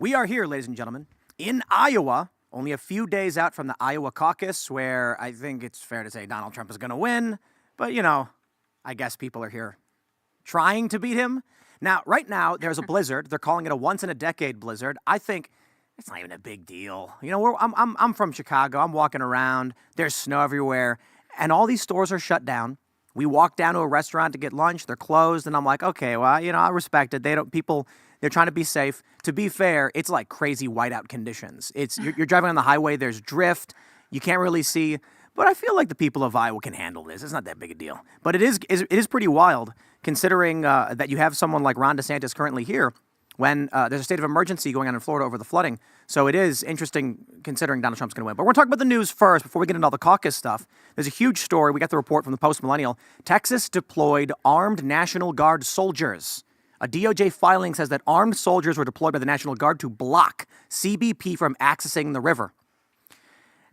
We are here, ladies and gentlemen, in Iowa, only a few days out from the Iowa caucus, where I think it's fair to say Donald Trump is going to win. But, you know, I guess people are here trying to beat him. Now, right now, there's a blizzard. They're calling it a once-in-a-decade blizzard. I think it's not even a big deal. You know, I'm from Chicago. I'm walking around. There's snow everywhere. And all these stores are shut down. We walk down to a restaurant to get lunch. They're closed. And I'm like, okay, well, you know, I respect it. They're trying to be safe. To be fair, it's like crazy whiteout conditions. You're driving on the highway. There's drift. You can't really see. But I feel like the people of Iowa can handle this. It's not that big a deal. But it is pretty wild considering that you have someone like Ron DeSantis currently here when there's a state of emergency going on in Florida over the flooding. So it is interesting considering Donald Trump's going to win. But we're talking about the news first before we get into all the caucus stuff. There's a huge story. We got the report from the Post-Millennial. Texas deployed armed National Guard soldiers. A DOJ filing says that armed soldiers were deployed by the National Guard to block CBP from accessing the river.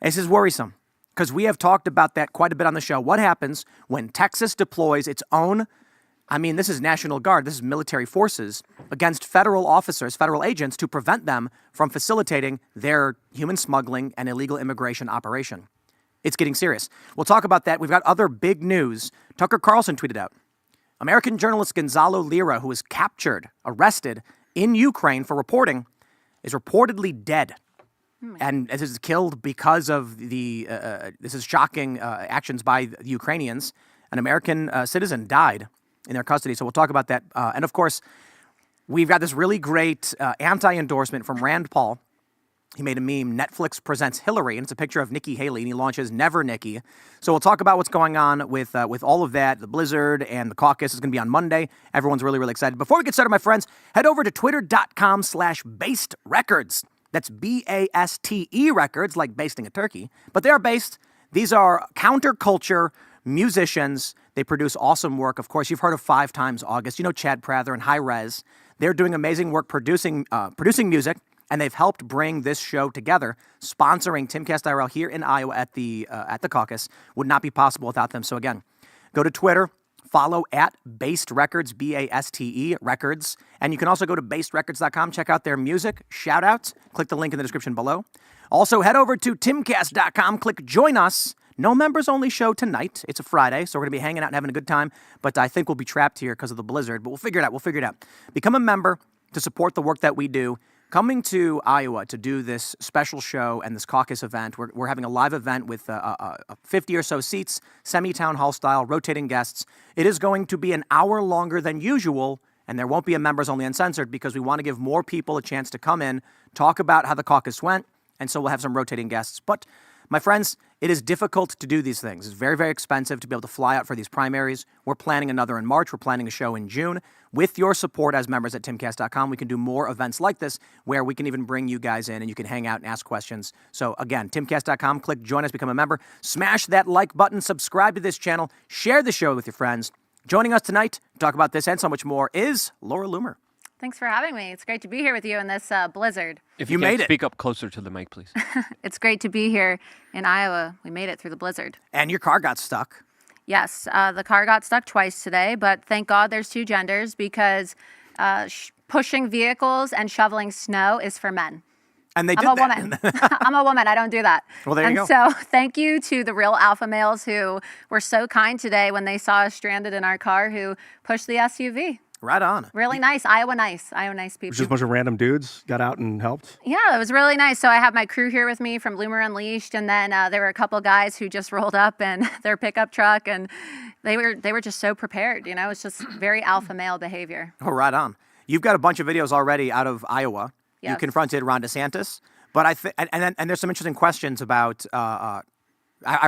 This is worrisome because we have talked about that quite a bit on the show. What happens when Texas deploys its own, this is National Guard, this is military forces, against federal officers, federal agents, to prevent them from facilitating their human smuggling and illegal immigration operation? It's getting serious. We'll talk about that. We've got other big news. Tucker Carlson tweeted out, American journalist Gonzalo Lira, who was captured, arrested in Ukraine for reporting, is reportedly dead. And this is killed because of this is shocking actions by the Ukrainians. An American citizen died in their custody. So we'll talk about that. And of course, we've got this really great anti-endorsement from Rand Paul. He made a meme, Netflix presents Hillary, and it's a picture of Nikki Haley, and he launches Never Nikki. So we'll talk about what's going on with all of that. The blizzard and the caucus is going to be on Monday. Everyone's really, really excited. Before we get started, my friends, head over to twitter.com/based records. That's BASTE records, like basting a turkey. But they are based. These are counterculture musicians. They produce awesome work. Of course, you've heard of 5 Times August. You know Chad Prather and High Res. They're doing amazing work producing music. And they've helped bring this show together. Sponsoring Timcast IRL here in Iowa at the caucus would not be possible without them. So again, go to Twitter, follow at Based Records, BASTE Records. And you can also go to basedrecords.com, check out their music, shout outs, click the link in the description below. Also, head over to timcast.com, click Join Us. No members only show tonight. It's a Friday, so we're going to be hanging out and having a good time. But I think we'll be trapped here because of the blizzard. But we'll figure it out. Become a member to support the work that we do. Coming to Iowa to do this special show and this caucus event, we're having a live event with 50 or so seats, semi-town hall style, rotating guests. It is going to be an hour longer than usual, and there won't be a members only uncensored because we want to give more people a chance to come in, talk about how the caucus went, and so we'll have some rotating guests. But my friends, it is difficult to do these things. It's very, very expensive to be able to fly out for these primaries. We're planning another in March. We're planning a show in June. With your support as members at timcast.com, we can do more events like this where we can even bring you guys in and you can hang out and ask questions. So again, timcast.com, click Join Us, become a member. Smash that like button, subscribe to this channel, share the show with your friends. Joining us tonight to talk about this and so much more is Laura Loomer. Thanks for having me. It's great to be here with you in this blizzard. If you made it. Speak up closer to the mic, please. It's great to be here in Iowa. We made it through the blizzard. And your car got stuck. Yes, the car got stuck twice today, but thank God there's 2 genders because pushing vehicles and shoveling snow is for men. And they did I'm a that. woman. I'm a woman. I don't do that. Well, there you go. And so thank you to the real alpha males who were so kind today when they saw us stranded in our car who pushed the SUV. Right on. Really nice. Iowa nice people. Just a bunch of random dudes got out and helped? Yeah, it was really nice. So I have my crew here with me from Loomer Unleashed, and then there were a couple guys who just rolled up in their pickup truck, and they were just so prepared. You know, it's just very alpha male behavior. Oh, right on. You've got a bunch of videos already out of Iowa. Yes. You confronted Ron DeSantis, but and there's some interesting questions about. I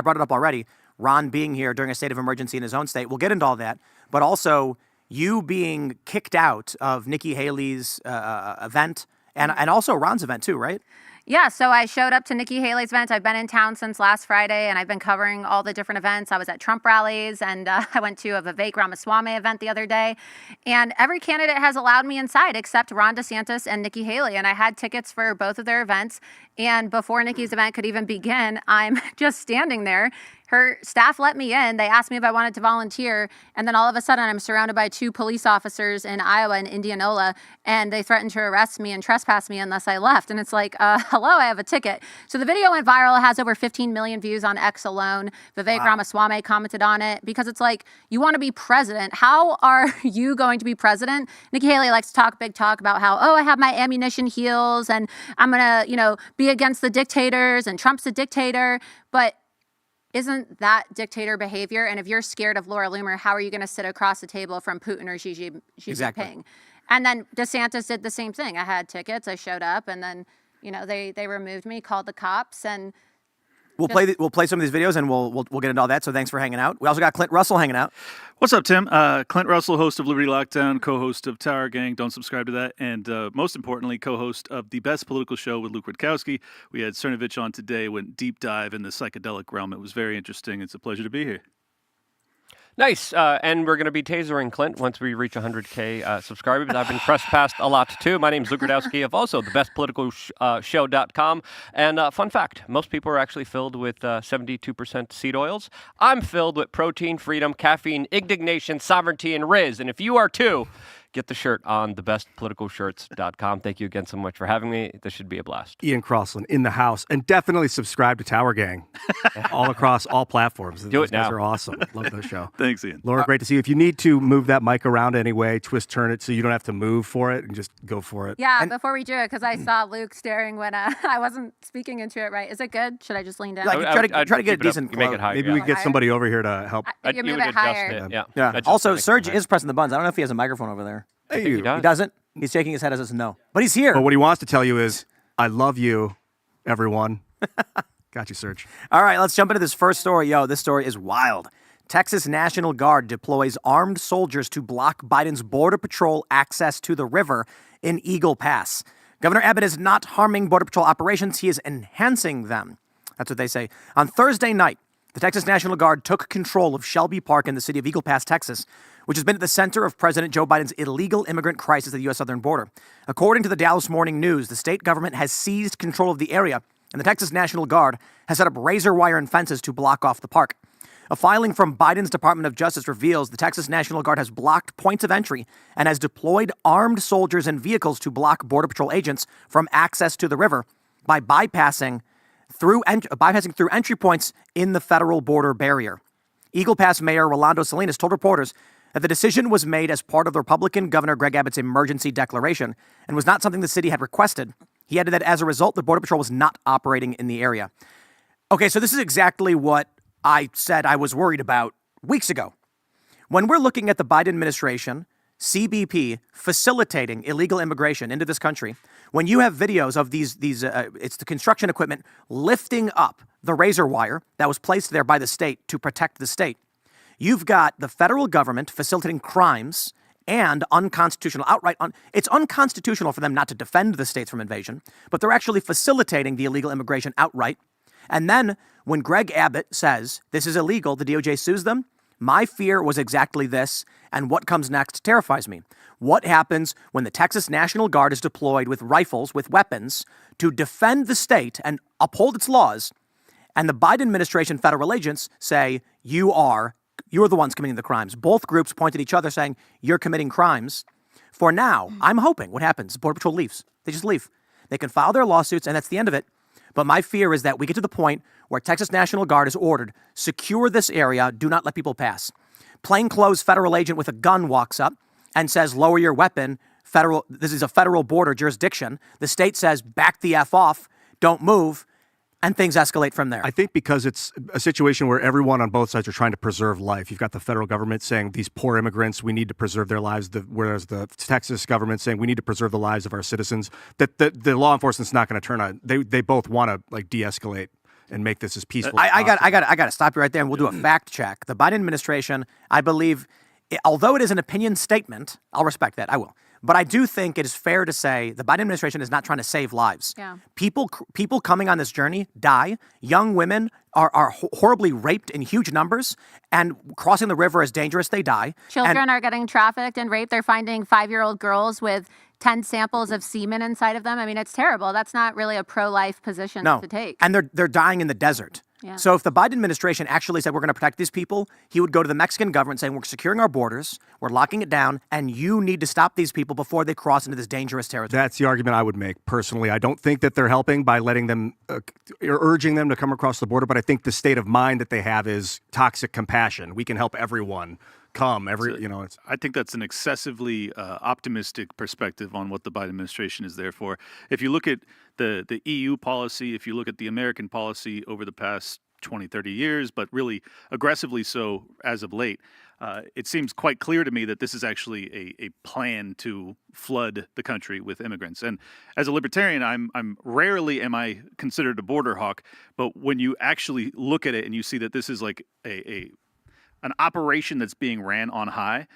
brought it up already. Ron being here during a state of emergency in his own state. We'll get into all that, but also you being kicked out of Nikki Haley's event and also Ron's event too, right? Yeah, so I showed up to Nikki Haley's event. I've been in town since last Friday, and I've been covering all the different events. I was at Trump rallies, and I went to a Vivek Ramaswamy event the other day. And every candidate has allowed me inside except Ron DeSantis and Nikki Haley. And I had tickets for both of their events. And before Nikki's event could even begin, I'm just standing there her staff let me in. They asked me if I wanted to volunteer. And then all of a sudden, I'm surrounded by 2 police officers in Iowa and Indianola, and they threatened to arrest me and trespass me unless I left. And it's like, hello, I have a ticket. So the video went viral. It has over 15 million views on X alone. Vivek Ramaswamy commented on it because it's like, you want to be president. How are you going to be president? Nikki Haley likes to talk big talk about how, I have my ammunition heels and I'm going to, be against the dictators and Trump's a dictator. But isn't that dictator behavior? And if you're scared of Laura Loomer, how are you going to sit across the table from Putin or Xi Jinping? And then DeSantis did the same thing. I had tickets. I showed up, and then they removed me, called the cops, and we'll play some of these videos, and we'll get into all that. So thanks for hanging out. We also got Clint Russell hanging out. What's up, Tim? Clint Russell, host of Liberty Lockdown, co-host of Tower Gang. Don't subscribe to that. And most importantly, co-host of The Best Political Show with Luke Rutkowski. We had Cernovich on today, went deep dive in the psychedelic realm. It was very interesting. It's a pleasure to be here. Nice. And we're going to be tasering Clint once we reach 100K subscribers. I've been trespassed a lot, too. My name's Luke Rutkowski of also thebestpoliticalshow.com. And fun fact, most people are actually filled with 72% seed oils. I'm filled with protein, freedom, caffeine, indignation, sovereignty, and Riz. And if you are too, get the shirt on thebestpoliticalshirts.com. Thank you again so much for having me. This should be a blast. Ian Crossland in the house. And definitely subscribe to Tower Gang all across all platforms. Do Those it now. guys are awesome. Love the show. Thanks, Ian. Laura, great to see you. If you need to move that mic around anyway, turn it so you don't have to move for it and just go for it. Yeah, before we do it, because I saw Luke staring when I wasn't speaking into it right. Is it good? Should I just lean down? Try to get a decent make it high. Maybe we can get somebody over here to help. You move it higher. Yeah. Also, Serge is pressing the buttons. I don't know if he has a microphone over there. Hey, He does. He doesn't. He's shaking his head as no. But he's here. But what he wants to tell you is, I love you, everyone. Got you, Serge. All right, let's jump into this first story. This story is wild. Texas National Guard deploys armed soldiers to block Biden's Border Patrol access to the river in Eagle Pass. Governor Abbott is not harming Border Patrol operations. He is enhancing them. That's what they say. On Thursday night, the Texas National Guard took control of Shelby Park in the city of Eagle Pass, Texas, which has been at the center of President Joe Biden's illegal immigrant crisis at the U.S. southern border. According to the Dallas Morning News, the state government has seized control of the area, and the Texas National Guard has set up razor wire and fences to block off the park. A filing from Biden's Department of Justice reveals the Texas National Guard has blocked points of entry and has deployed armed soldiers and vehicles to block Border Patrol agents from access to the river by bypassing through entry points in the federal border barrier. Eagle Pass Mayor Rolando Salinas told reporters that the decision was made as part of the Republican Governor Greg Abbott's emergency declaration and was not something the city had requested. He added that as a result, the Border Patrol was not operating in the area. Okay, so this is exactly what I said I was worried about weeks ago. When we're looking at the Biden administration, CBP facilitating illegal immigration into this country, when you have videos of it's the construction equipment lifting up the razor wire that was placed there by the state to protect the state, you've got the federal government facilitating crimes and unconstitutional it's unconstitutional for them not to defend the states from invasion, but they're actually facilitating the illegal immigration outright. And then when Greg Abbott says this is illegal, the DOJ sues them. My fear was exactly this, and what comes next terrifies me. What happens when the Texas National Guard is deployed with rifles, with weapons, to defend the state and uphold its laws, and the Biden administration federal agents say, you're the ones committing the crimes. Both groups point at each other saying, you're committing crimes. For now, I'm hoping what happens, Border Patrol leaves. They just leave. They can file their lawsuits, and that's the end of it. But my fear is that we get to the point where Texas National Guard is ordered, secure this area, do not let people pass. Plainclothes federal agent with a gun walks up and says, lower your weapon. This is a federal border jurisdiction. The state says, back the F off, don't move. And things escalate from there. I think because it's a situation where everyone on both sides are trying to preserve life. You've got the federal government saying these poor immigrants, we need to preserve their lives, whereas the Texas government saying we need to preserve the lives of our citizens. That the law enforcement's not going to turn on. They both want to de-escalate and make this as peaceful as possible. I got to stop you right there, and we'll do a fact check. The Biden administration, I believe, although it is an opinion statement, I'll respect that. I will. But I do think it is fair to say the Biden administration is not trying to save lives. Yeah. People coming on this journey die. Young women are horribly raped in huge numbers, and crossing the river is dangerous. They die. Children are getting trafficked and raped. They're finding 5-year-old girls with 10 samples of semen inside of them. I mean, it's terrible. That's not really a pro-life position to take. And they're dying in the desert. Yeah. So if the Biden administration actually said we're going to protect these people, he would go to the Mexican government saying we're securing our borders, we're locking it down, and you need to stop these people before they cross into this dangerous territory. That's the argument I would make personally. I don't think that they're helping by letting them, urging them to come across the border, but I think the state of mind that they have is toxic compassion. We can help everyone come. I think that's an excessively optimistic perspective on what the Biden administration is there for. If you look at the EU policy, if you look at the American policy over the past 20, 30 years, but really aggressively so as of late, it seems quite clear to me that this is actually a plan to flood the country with immigrants. And as a libertarian, I'm rarely am I considered a border hawk, but when you actually look at it and you see that this is like an operation that's being ran on high,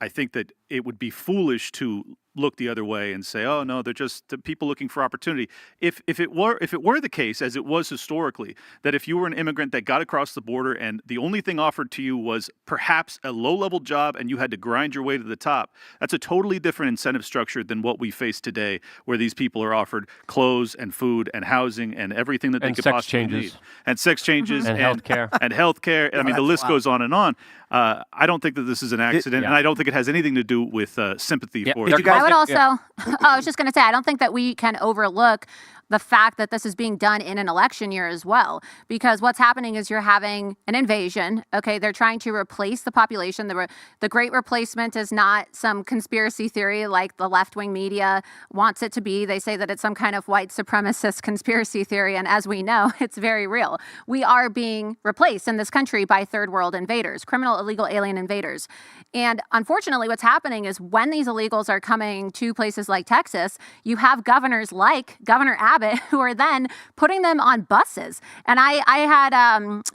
I think that it would be foolish to look the other way and say, "Oh no, they're just the people looking for opportunity." If it were the case, as it was historically, that if you were an immigrant that got across the border and the only thing offered to you was perhaps a low-level job and you had to grind your way to the top, that's a totally different incentive structure than what we face today, where these people are offered clothes and food and housing and everything that they could possibly need, and sex changes and healthcare and healthcare. I mean, the list goes on and on. I don't think that this is an accident, and I don't think it has anything to do with sympathy for. I would also, I was just going to say, I don't think that we can overlook the fact that this is being done in an election year as well, because what's happening is you're having an invasion. Okay, they're trying to replace the population. The Great Replacement is not some conspiracy theory like the left-wing media wants it to be. They say that it's some kind of white supremacist conspiracy theory, and as we know, it's very real. We are being replaced in this country by third world invaders, criminal, illegal, alien invaders. And unfortunately, what's happening is when these illegals are coming to places like Texas, you have governors like Governor Abbott who are then putting them on buses. And I had,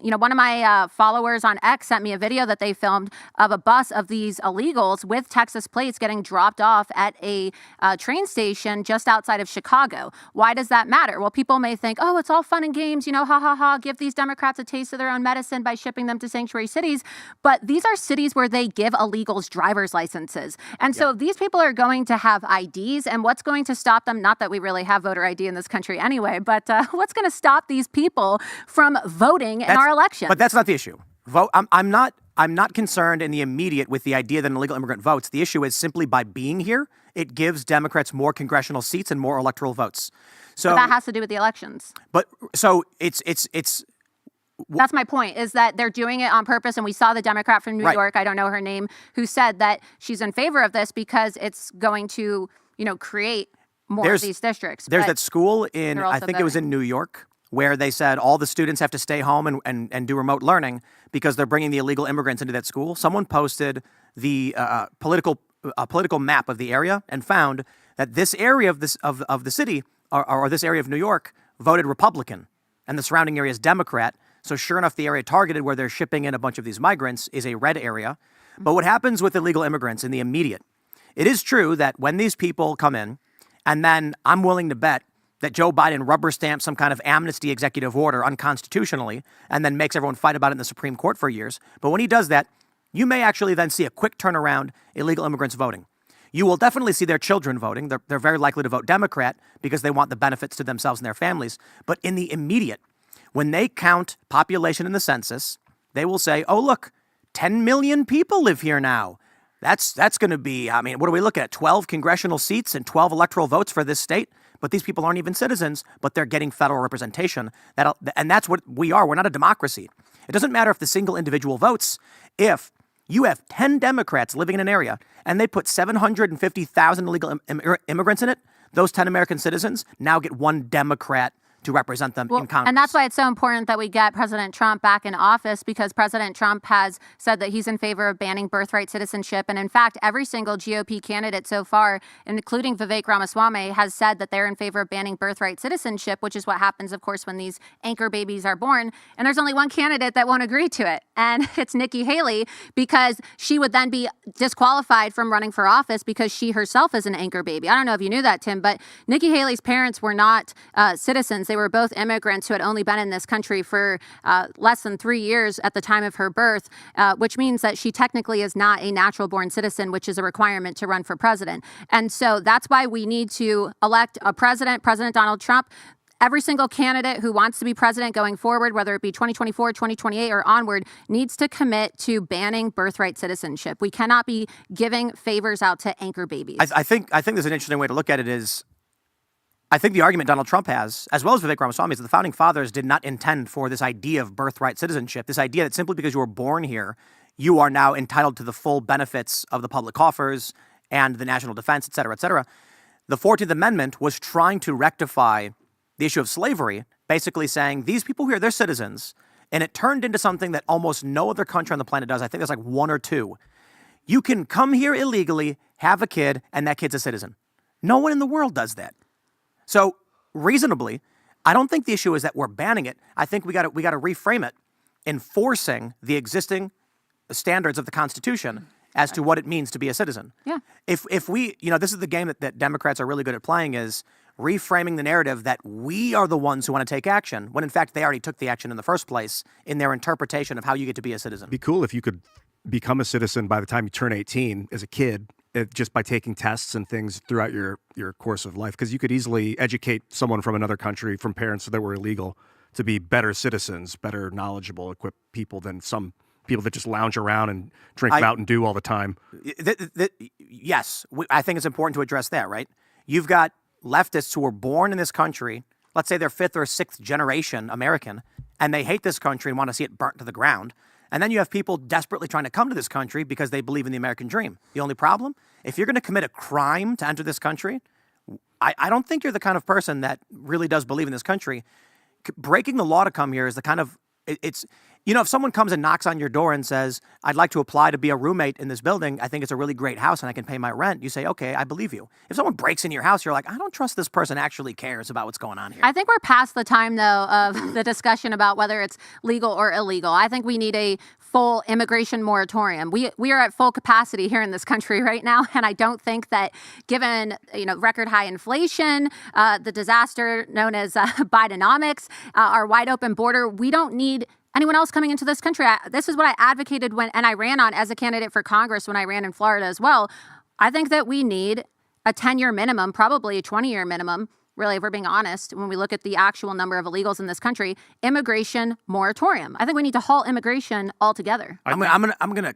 one of my followers on X sent me a video that they filmed of a bus of these illegals with Texas plates getting dropped off at a train station just outside of Chicago. Why does that matter? Well, people may think, oh, it's all fun and games, ha ha ha, give these Democrats a taste of their own medicine by shipping them to sanctuary cities. But these are cities where they give illegals driver's licenses. And so these people are going to have IDs, and what's going to stop them, not that we really have voter ID in this country anyway, but what's going to stop these people from voting in our election? But that's not the issue. I'm not concerned in the immediate with the idea that an illegal immigrant votes. The issue is simply by being here, it gives Democrats more congressional seats and more electoral votes. So but that has to do with the elections. But so it's. That's my point, is that they're doing it on purpose. And we saw the Democrat from New York, I don't know her name, who said that she's in favor of this because it's going to, create more of these districts. There's that school in, I think it was in New York, where they said all the students have to stay home and do remote learning because they're bringing the illegal immigrants into that school. Someone posted the political map of the area and found that this area of the city or this area of New York voted Republican and the surrounding area is Democrat. So sure enough, the area targeted where they're shipping in a bunch of these migrants is a red area. But what happens with illegal immigrants in the immediate? It is true that when these people come in, and then I'm willing to bet that Joe Biden rubber stamps some kind of amnesty executive order unconstitutionally and then makes everyone fight about it in the Supreme Court for years. But when he does that, you may actually then see a quick turnaround illegal immigrants voting. You will definitely see their children voting. They're very likely to vote Democrat because they want the benefits to themselves and their families. But in the immediate, when they count population in the census, they will say, oh, look, 10 million people live here now. That's going to be, what are we looking at? 12 congressional seats and 12 electoral votes for this state? But these people aren't even citizens, but they're getting federal representation. And that's what we are. We're not a democracy. It doesn't matter if the single individual votes. If you have 10 Democrats living in an area and they put 750,000 illegal immigrants in it, those 10 American citizens now get one Democrat to represent them in Congress. And that's why it's so important that we get President Trump back in office, because President Trump has said that he's in favor of banning birthright citizenship. And in fact, every single GOP candidate so far, including Vivek Ramaswamy, has said that they're in favor of banning birthright citizenship, which is what happens, of course, when these anchor babies are born. And there's only one candidate that won't agree to it, and it's Nikki Haley, because she would then be disqualified from running for office because she herself is an anchor baby. I don't know if you knew that, Tim, but Nikki Haley's parents were not citizens. They were both immigrants who had only been in this country for less than 3 years at the time of her birth, which means that she technically is not a natural-born citizen, which is a requirement to run for president. And so that's why we need to elect a president, President Donald Trump. every single candidate who wants to be president going forward, whether it be 2024, 2028, or onward, needs to commit to banning birthright citizenship. We cannot be giving favors out to anchor babies. I think there's an interesting way to look at it is, I think the argument Donald Trump has, as well as Vivek Ramaswamy, is that the founding fathers did not intend for this idea of birthright citizenship, this idea that simply because you were born here, you are now entitled to the full benefits of the public coffers and the national defense, et cetera, et cetera. The 14th Amendment was trying to rectify the issue of slavery, basically saying these people here, they're citizens. And it turned into something that almost no other country on the planet does. I think there's like one or two. You can come here illegally, have a kid, and that kid's a citizen. No one in the world does that. So reasonably, I don't think the issue is that we're banning it. I think we got to reframe it, enforcing the existing standards of the Constitution as to what it means to be a citizen. Yeah. If we, this is the game that Democrats are really good at playing, is reframing the narrative that we are the ones who want to take action, when in fact they already took the action in the first place in their interpretation of how you get to be a citizen. It'd be cool if you could become a citizen by the time you turn 18 as a kid, just by taking tests and things throughout your course of life, because you could easily educate someone from another country, from parents that were illegal, to be better citizens, better knowledgeable, equipped people than some people that just lounge around and drink Mountain Dew all the time. Yes, I think it's important to address that, right? You've got leftists who were born in this country, let's say they're 5th or 6th generation American, and they hate this country and want to see it burnt to the ground. And then you have people desperately trying to come to this country because they believe in the American dream. The only problem, if you're going to commit a crime to enter this country, I don't think you're the kind of person that really does believe in this country. Breaking the law to come here is the kind of, it's, if someone comes and knocks on your door and says, I'd like to apply to be a roommate in this building, I think it's a really great house and I can pay my rent, you say, okay, I believe you. If someone breaks into your house, you're like, I don't trust this person actually cares about what's going on here. I think we're past the time, though, of the discussion about whether it's legal or illegal. I think we need a full immigration moratorium. We are at full capacity here in this country right now, and I don't think that, given record high inflation, the disaster known as Bidenomics, our wide open border, we don't need anyone else coming into this country. This is what I advocated and I ran on as a candidate for Congress when I ran in Florida as well. I think that we need a 10-year minimum, probably a 20-year minimum, really, if we're being honest, when we look at the actual number of illegals in this country, immigration moratorium. I think we need to halt immigration altogether. I'm gonna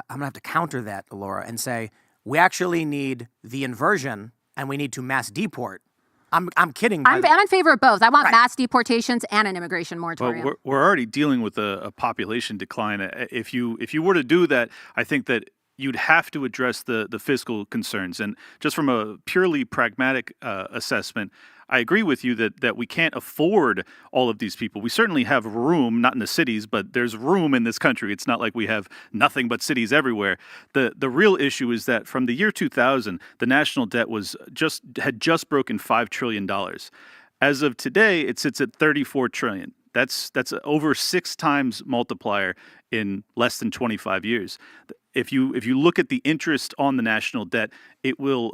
have to counter that, Laura, and say we actually need the inversion and we need to mass deport. I'm kidding. I'm in favor of both. I want mass deportations and an immigration moratorium. Well, we're already dealing with a population decline. If you were to do that, I think that you'd have to address the fiscal concerns. And just from a purely pragmatic assessment, I agree with you that we can't afford all of these people. We certainly have room, not in the cities, but there's room in this country. It's not like we have nothing but cities everywhere. The real issue is that from the year 2000, the national debt had just broken $5 trillion. As of today, it sits at $34 trillion. That's over 6 times multiplier in less than 25 years. If you look at the interest on the national debt, it will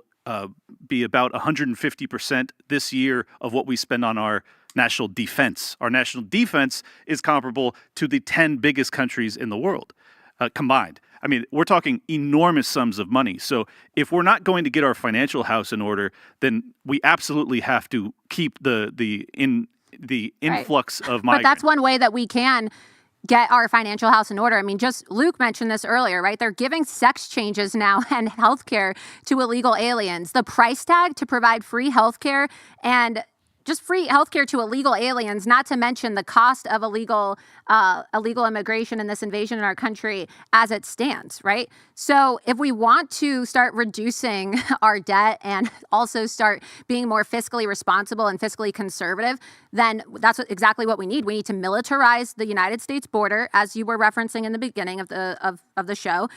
be about 150% this year of what we spend on our national defense. Our national defense is comparable to the 10 biggest countries in the world combined. I mean, we're talking enormous sums of money. So if we're not going to get our financial house in order, then we absolutely have to keep the influx of migrants. But that's one way that we can get our financial house in order. I mean, just Luke mentioned this earlier, right? They're giving sex changes now and healthcare to illegal aliens. The price tag to provide free healthcare and just free healthcare to illegal aliens, not to mention the cost of illegal immigration and this invasion in our country as it stands, right? So if we want to start reducing our debt and also start being more fiscally responsible and fiscally conservative, then that's exactly what we need. We need to militarize the United States border, as you were referencing in the beginning of the show.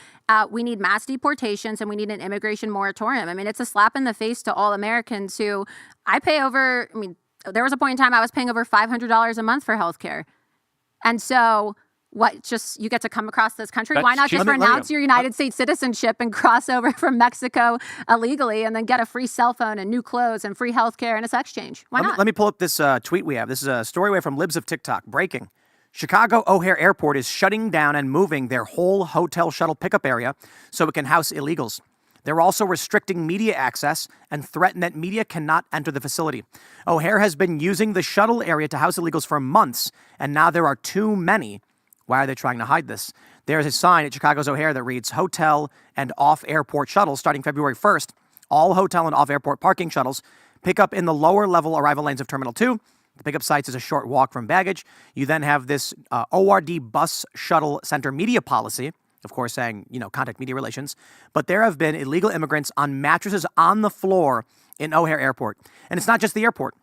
We need mass deportations and we need an immigration moratorium. I mean, it's a slap in the face to all Americans who there was a point in time I was paying over $500 a month for healthcare. And so you get to come across this country? That's Why not cheap. just renounce your United States citizenship and cross over from Mexico illegally and then get a free cell phone and new clothes and free healthcare and a sex change? Why not? Let me pull up this tweet we have. This is a story away from Libs of TikTok. Breaking. Chicago O'Hare Airport is shutting down and moving their whole hotel shuttle pickup area so it can house illegals. They're also restricting media access and threaten that media cannot enter the facility. O'Hare has been using the shuttle area to house illegals for months, and now there are too many. Why are they trying to hide this? There's a sign at Chicago's O'Hare that reads hotel and off-airport shuttles starting February 1st. All hotel and off-airport parking shuttles pick up in the lower level arrival lanes of Terminal 2. The pickup sites is a short walk from baggage. You then have this ORD bus shuttle center media policy, of course, saying, contact media relations. But there have been illegal immigrants on mattresses on the floor in O'Hare Airport. And it's not just the airport.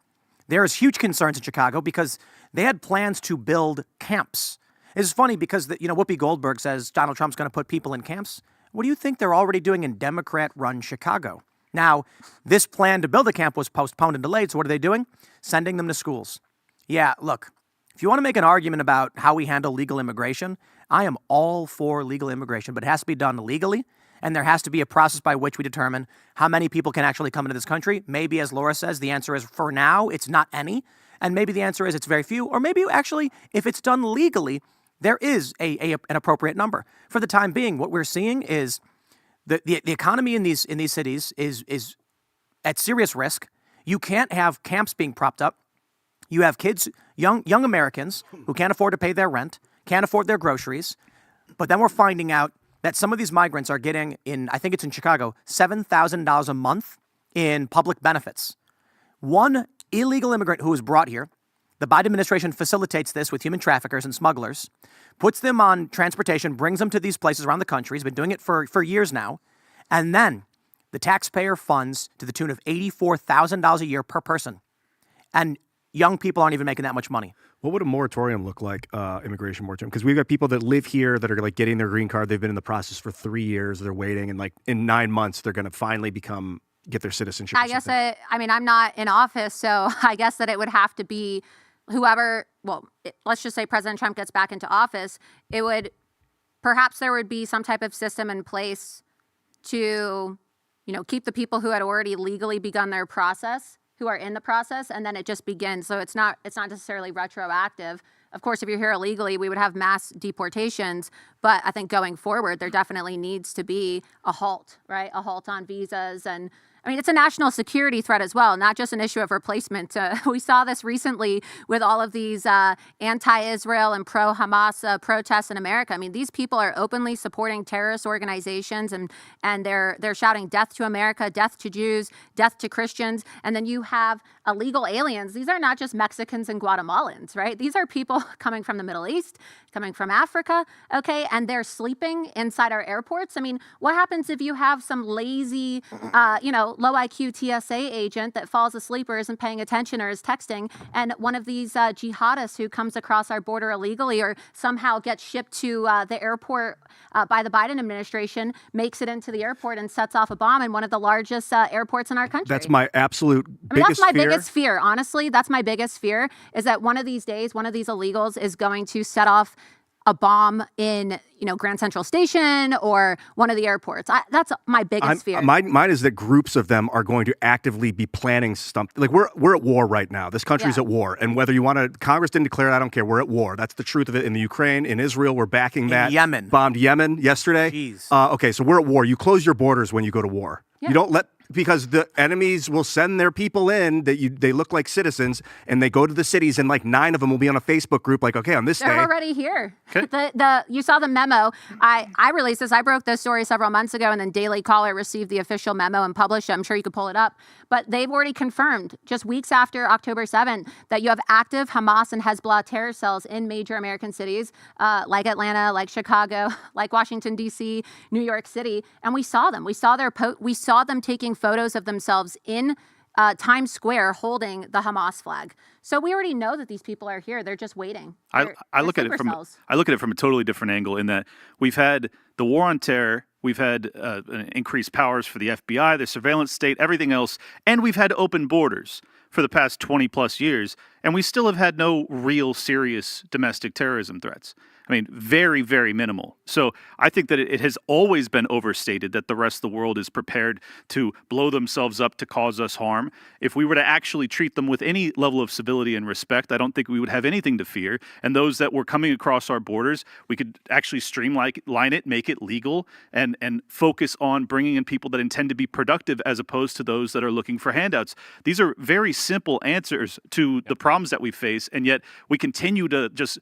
There's huge concerns in Chicago because they had plans to build camps. It's funny because, Whoopi Goldberg says Donald Trump's going to put people in camps. What do you think they're already doing in Democrat-run Chicago? Now, this plan to build a camp was postponed and delayed, so what are they doing? Sending them to schools. Yeah, look, if you want to make an argument about how we handle legal immigration, I am all for legal immigration, but it has to be done legally, and there has to be a process by which we determine how many people can actually come into this country. Maybe, as Laura says, the answer is, for now, it's not any, and maybe the answer is it's very few, or maybe actually, if it's done legally, there is an appropriate number. For the time being, what we're seeing is the economy in these cities is at serious risk. You can't have camps being propped up. You have kids, young Americans who can't afford to pay their rent, can't afford their groceries. But then we're finding out that some of these migrants are getting, I think it's in Chicago, $7,000 a month in public benefits. One illegal immigrant who was brought here, the Biden administration facilitates this with human traffickers and smugglers, puts them on transportation, brings them to these places around the country. He's been doing it for years now. And then the taxpayer funds to the tune of $84,000 a year per person. And young people aren't even making that much money. What would a moratorium look like, immigration moratorium? Because we've got people that live here that are getting their green card. They've been in the process for 3 years. They're waiting. And in 9 months, they're going to finally get their citizenship. I'm not in office, so I guess that it would have to be whoever, let's just say President Trump gets back into office, perhaps there would be some type of system in place to, keep the people who had already legally begun their process, who are in the process, and then it just begins. So it's not necessarily retroactive. Of course, if you're here illegally, we would have mass deportations, but I think going forward, there definitely needs to be a halt, right? A halt on visas. And it's a national security threat as well, not just an issue of replacement. We saw this recently with all of these anti-Israel and pro-Hamas protests in America. These people are openly supporting terrorist organizations, and they're shouting death to America, death to Jews, death to Christians. And then you have illegal aliens. These are not just Mexicans and Guatemalans, right? These are people coming from the Middle East, coming from Africa, okay? And they're sleeping inside our airports. What happens if you have some lazy, low IQ TSA agent that falls asleep or isn't paying attention or is texting, and one of these jihadists who comes across our border illegally or somehow gets shipped to the airport by the Biden administration, makes it into the airport and sets off a bomb in one of the largest airports in our country? That's my absolute biggest fear. Biggest fear. Honestly, that's my biggest fear, is that one of these days, one of these illegals is going to set off a bomb in, Grand Central Station or one of the airports. That's my biggest fear. Mine is that groups of them are going to actively be planning something. We're at war right now. This country's at war. And whether you want to, Congress didn't declare it, I don't care. We're at war. That's the truth of it. In the Ukraine, in Israel, we're backing that. In Yemen. Bombed Yemen yesterday. Jeez. Okay, so we're at war. You close your borders when you go to war. Yeah. You don't because the enemies will send their people in they look like citizens, and they go to the cities, and 9 of them will be on a Facebook group okay, on this day. They're already here. Okay. You saw the memo. I released this. I broke this story several months ago, and then Daily Caller received the official memo and published it. I'm sure you could pull it up. But they've already confirmed, just weeks after October 7th, that you have active Hamas and Hezbollah terror cells in major American cities, like Atlanta, like Chicago, like Washington, D.C., New York City. And we saw them. We saw them taking photos of themselves in Times Square holding the Hamas flag. So we already know that these people are here. They're just waiting. I look at it from a totally different angle, in that we've had the war on terror, we've had increased powers for the FBI, the surveillance state, everything else, and we've had open borders for the past 20 plus years. And we still have had no real serious domestic terrorism threats. I mean, very, very minimal. So I think that it has always been overstated that the rest of the world is prepared to blow themselves up to cause us harm. If we were to actually treat them with any level of civility and respect, I don't think we would have anything to fear. And those that were coming across our borders, we could actually streamline it, make it legal, and focus on bringing in people that intend to be productive as opposed to those that are looking for handouts. These are very simple answers to the problems that we face, and yet we continue to just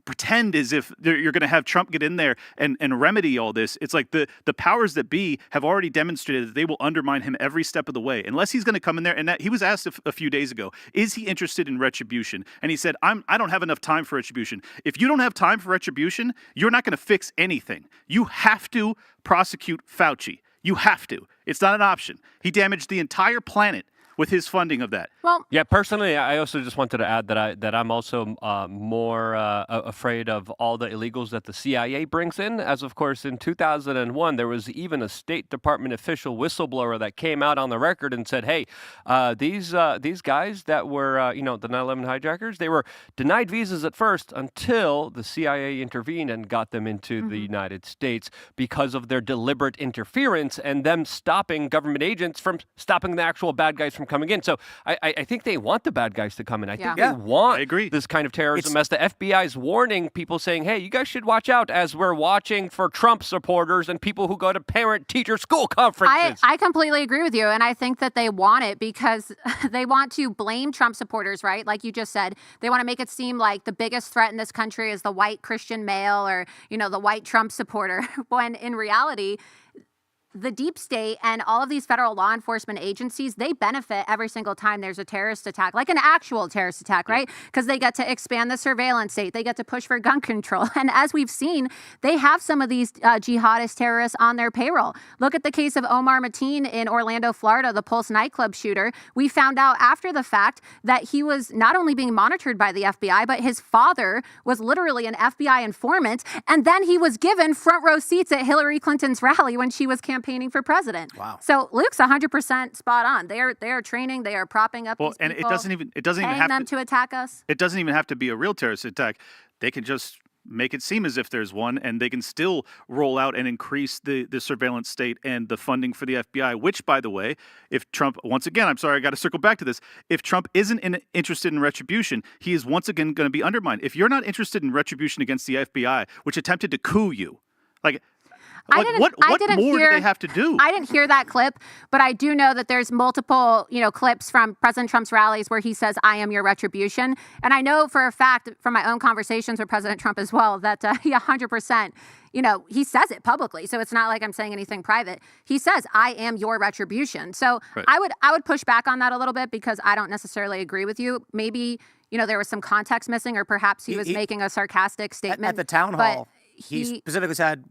pretend as if you're going to have Trump get in there and remedy all this. It's like the powers that be have already demonstrated that they will undermine him every step of the way, unless he's going to come in there. And he was asked a few days ago, is he interested in retribution? And he said, I don't have enough time for retribution. If you don't have time for retribution, you're not going to fix anything. You have to prosecute Fauci. You have to. It's not an option. He damaged the entire planet with his funding of that. Well, yeah, personally, I also just wanted to add that I'm also more afraid of all the illegals that the CIA brings in. As of course, in 2001, there was even a State Department official whistleblower that came out on the record and said, "Hey, these guys that were the 9/11 hijackers, they were denied visas at first until the CIA intervened and got them into the United States because of their deliberate interference and them stopping government agents from stopping the actual bad guys from coming in." So I think they want the bad guys to come in. I think they want I agree. this kind of terrorism, as the FBI is warning people, saying, hey, you guys should watch out, as we're watching for Trump supporters and people who go to parent-teacher school conferences. I completely agree with you, and I think that they want it because they want to blame Trump supporters, right? Like you just said, they want to make it seem like the biggest threat in this country is the white Christian male or, the white Trump supporter, when in reality, the deep state and all of these federal law enforcement agencies, they benefit every single time there's a terrorist attack, like an actual terrorist attack, right? Because they get to expand the surveillance state. They get to push for gun control. And as we've seen, they have some of these jihadist terrorists on their payroll. Look at the case of Omar Mateen in Orlando, Florida, the Pulse nightclub shooter. We found out after the fact that he was not only being monitored by the FBI, but his father was literally an FBI informant. And then he was given front row seats at Hillary Clinton's rally when she was campaigning for president. Wow. So Luke's 100% spot on. They are training, they are propping up these and people, it doesn't even paying have them to attack us. It doesn't even have to be a real terrorist attack. They can just make it seem as if there's one, and they can still roll out and increase the surveillance state and the funding for the FBI, which, by the way, if Trump, once again, I'm sorry, I got to circle back to this. If Trump isn't interested in retribution, he is once again going to be undermined. If you're not interested in retribution against the FBI, which attempted to coup you, what more do they have to do? I didn't hear that clip, but I do know that there's multiple, clips from President Trump's rallies where he says, "I am your retribution." And I know for a fact from my own conversations with President Trump as well that he 100%, he says it publicly. So it's not like I'm saying anything private. He says, "I am your retribution." So right. I would push back on that a little bit because I don't necessarily agree with you. Maybe, there was some context missing, or perhaps he was making a sarcastic statement. At the town hall, he specifically said,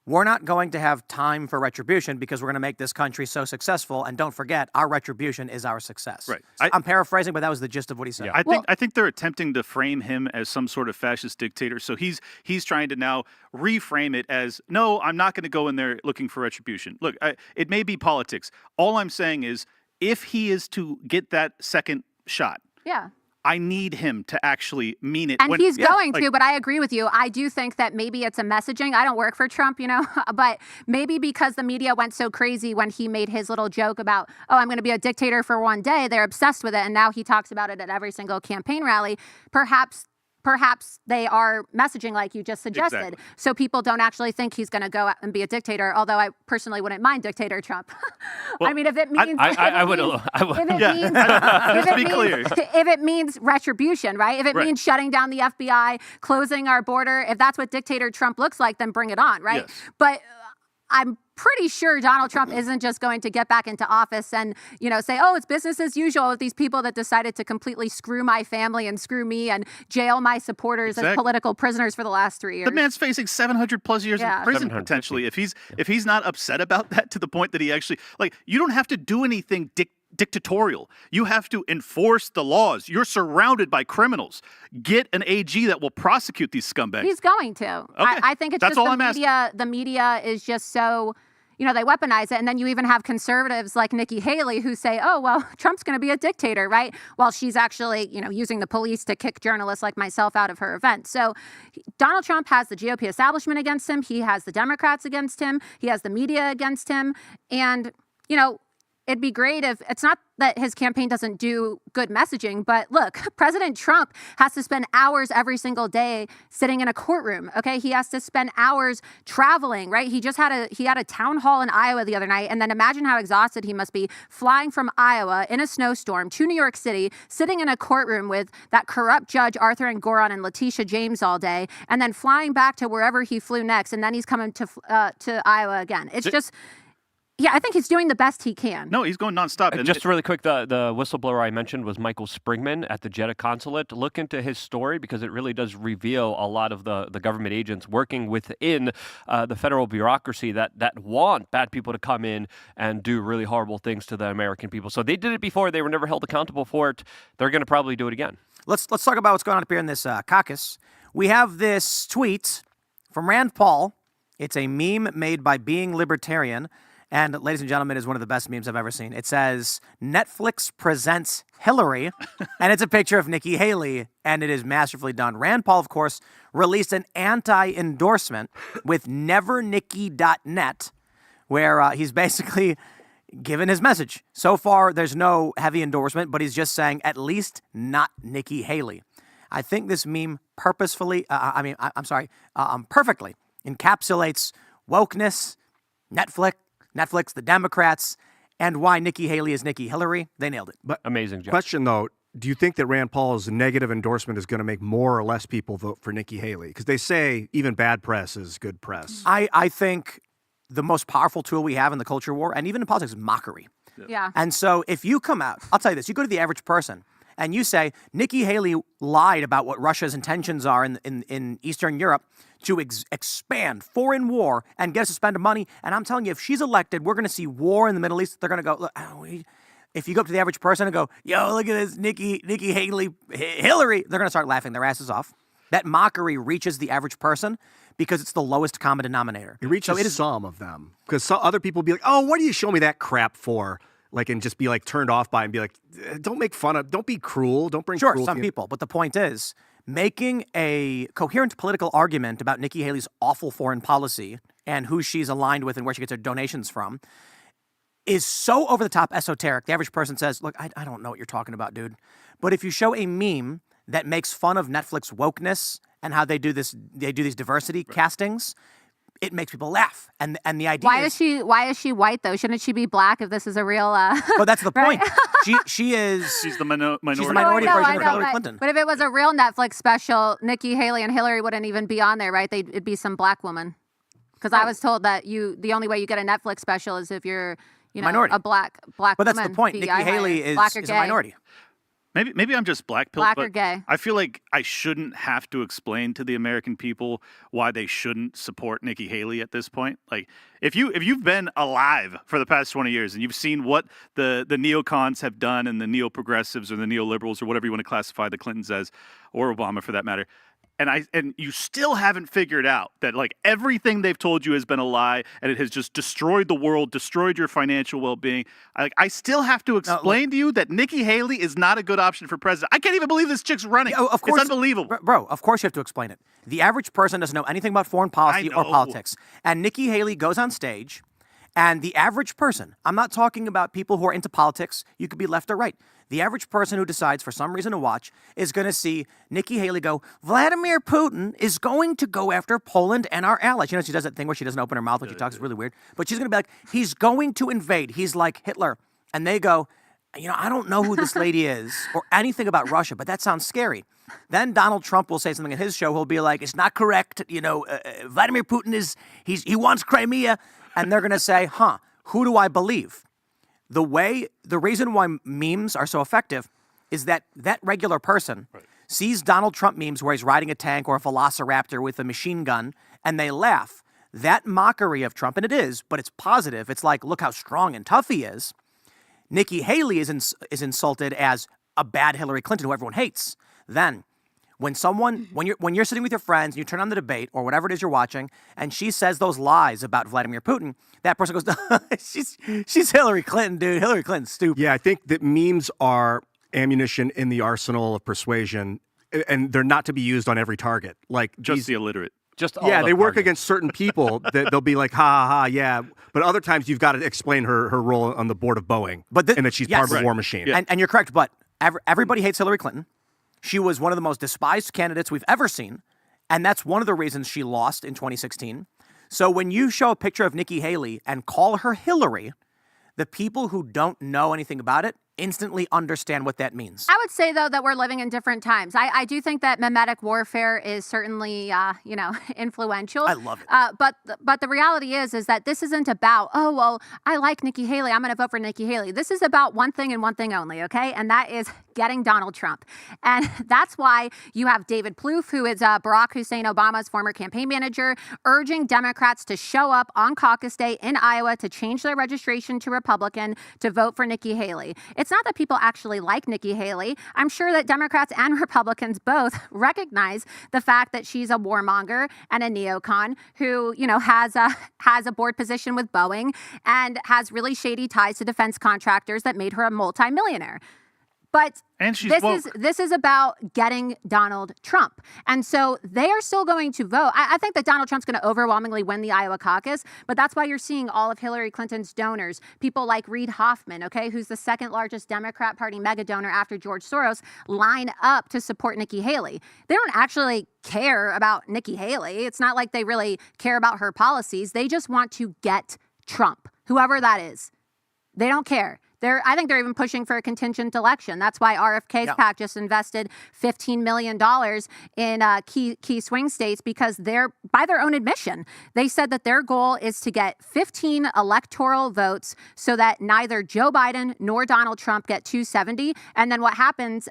we're not going to have time for retribution because we're going to make this country so successful. And don't forget, our retribution is our success. Right. I'm paraphrasing, but that was the gist of what he said. Yeah. I think they're attempting to frame him as some sort of fascist dictator. So he's trying to now reframe it as, no, I'm not going to go in there looking for retribution. Look, it may be politics. All I'm saying is, if he is to get that second shot, I need him to actually mean it. And he's going to, but I agree with you. I do think that maybe it's a messaging. I don't work for Trump, but maybe because the media went so crazy when he made his little joke about, oh, I'm going to be a dictator for one day. They're obsessed with it. And now he talks about it at every single campaign rally. Perhaps they are messaging like you just suggested. Exactly. So people don't actually think he's going to go out and be a dictator, although I personally wouldn't mind dictator Trump. Well, I mean, if it means... I would. Let's be clear. If it means retribution, right? If it means shutting down the FBI, closing our border, if that's what dictator Trump looks like, then bring it on, right? Yes. But I'm pretty sure Donald Trump isn't just going to get back into office and, say, oh, it's business as usual with these people that decided to completely screw my family and screw me and jail my supporters as political prisoners for the last 3 years. The man's facing 700 plus years in prison potentially. If he's not upset about that to the point that he actually, you don't have to do anything dictatorial. You have to enforce the laws. You're surrounded by criminals. Get an AG that will prosecute these scumbags. He's going to. Okay. I think it's That's just all the media is just so, they weaponize it. And then you even have conservatives like Nikki Haley who say, oh, well, Trump's going to be a dictator, right? While she's actually, using the police to kick journalists like myself out of her event. So Donald Trump has the GOP establishment against him. He has the Democrats against him. He has the media against him. And, it'd be great if it's not that his campaign doesn't do good messaging, but look, President Trump has to spend hours every single day sitting in a courtroom. Okay. He has to spend hours traveling, right? He had a town hall in Iowa the other night. And then imagine how exhausted he must be flying from Iowa in a snowstorm to New York City, sitting in a courtroom with that corrupt judge, Arthur Engoron and Letitia James all day, and then flying back to wherever he flew next. And then he's coming to Iowa again. It's just, yeah, I think he's doing the best he can. No, he's going nonstop. And just really quick, the whistleblower I mentioned was Michael Springman at the Jeddah consulate. Look into his story because it really does reveal a lot of the government agents working within the federal bureaucracy that want bad people to come in and do really horrible things to the American people. So they did it before. They were never held accountable for it. They're going to probably do it again. Let's talk about what's going on up here in this caucus. We have this tweet from Rand Paul. It's a meme made by Being Libertarian. And, ladies and gentlemen, is one of the best memes I've ever seen. It says, Netflix presents Hillary, and it's a picture of Nikki Haley, and it is masterfully done. Rand Paul, of course, released an anti-endorsement with nevernikki.net, where he's basically given his message. So far, there's no heavy endorsement, but he's just saying, at least not Nikki Haley. I think this meme perfectly encapsulates wokeness, Netflix, the Democrats, and why Nikki Haley is Nikki Hillary. They nailed it. But amazing job. Question, though, do you think that Rand Paul's negative endorsement is going to make more or less people vote for Nikki Haley? Because they say even bad press is good press. I think the most powerful tool we have in the culture war, and even in politics, is mockery. Yeah. And so if you come out, I'll tell you this, you go to the average person, and you say, Nikki Haley lied about what Russia's intentions are in Eastern Europe to expand foreign war and get us to spend money. And I'm telling you, if she's elected, we're going to see war in the Middle East. They're going to go, look, if you go up to the average person and go, yo, look at this Nikki Haley, Hillary, they're going to start laughing their asses off. That mockery reaches the average person because it's the lowest common denominator. It reaches some of them. Because some other people will be like, oh, what do you show me that crap for? And just be turned off by it and be like, don't make fun of, don't be cruel, don't bring cruelty. Sure, some people. But the point is, making a coherent political argument about Nikki Haley's awful foreign policy and who she's aligned with and where she gets her donations from is so over the top esoteric. The average person says, look, I don't know what you're talking about, dude. But if you show a meme that makes fun of Netflix wokeness and how they do these diversity castings, it makes people laugh, and the idea why is she white though? Shouldn't she be black if this is a real? Well, that's the right? point. She's She's the minority the version of Hillary Clinton. But if it was a real Netflix special, Nikki Haley and Hillary wouldn't even be on there, right? It'd be some black woman. Because I was told that the only way you get a Netflix special is if you're minority. A black But woman. that's the point. Nikki Haley is a minority. Maybe I'm just black-pilled, Black but or gay. I feel like I shouldn't have to explain to the American people why they shouldn't support Nikki Haley at this point. Like, if you've been alive for the past 20 years and you've seen what the neocons have done and the neo-progressives or the neoliberals or whatever you want to classify the Clintons as, or Obama for that matter, and you still haven't figured out that everything they've told you has been a lie and it has just destroyed the world, destroyed your financial well-being. I still have to explain to you that Nikki Haley is not a good option for president. I can't even believe this chick's running. Yeah, of course, it's unbelievable. Bro, of course you have to explain it. The average person doesn't know anything about foreign policy or politics. And Nikki Haley goes on stage, and the average person, I'm not talking about people who are into politics, you could be left or right. The average person who decides for some reason to watch is going to see Nikki Haley go, Vladimir Putin is going to go after Poland and our allies. She does that thing where she doesn't open her mouth when she talks. It's really weird. But she's going to be like, he's going to invade. He's like Hitler. And they go, I don't know who this lady is or anything about Russia, but that sounds scary. Then Donald Trump will say something in his show. He'll be like, it's not correct. Vladimir Putin he wants Crimea. And they're going to say, who do I believe? The reason why memes are so effective is that regular person sees Donald Trump memes where he's riding a tank or a velociraptor with a machine gun, and they laugh. That mockery of Trump, and it is, but it's positive. It's like, look how strong and tough he is. Nikki Haley is insulted as a bad Hillary Clinton who everyone hates. Then When you're sitting with your friends, and you turn on the debate or whatever it is you're watching, and she says those lies about Vladimir Putin, that person goes, she's Hillary Clinton, dude. Hillary Clinton's stupid. Yeah, I think that memes are ammunition in the arsenal of persuasion, and they're not to be used on every target. Like Just the illiterate. Just all yeah, the they work targets. against certain people that they'll be like, ha ha ha, yeah. But other times you've got to explain her role on the board of Boeing, and that she's part of the war machine. Yeah. And you're correct, but everybody hates Hillary Clinton. She was one of the most despised candidates we've ever seen, and that's one of the reasons she lost in 2016. So when you show a picture of Nikki Haley and call her Hillary, the people who don't know anything about it instantly understand what that means. I would say, though, that we're living in different times. I do think that mimetic warfare is certainly, influential. I love it. But the reality is that this isn't about, oh, well, I like Nikki Haley, I'm going to vote for Nikki Haley. This is about one thing and one thing only, okay? And that is getting Donald Trump. And that's why you have David Plouffe, who is Barack Hussein Obama's former campaign manager, urging Democrats to show up on caucus day in Iowa to change their registration to Republican to vote for Nikki Haley. It's not that people actually like Nikki Haley. I'm sure that Democrats and Republicans both recognize the fact that she's a warmonger and a neocon who, has a board position with Boeing and has really shady ties to defense contractors that made her a multimillionaire. But And she's this woke. this is about getting Donald Trump. And so they are still going to vote. I think that Donald Trump's going to overwhelmingly win the Iowa caucus, but that's why you're seeing all of Hillary Clinton's donors, people like Reid Hoffman, okay, who's the second largest Democrat Party mega donor after George Soros, line up to support Nikki Haley. They don't actually care about Nikki Haley. It's not like they really care about her policies. They just want to get Trump, whoever that is. They don't care. I think they're even pushing for a contingent election. That's why RFK's PAC just invested $15 million in key swing states, because by their own admission, they said that their goal is to get 15 electoral votes so that neither Joe Biden nor Donald Trump get 270. And then what happens,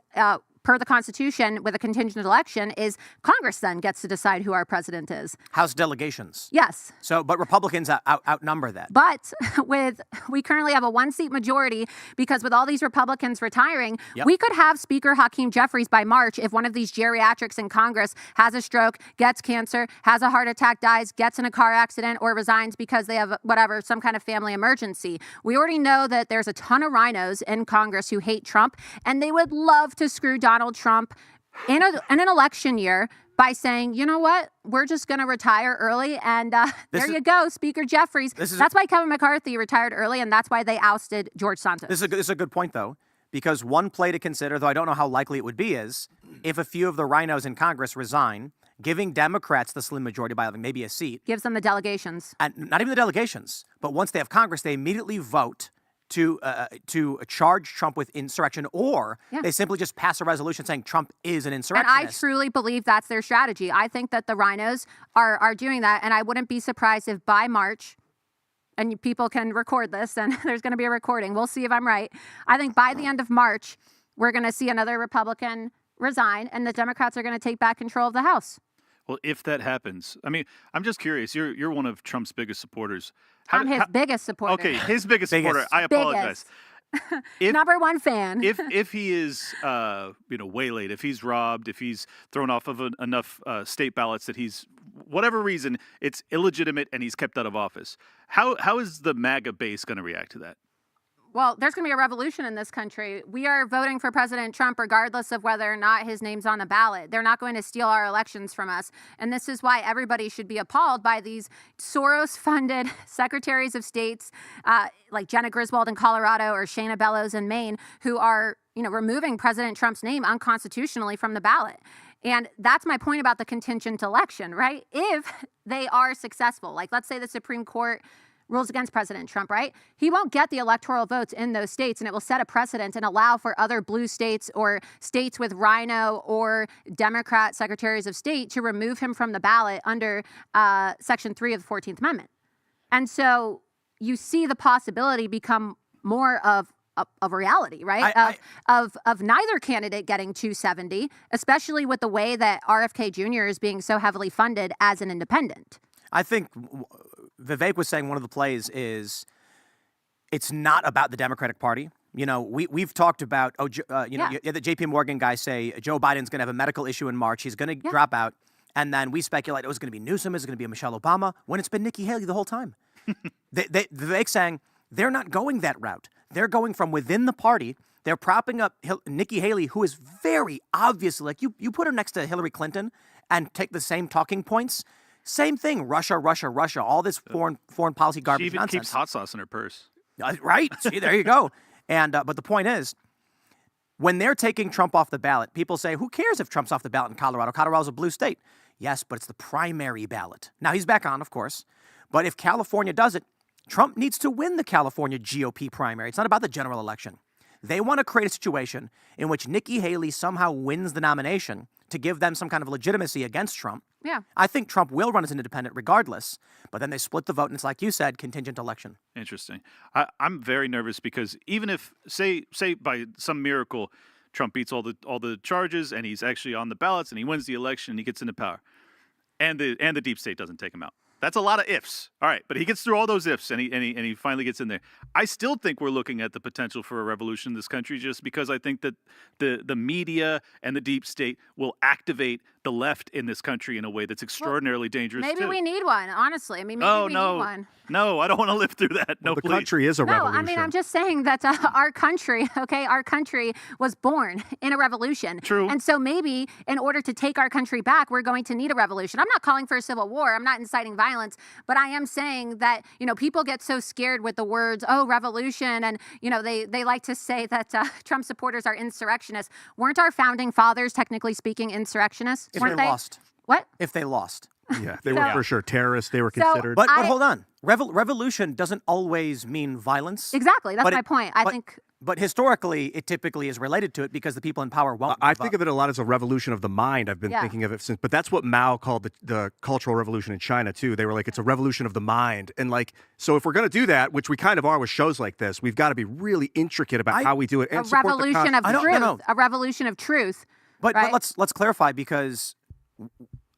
per the Constitution, with a contingent election, is Congress then gets to decide who our president is. House delegations. Yes. But Republicans outnumber that. But we currently have a one-seat majority, because with all these Republicans retiring, we could have Speaker Hakeem Jeffries by March if one of these geriatrics in Congress has a stroke, gets cancer, has a heart attack, dies, gets in a car accident, or resigns because they have some kind of family emergency. We already know that there's a ton of rhinos in Congress who hate Trump, and they would love to screw Donald Trump in an election year by saying, you know what, we're just going to retire early, and there you go, Speaker Jeffries. That's why Kevin McCarthy retired early, and that's why they ousted George Santos. This is a good point, though, because one play to consider, though I don't know how likely it would be, is if a few of the rhinos in Congress resign, giving Democrats the slim majority by maybe a seat. Gives them the delegations. And not even the delegations, but once they have Congress, they immediately vote to charge Trump with insurrection, or they simply just pass a resolution saying Trump is an insurrectionist. And I truly believe that's their strategy. I think that the rhinos are doing that, and I wouldn't be surprised if by March, and people can record this, and there's going to be a recording. We'll see if I'm right. I think by the end of March, we're going to see another Republican resign, and the Democrats are going to take back control of the House. Well, if that happens, I mean, I'm just curious. You're one of Trump's biggest supporters. I'm his biggest supporter. Okay, his biggest supporter. I apologize. Number one fan. if he is waylaid, if he's robbed, if he's thrown off of enough state ballots that he's, whatever reason, it's illegitimate and he's kept out of office, how is the MAGA base going to react to that? Well, there's going to be a revolution in this country. We are voting for President Trump regardless of whether or not his name's on the ballot. They're not going to steal our elections from us. And this is why everybody should be appalled by these Soros-funded secretaries of states like Jenna Griswold in Colorado or Shayna Bellows in Maine, who are, removing President Trump's name unconstitutionally from the ballot. And that's my point about the contingent election, right? If they are successful, like let's say the Supreme Court rules against President Trump, right? He won't get the electoral votes in those states, and it will set a precedent and allow for other blue states or states with rhino or Democrat secretaries of state to remove him from the ballot under Section 3 of the 14th Amendment. And so you see the possibility become more of reality, right? Of neither candidate getting 270, especially with the way that RFK Jr. is being so heavily funded as an independent. I think Vivek was saying one of the plays is it's not about the Democratic Party. You know, we've talked about, you Yeah. had the JP Morgan guy say Joe Biden's going to have a medical issue in March. He's going to drop out. And then we speculate it was going to be Newsom, it's going to be Michelle Obama, when it's been Nikki Haley the whole time. Vivek's saying they're not going that route. They're going from within the party. They're propping up Nikki Haley, who is very obviously, like, you put her next to Hillary Clinton and take the same talking points. Same thing, Russia, all this foreign policy garbage She even nonsense. keeps hot sauce in her purse. Right. See, there you go. And but the point is, when they're taking Trump off the ballot, people say, who cares if Trump's off the ballot in Colorado? Colorado's a blue state. Yes, but it's the primary ballot. Now, he's back on, of course. But if California does it, Trump needs to win the California GOP primary. It's not about the general election. They want to create a situation in which Nikki Haley somehow wins the nomination to give them some kind of legitimacy against Trump. Yeah. I think Trump will run as an independent regardless, but then they split the vote, and it's like you said, contingent election. Interesting. I'm very nervous because even if, say by some miracle, Trump beats all the charges and he's actually on the ballots and he wins the election and he gets into power, and the deep state doesn't take him out. That's a lot of ifs. All right, but he gets through all those ifs and he finally gets in there. I still think we're looking at the potential for a revolution in this country just because I think that the media and the deep state will activate the left in this country in a way that's extraordinarily dangerous. Maybe we need one, honestly. I mean, maybe we need one. No, I don't want to live through that. No, the please. country is a No, revolution. I mean, I'm just saying that our country was born in a revolution. True. And so maybe in order to take our country back, we're going to need a revolution. I'm not calling for a civil war. I'm not inciting violence, but I am saying that, people get so scared with the words, revolution. And, they like to say that Trump supporters are insurrectionists. Weren't our founding fathers, technically speaking, insurrectionists? If Weren't they lost. What? If they lost. Yeah, they were for sure terrorists. They were So- considered. But hold on. Revolution doesn't always mean violence. Exactly. That's But my it- point. But historically, it typically is related to it because the people in power won't. I think of it a lot as a revolution of the mind. I've been Yeah. thinking of it since, but that's what Mao called the Cultural Revolution in China too. They were like, it's a revolution of the mind, and so if we're going to do that, which we kind of are with shows like this, we've got to be really intricate about how we do it and a support revolution the of I don't- truth. no. A revolution of truth. But right? let's clarify, because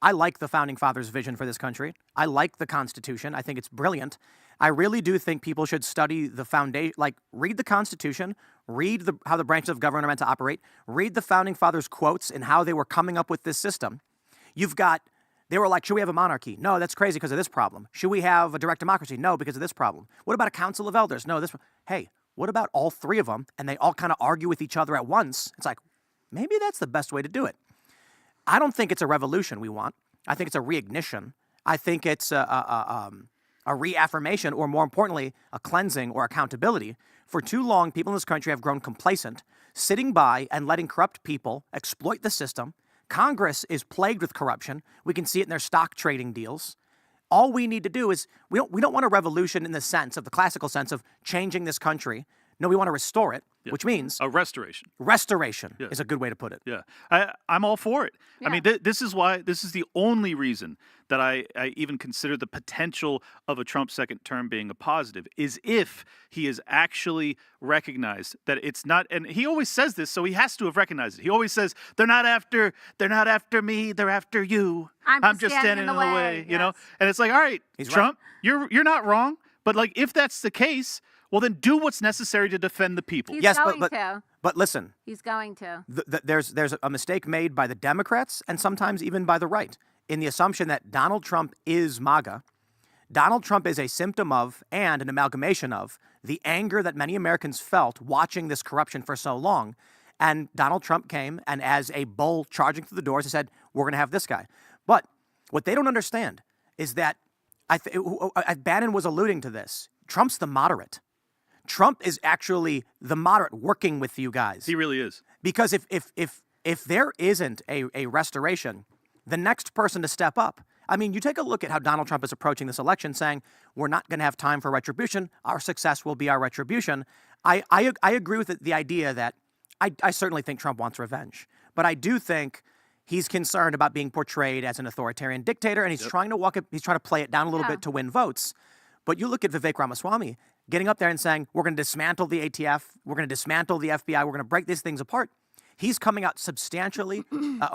I like the founding fathers' vision for this country. I like the Constitution. I think it's brilliant. I really do think people should study the foundation, read the Constitution, read how the branches of government are meant to operate, read the founding fathers' quotes and how they were coming up with this system. They were like, should we have a monarchy? No, that's crazy because of this problem. Should we have a direct democracy? No, because of this problem. What about a council of elders? No, Hey, what about all three of them? And they all kind of argue with each other at once. It's like, maybe that's the best way to do it. I don't think it's a revolution we want. I think it's a reignition. I think it's a reaffirmation, or more importantly, a cleansing or accountability. For too long, people in this country have grown complacent, sitting by and letting corrupt people exploit the system. Congress is plagued with corruption. We can see it in their stock trading deals. All we need to do is, we don't want a revolution in the classical sense of changing this country. No, we want to restore it, which means A restoration. restoration is a good way to put it. Yeah, I'm all for it. I mean, this is the only reason that I even consider the potential of a Trump second term being a positive is if he is actually recognized that it's not, and he always says this, so he has to have recognized it. He always says, they're not after me, they're after you. I'm just standing in the way, you know? And it's like, all right, He's Trump, you're not wrong, but if that's the case, well, then do what's necessary to defend the people. He's Yes, going to. but listen, He's going to. there's a mistake made by the Democrats and sometimes even by the right in the assumption that Donald Trump is MAGA. Donald Trump is a symptom of and an amalgamation of the anger that many Americans felt watching this corruption for so long. And Donald Trump came and, as a bull charging through the doors, he said, we're going to have this guy. But what they don't understand is that Bannon was alluding to this. Trump's the moderate. Trump is actually the moderate working with you guys. He really is. Because if there isn't a restoration, the next person to step up, I mean, you take a look at how Donald Trump is approaching this election, saying, we're not going to have time for retribution. Our success will be our retribution. I agree with the idea that I certainly think Trump wants revenge. But I do think he's concerned about being portrayed as an authoritarian dictator, and he's trying to play it down a little bit to win votes. But you look at Vivek Ramaswamy getting up there and saying, we're going to dismantle the ATF, we're going to dismantle the FBI, we're going to break these things apart. He's coming out substantially,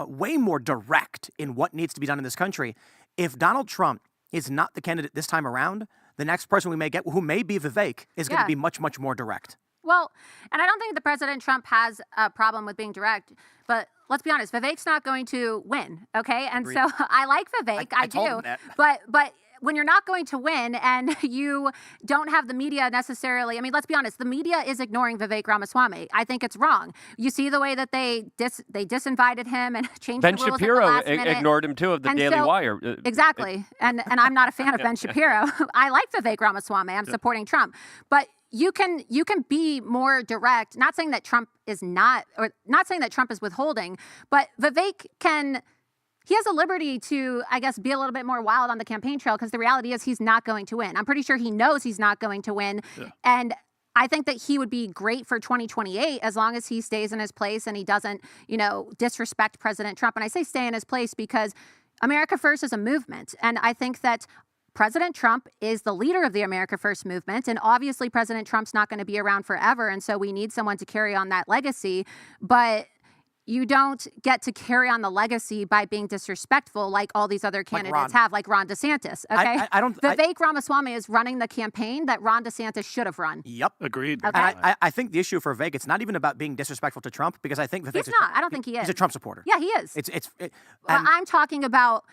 way more direct in what needs to be done in this country. If Donald Trump is not the candidate this time around, the next person we may get, who may be Vivek, is going to be much, much more direct. Well, and I don't think the President Trump has a problem with being direct, but let's be honest, Vivek's not going to win, okay? And Agreed. so I like Vivek, I told do, him that. but when you're not going to win and you don't have the media necessarily, I mean, let's be honest, the media is ignoring Vivek Ramaswamy. I think it's wrong. You see the way that they disinvited him and changed Ben the rules Shapiro at the last minute. ignored him too of the And Daily so- Wire. Exactly. And I'm not a fan of Ben Shapiro. I like Vivek Ramaswamy. I'm supporting Trump. But you can be more direct, not saying that Trump is not, or not saying that Trump is withholding, but Vivek he has a liberty to, I guess, be a little bit more wild on the campaign trail, because the reality is he's not going to win. I'm pretty sure he knows he's not going to win. Yeah. And I think that he would be great for 2028 as long as he stays in his place and he doesn't, disrespect President Trump. And I say stay in his place because America First is a movement. And I think that President Trump is the leader of the America First movement. And obviously, President Trump's not going to be around forever. And so we need someone to carry on that legacy. But you don't get to carry on the legacy by being disrespectful like all these other candidates have, like Ron DeSantis. Okay, Vivek Ramaswamy is running the campaign that Ron DeSantis should have run. Yep, agreed. Okay. And I think the issue for Vivek, it's not even about being disrespectful to Trump, because I think Vivek's He's not. I don't think he is. He's a Trump supporter. Yeah, he is. And I'm talking about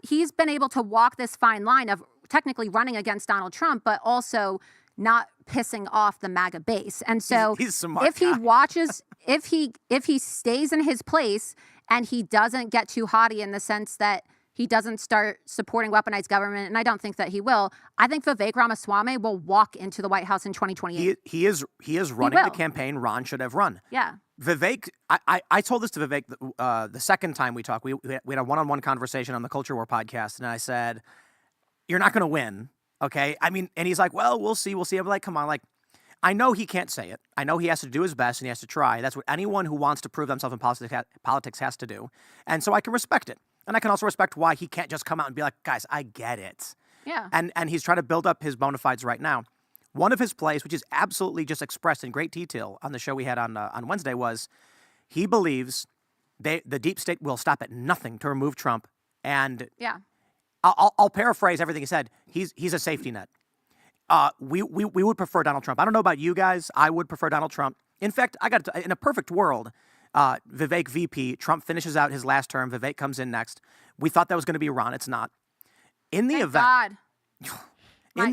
he's been able to walk this fine line of technically running against Donald Trump, but also not pissing off the MAGA base. And so he's a smart if he guy. watches, if he stays in his place and he doesn't get too haughty in the sense that he doesn't start supporting weaponized government, and I don't think that he will, I think Vivek Ramaswamy will walk into the White House in 2028. he is running the campaign Ron should have run. Yeah. Vivek, I told this to Vivek the second time we talked. We had a one-on-one conversation on the Culture War podcast, and I said, "You're not going to win." Okay, I mean, and he's like, well, we'll see. I'm like, come on, like, I know he can't say it. I know he has to do his best and he has to try. That's what anyone who wants to prove themselves in politics has to do. And so I can respect it. And I can also respect why he can't just come out and be like, guys, I get it. Yeah. And he's trying to build up his bona fides right now. One of his plays, which is absolutely just expressed in great detail on the show we had on Wednesday, was he believes the deep state will stop at nothing to remove Trump. And Yeah. I'll paraphrase everything he said. He's a safety net. We would prefer Donald Trump. I don't know about you guys. I would prefer Donald Trump. In fact, in a perfect world, Vivek VP, Trump finishes out his last term. Vivek comes in next. We thought that was going to be Ron. It's not. In the event, in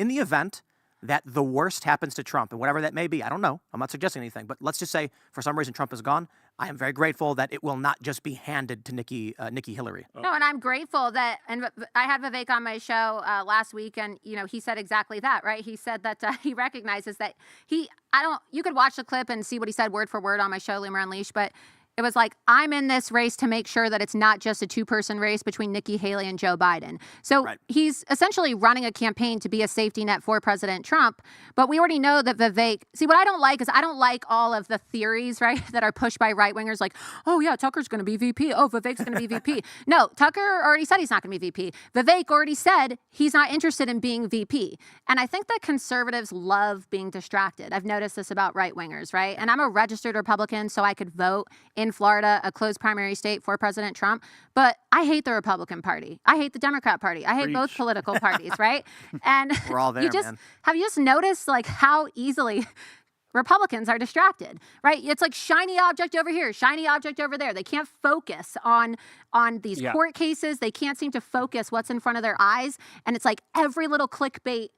the event that the worst happens to Trump, and whatever that may be, I don't know. I'm not suggesting anything, but let's just say for some reason Trump is gone. I am very grateful that it will not just be handed to Nikki Hillary. No, and I'm grateful that, and I had Vivek on my show last week, and he said exactly that, right? He said that he recognizes that you could watch the clip and see what he said word for word on my show, Loomer Unleashed, but it was like, I'm in this race to make sure that it's not just a two-person race between Nikki Haley and Joe Biden. So he's essentially running a campaign to be a safety net for President Trump. But we already know that Vivek, see, what I don't like is I don't like all of the theories, right, that are pushed by right-wingers like, oh, yeah, Tucker's going to be VP. Oh, Vivek's going to be VP. No, Tucker already said he's not going to be VP. Vivek already said he's not interested in being VP. And I think that conservatives love being distracted. I've noticed this about right-wingers, right? And I'm a registered Republican, so I could vote in Florida, a closed primary state for President Trump. But I hate the Republican Party. I hate the Democrat Party. I hate both political parties, right? And we're all there, man. Have you just noticed like how easily Republicans are distracted, right? It's like shiny object over here, shiny object over there. They can't focus on these court cases. They can't seem to focus what's in front of their eyes. And it's like every little clickbait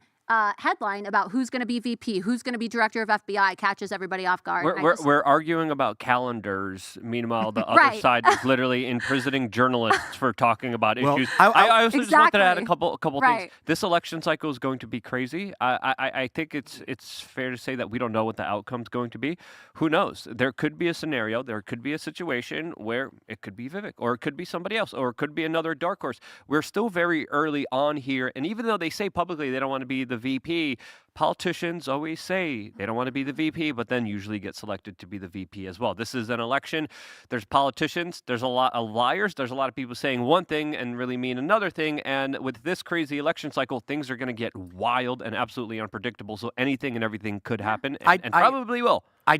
headline about who's going to be VP, who's going to be director of FBI catches everybody off guard. We're arguing about calendars. Meanwhile, the other side is literally imprisoning journalists for talking about issues. I also just wanted to add a couple things. This election cycle is going to be crazy. I think it's fair to say that we don't know what the outcome's going to be. Who knows? There could be a scenario, there could be a situation where it could be Vivek, or it could be somebody else, or it could be another dark horse. We're still very early on here, and even though they say publicly they don't want to be the VP, politicians always say they don't want to be the VP, but then usually get selected to be the VP as well. This is an election. There's politicians. There's a lot of liars. There's a lot of people saying one thing and really mean another thing. And with this crazy election cycle, things are going to get wild and absolutely unpredictable. So anything and everything could happen, and probably will. I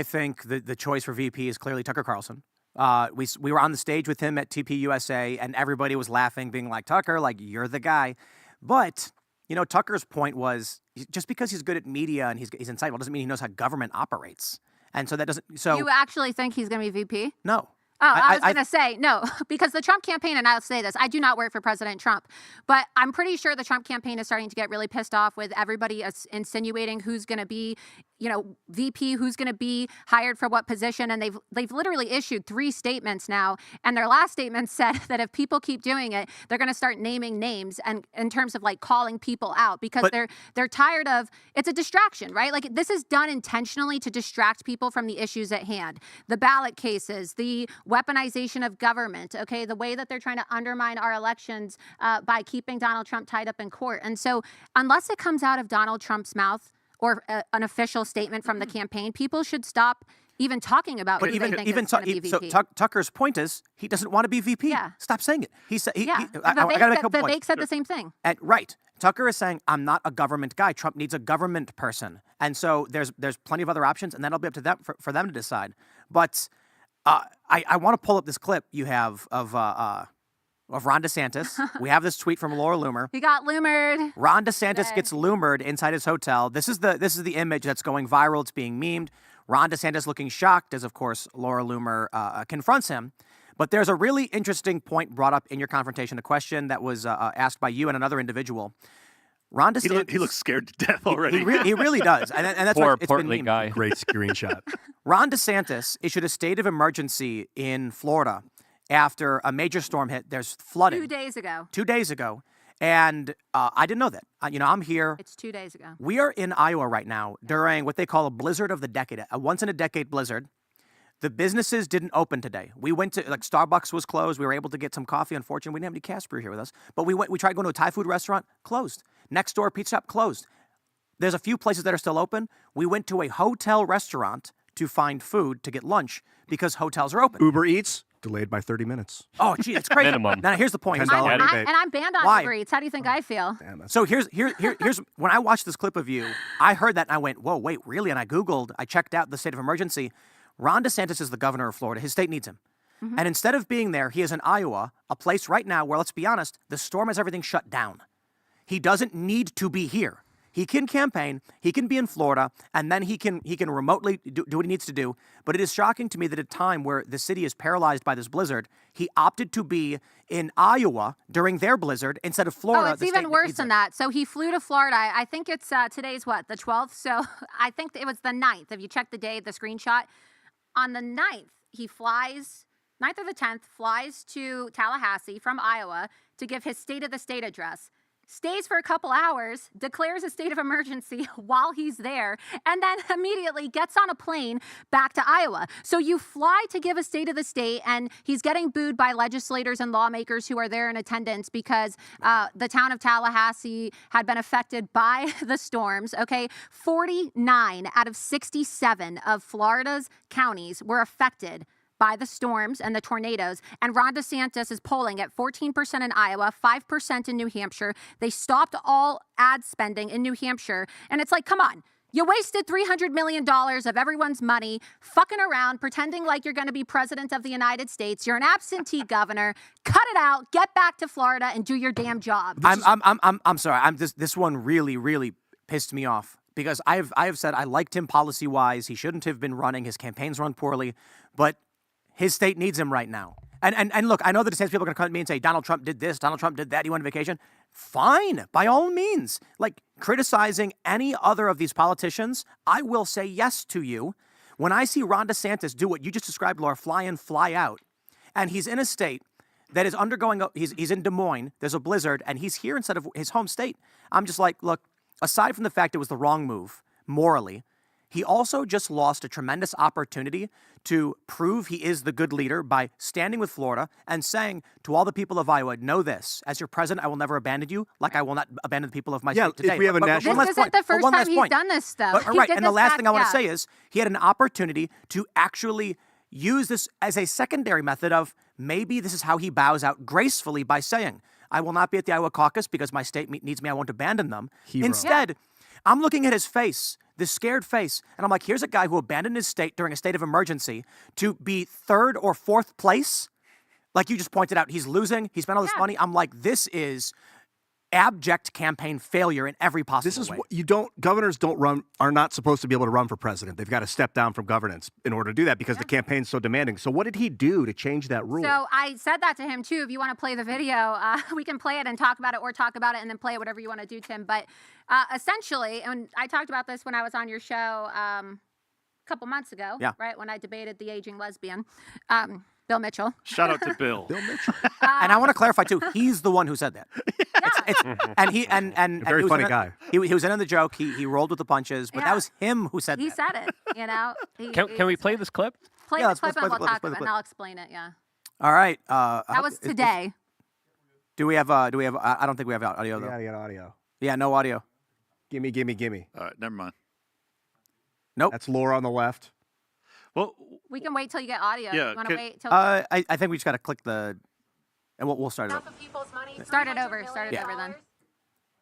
think the choice for VP is clearly Tucker Carlson. We were on the stage with him at TPUSA, and everybody was laughing, being like, Tucker, like, you're the guy. But Tucker's point was just because he's good at media and he's insightful doesn't mean he knows how government operates. And so that doesn't. So You actually think he's going to be VP? no. Oh, I was going to say, no, because the Trump campaign, and I'll say this, I do not work for President Trump, but I'm pretty sure the Trump campaign is starting to get really pissed off with everybody insinuating who's going to be, VP, who's going to be hired for what position. And they've literally issued 3 statements now. And their last statement said that if people keep doing it, they're going to start naming names and in terms of like calling people out because they're tired of, it's a distraction, right? Like this is done intentionally to distract people from the issues at hand. The ballot cases, the weaponization of government, okay, the way that they're trying to undermine our elections by keeping Donald Trump tied up in court. And so unless it comes out of Donald Trump's mouth or an official statement from the campaign, people should stop even talking about who they think is going to be VP. So Tucker's point is he doesn't want to be VP. Yeah. Stop saying it. He said, I Vivek, got to make a couple Vivek points. said the same thing. Right. Tucker is saying, I'm not a government guy. Trump needs a government person. And so there's plenty of other options, and that'll be up to them for them to decide. But I want to pull up this clip you have of Ron DeSantis. We have this tweet from Laura Loomer. He got loomered. Ron DeSantis gets loomered inside his hotel. This is the image that's going viral. It's being memed. Ron DeSantis looking shocked as, of course, Laura Loomer confronts him. But there's a really interesting point brought up in your confrontation, a question that was asked by you and another individual. Ron DeSantis. He looks scared to death already. He really does. And that's Poor why it's been portly memed. guy. Great screenshot. Ron DeSantis issued a state of emergency in Florida after a major storm hit. There's flooding. 2 days ago. 2 days ago. And I didn't know that. I'm here. It's 2 days ago. We are in Iowa right now during what they call a blizzard of the decade, a once-in-a-decade blizzard. The businesses didn't open today. We went to, Starbucks was closed. We were able to get some coffee. Unfortunately, we didn't have any Casper here with us. But we tried going to a Thai food restaurant, closed. Next door pizza shop, closed. There's a few places that are still open. We went to a hotel restaurant to find food to get lunch because hotels are open. Uber Eats, delayed by 30 minutes. Oh, gee, it's crazy. Minimum. Now, here's the point. $10 And rebate. I'm banned on Why? Uber Eats. How do you think I feel? So here's when I watched this clip of you, I heard that and I went, whoa, wait, really? And I checked out the state of emergency. Ron DeSantis is the governor of Florida. His state needs him. And instead of being there, he is in Iowa, a place right now where, let's be honest, the storm has everything shut down. He doesn't need to be here. He can campaign, he can be in Florida, and then he can remotely do what he needs to do. But it is shocking to me that at a time where the city is paralyzed by this blizzard, he opted to be in Iowa during their blizzard instead of Florida. Oh, it's even worse than that. So he flew to Florida. I think it's today's what, the 12th? So I think it was the 9th. If you check the day, the screenshot. On the 9th, he flies, 9th or the 10th, flies to Tallahassee from Iowa to give his State of the State address. Stays for a couple hours, declares a state of emergency while he's there, and then immediately gets on a plane back to Iowa. So you fly to give a state of the state, and he's getting booed by legislators and lawmakers who are there in attendance because the town of Tallahassee had been affected by the storms, okay? 49 out of 67 of Florida's counties were affected by the storms and the tornadoes. And Ron DeSantis is polling at 14% in Iowa, 5% in New Hampshire. They stopped all ad spending in New Hampshire. And it's like, come on. You wasted $300 million of everyone's money fucking around, pretending like you're going to be president of the United States. You're an absentee governor. Cut it out. Get back to Florida and do your damn job. I'm sorry. This one really pissed me off because I have said I liked him policy-wise. He shouldn't have been running. His campaign's run poorly, but his state needs him right now. And look, I know the DeSantis people are going to come at me and say, Donald Trump did this, Donald Trump did that, he went on vacation. Fine, by all means. Like, criticizing any other of these politicians, I will say yes to you. When I see Ron DeSantis do what you just described, Laura, fly in, fly out, and he's in a state that is undergoing, he's in Des Moines, there's a blizzard, and he's here instead of his home state, I'm just like, look, aside from the fact it was the wrong move, morally, he also just lost a tremendous opportunity to prove he is the good leader by standing with Florida and saying to all the people of Iowa, know this, as your president, I will never abandon you, like I will not abandon the people of my state today. If we have a national... This isn't the first time he's done this stuff. Right, and the last thing I want to say is he had an opportunity to actually use this as a secondary method of maybe this is how he bows out gracefully by saying, I will not be at the Iowa caucus because my state needs me, I won't abandon them. Instead, I'm looking at his face, this scared face, and I'm like, here's a guy who abandoned his state during a state of emergency to be third or fourth place. Like you just pointed out, he's losing. He spent all this money. I'm like, this is abject campaign failure in every possible This is way. what governors are not supposed to be able to run for president. They've got to step down from governance in order to do that because the campaign's so demanding. So what did he do to change that rule? So I said that to him too. If you want to play the video, we can play it and talk about it, or talk about it and then play it, whatever you want to do, Tim. But essentially, and I talked about this when I was on your show a couple months ago, right, when I debated the aging lesbian, Bill Mitchell. Shout out to Bill. Bill Mitchell. And I want to clarify too. He's the one who said that. And he and very he was funny in guy. He was in on the joke. He rolled with the punches, but that was him who said He that. said it, you know. Can we play this clip? Play Yeah, the let's clip play and the we'll clip, talk play the about it, and clip. I'll explain it, yeah. All right. That was today. Do we have? I don't think we have audio though. Gotta get audio. Yeah, no audio. Gimme. All right, never mind. Nope. That's Laura on the left. Well, We can wait till you get audio. Yeah, You want to could- wait till... I think we just got to click the, and we'll start it up. Start it over. Start it over then.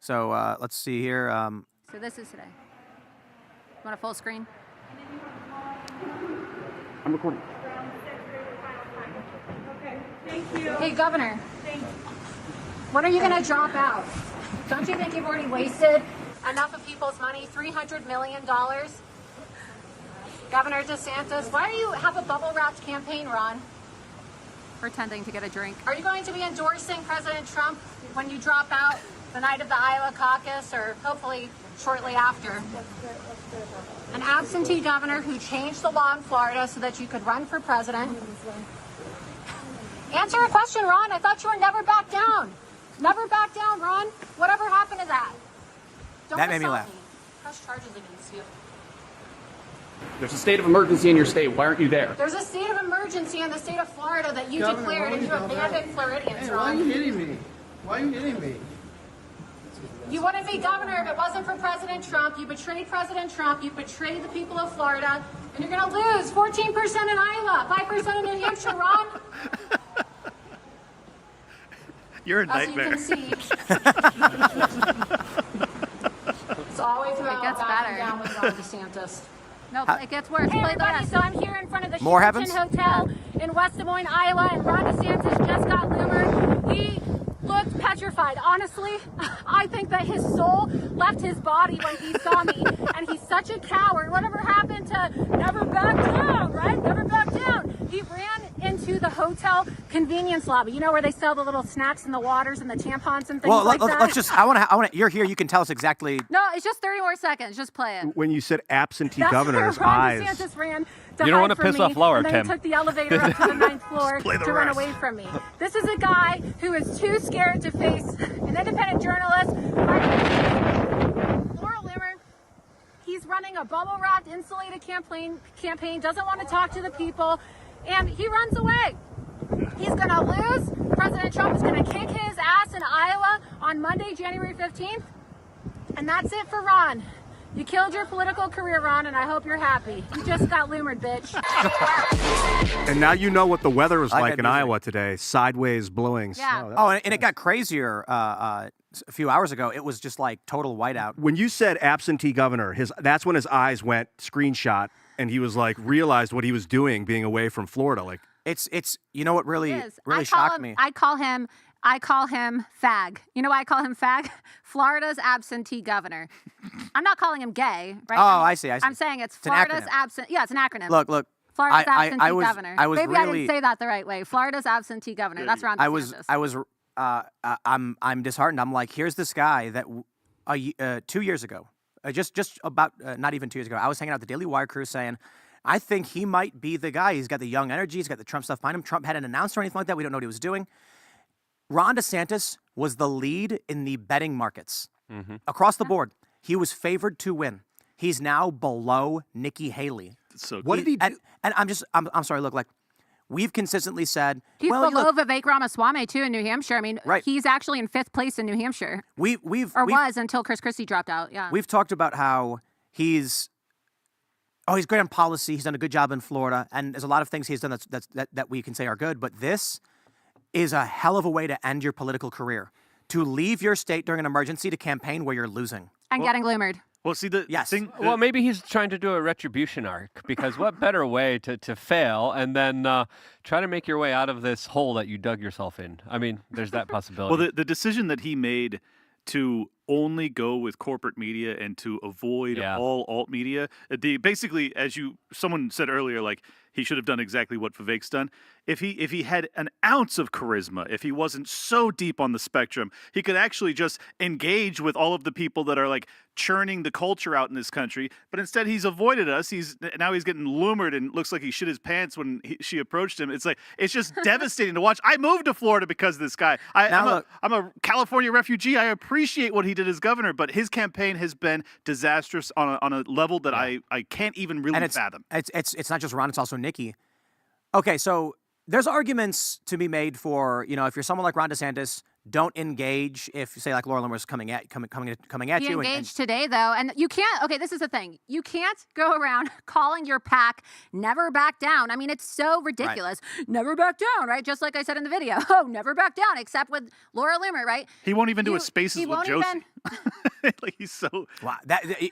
So let's see here. So this is today. You want a full screen? I'm recording. Hey, Governor. When are you going to drop out? Don't you think you've already wasted enough of people's money? $300 million? Governor DeSantis, why do you have a bubble-wrapped campaign, Ron? Pretending to get a drink. Are you going to be endorsing President Trump when you drop out the night of the Iowa caucus, or hopefully shortly after? An absentee governor who changed the law in Florida so that you could run for president. Answer a question, Ron. I thought you were never back down. Never back down, Ron. Whatever happened to that? Don't That made me assault laugh. Press charges against you. There's a state of emergency in your state. Why aren't you there? There's a state of emergency in the state of Florida that you declared, and you abandoned Floridians, Why are you Ron. hitting me? Why are you hitting me? You wouldn't be governor if it wasn't for President Trump. You betrayed President Trump. You betrayed the people of Florida. And you're going to lose 14% in Iowa, 5% in New Hampshire, Ron. you're a As you nightmare. can see. It's always about gets backing better. down with Ron DeSantis. No, it gets worse. Hey Play the everybody, rest. so I'm here in front of the More Sheraton happens? Hotel in West Des Moines, Iowa, and Ron DeSantis just got Loomer. He looked petrified. Honestly, I think that his soul left his body when he saw me, and he's such a coward. Whatever happened to never back down, right? Never back down. He ran into the hotel convenience lobby, you know, where they sell the little snacks and the waters and the tampons and things Well, like that. let's just. I want to. You're here. You can tell us exactly. No, it's just 30 more seconds. Just play it. When you said absentee That's governor's where Ron eyes. DeSantis ran to You don't hide wanna from piss me, off Laura, and then Tim. he took the elevator up to the 9th floor Play the to run rest. away from me. This is a guy who is too scared to face an independent journalist. Laura Loomer, he's running a bubble-wrapped, insulated campaign, doesn't want to talk to the people, and he runs away. He's going to lose. President Trump is going to kick his ass in Iowa on Monday, January 15th. And that's it for Ron. You killed your political career, Ron, and I hope you're happy. You just got Loomered, bitch. And now you know what the weather was I like got in music. Iowa today. Sideways blowing Yeah. snow. Oh, and it got crazier a few hours ago. It was just like total whiteout. When you said absentee governor, that's when his eyes went screenshot, and he was like realized what he was doing being away from Florida. Like, It's you know what really It is. really I call shocked him, me. I call him fag. You know why I call him fag? Florida's absentee governor. I'm not calling him gay, right? Oh, I see. I'm saying it's an Florida's acronym. absent. Yeah, it's an acronym. Look. Florida's I absentee was governor. I was Maybe I really didn't say that the right way. Florida's absentee governor. That's Ron DeSantis. I was I'm disheartened. I'm like, here's this guy that 2 years ago, just about not even 2 years ago, I was hanging out with the Daily Wire crew saying, I think he might be the guy. He's got the young energy. He's got the Trump stuff behind him. Trump hadn't announced or anything like that. We don't know what he was doing. Ron DeSantis was the lead in the betting markets across the board. He was favored to win. He's now below Nikki Haley. So what did he do? And I'm sorry. Look, like we've consistently said, He's well, below look, Vivek Ramaswamy too in New Hampshire. I mean, Right. he's actually in 5th place in New Hampshire, we've was until Chris Christie dropped out. Yeah. We've talked about how he's great on policy. He's done a good job in Florida, and there's a lot of things he's done that we can say are good. But this is a hell of a way to end your political career. To leave your state during an emergency to campaign where you're losing. and getting Loomered. well, see the Yes. thing. Well, maybe he's trying to do a retribution arc, because what better way to fail and then try to make your way out of this hole that you dug yourself in? I mean, there's that possibility. Well, the decision that he made to only go with corporate media and to avoid all alt media. Basically, as someone said earlier, like he should have done exactly what Vivek's done. If he had an ounce of charisma, if he wasn't so deep on the spectrum, he could actually just engage with all of the people that are like churning the culture out in this country. But instead, he's avoided us. Now he's getting loomered and looks like he shit his pants when she approached him. It's like it's just devastating to watch. I moved to Florida because of this guy. I'm a California refugee. I appreciate what he did as governor, but his campaign has been disastrous on a level that I can't even really fathom. It's not just Ron; it's also Nikki. Okay, so there's arguments to be made for, if you're someone like Ron DeSantis, don't engage if, say, like Laura Loomer's coming at He you. engaged today, though, and you can't. Okay, this is the thing: you can't go around calling your pack never back down. I mean, it's so ridiculous. Right. Never back down, right? Just like I said in the video. Oh, never back down, except with Laura Loomer, right? He won't even do a Spaces with Josie. Like he's so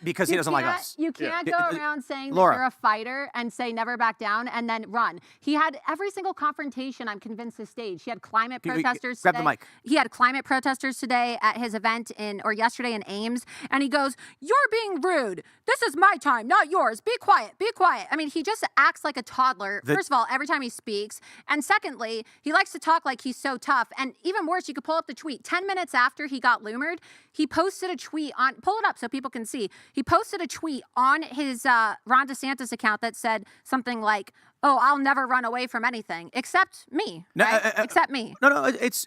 because he doesn't like us. You can't go around saying Laura. that you're a fighter and say never back down and then run. He had every single confrontation, I'm convinced, this stage. He had climate protesters grab today. the mic. He had climate protesters today at his event yesterday in Ames, and he goes, "You're being rude. This is my time, not yours. Be quiet. Be quiet." I mean, he just acts like a toddler. First of all, every time he speaks, and secondly, he likes to talk like he's so tough. And even worse, you could pull up the tweet. 10 minutes after he got loomered, he posted a tweet on. Pull it up so people can see. He posted a tweet on his Ron DeSantis account that said something like, "Oh, I'll never run away from anything except me." Right? Except me. No. It's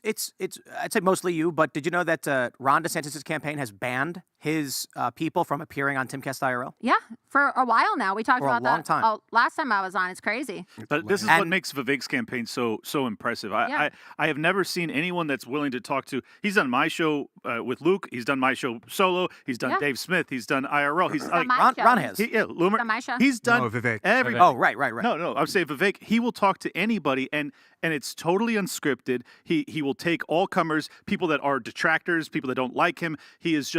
I'd say mostly you. But did you know that Ron DeSantis' campaign has banned his people from appearing on Timcast IRL? Yeah, for a while now. We talked For about a long that. time. Oh, last time I was on. It's crazy. But this is what makes Vivek's campaign so impressive. I have never seen anyone that's willing to talk to. He's done my show with Luke. He's done my show solo. He's done Dave Smith. He's done IRL. He's like Ron has. Loomer. On my show. He's done Vivek. everybody. Oh, right. No. I would say Vivek. He will talk to anybody, and it's totally unscripted. He will take all comers, people that are detractors, people that don't like him. He is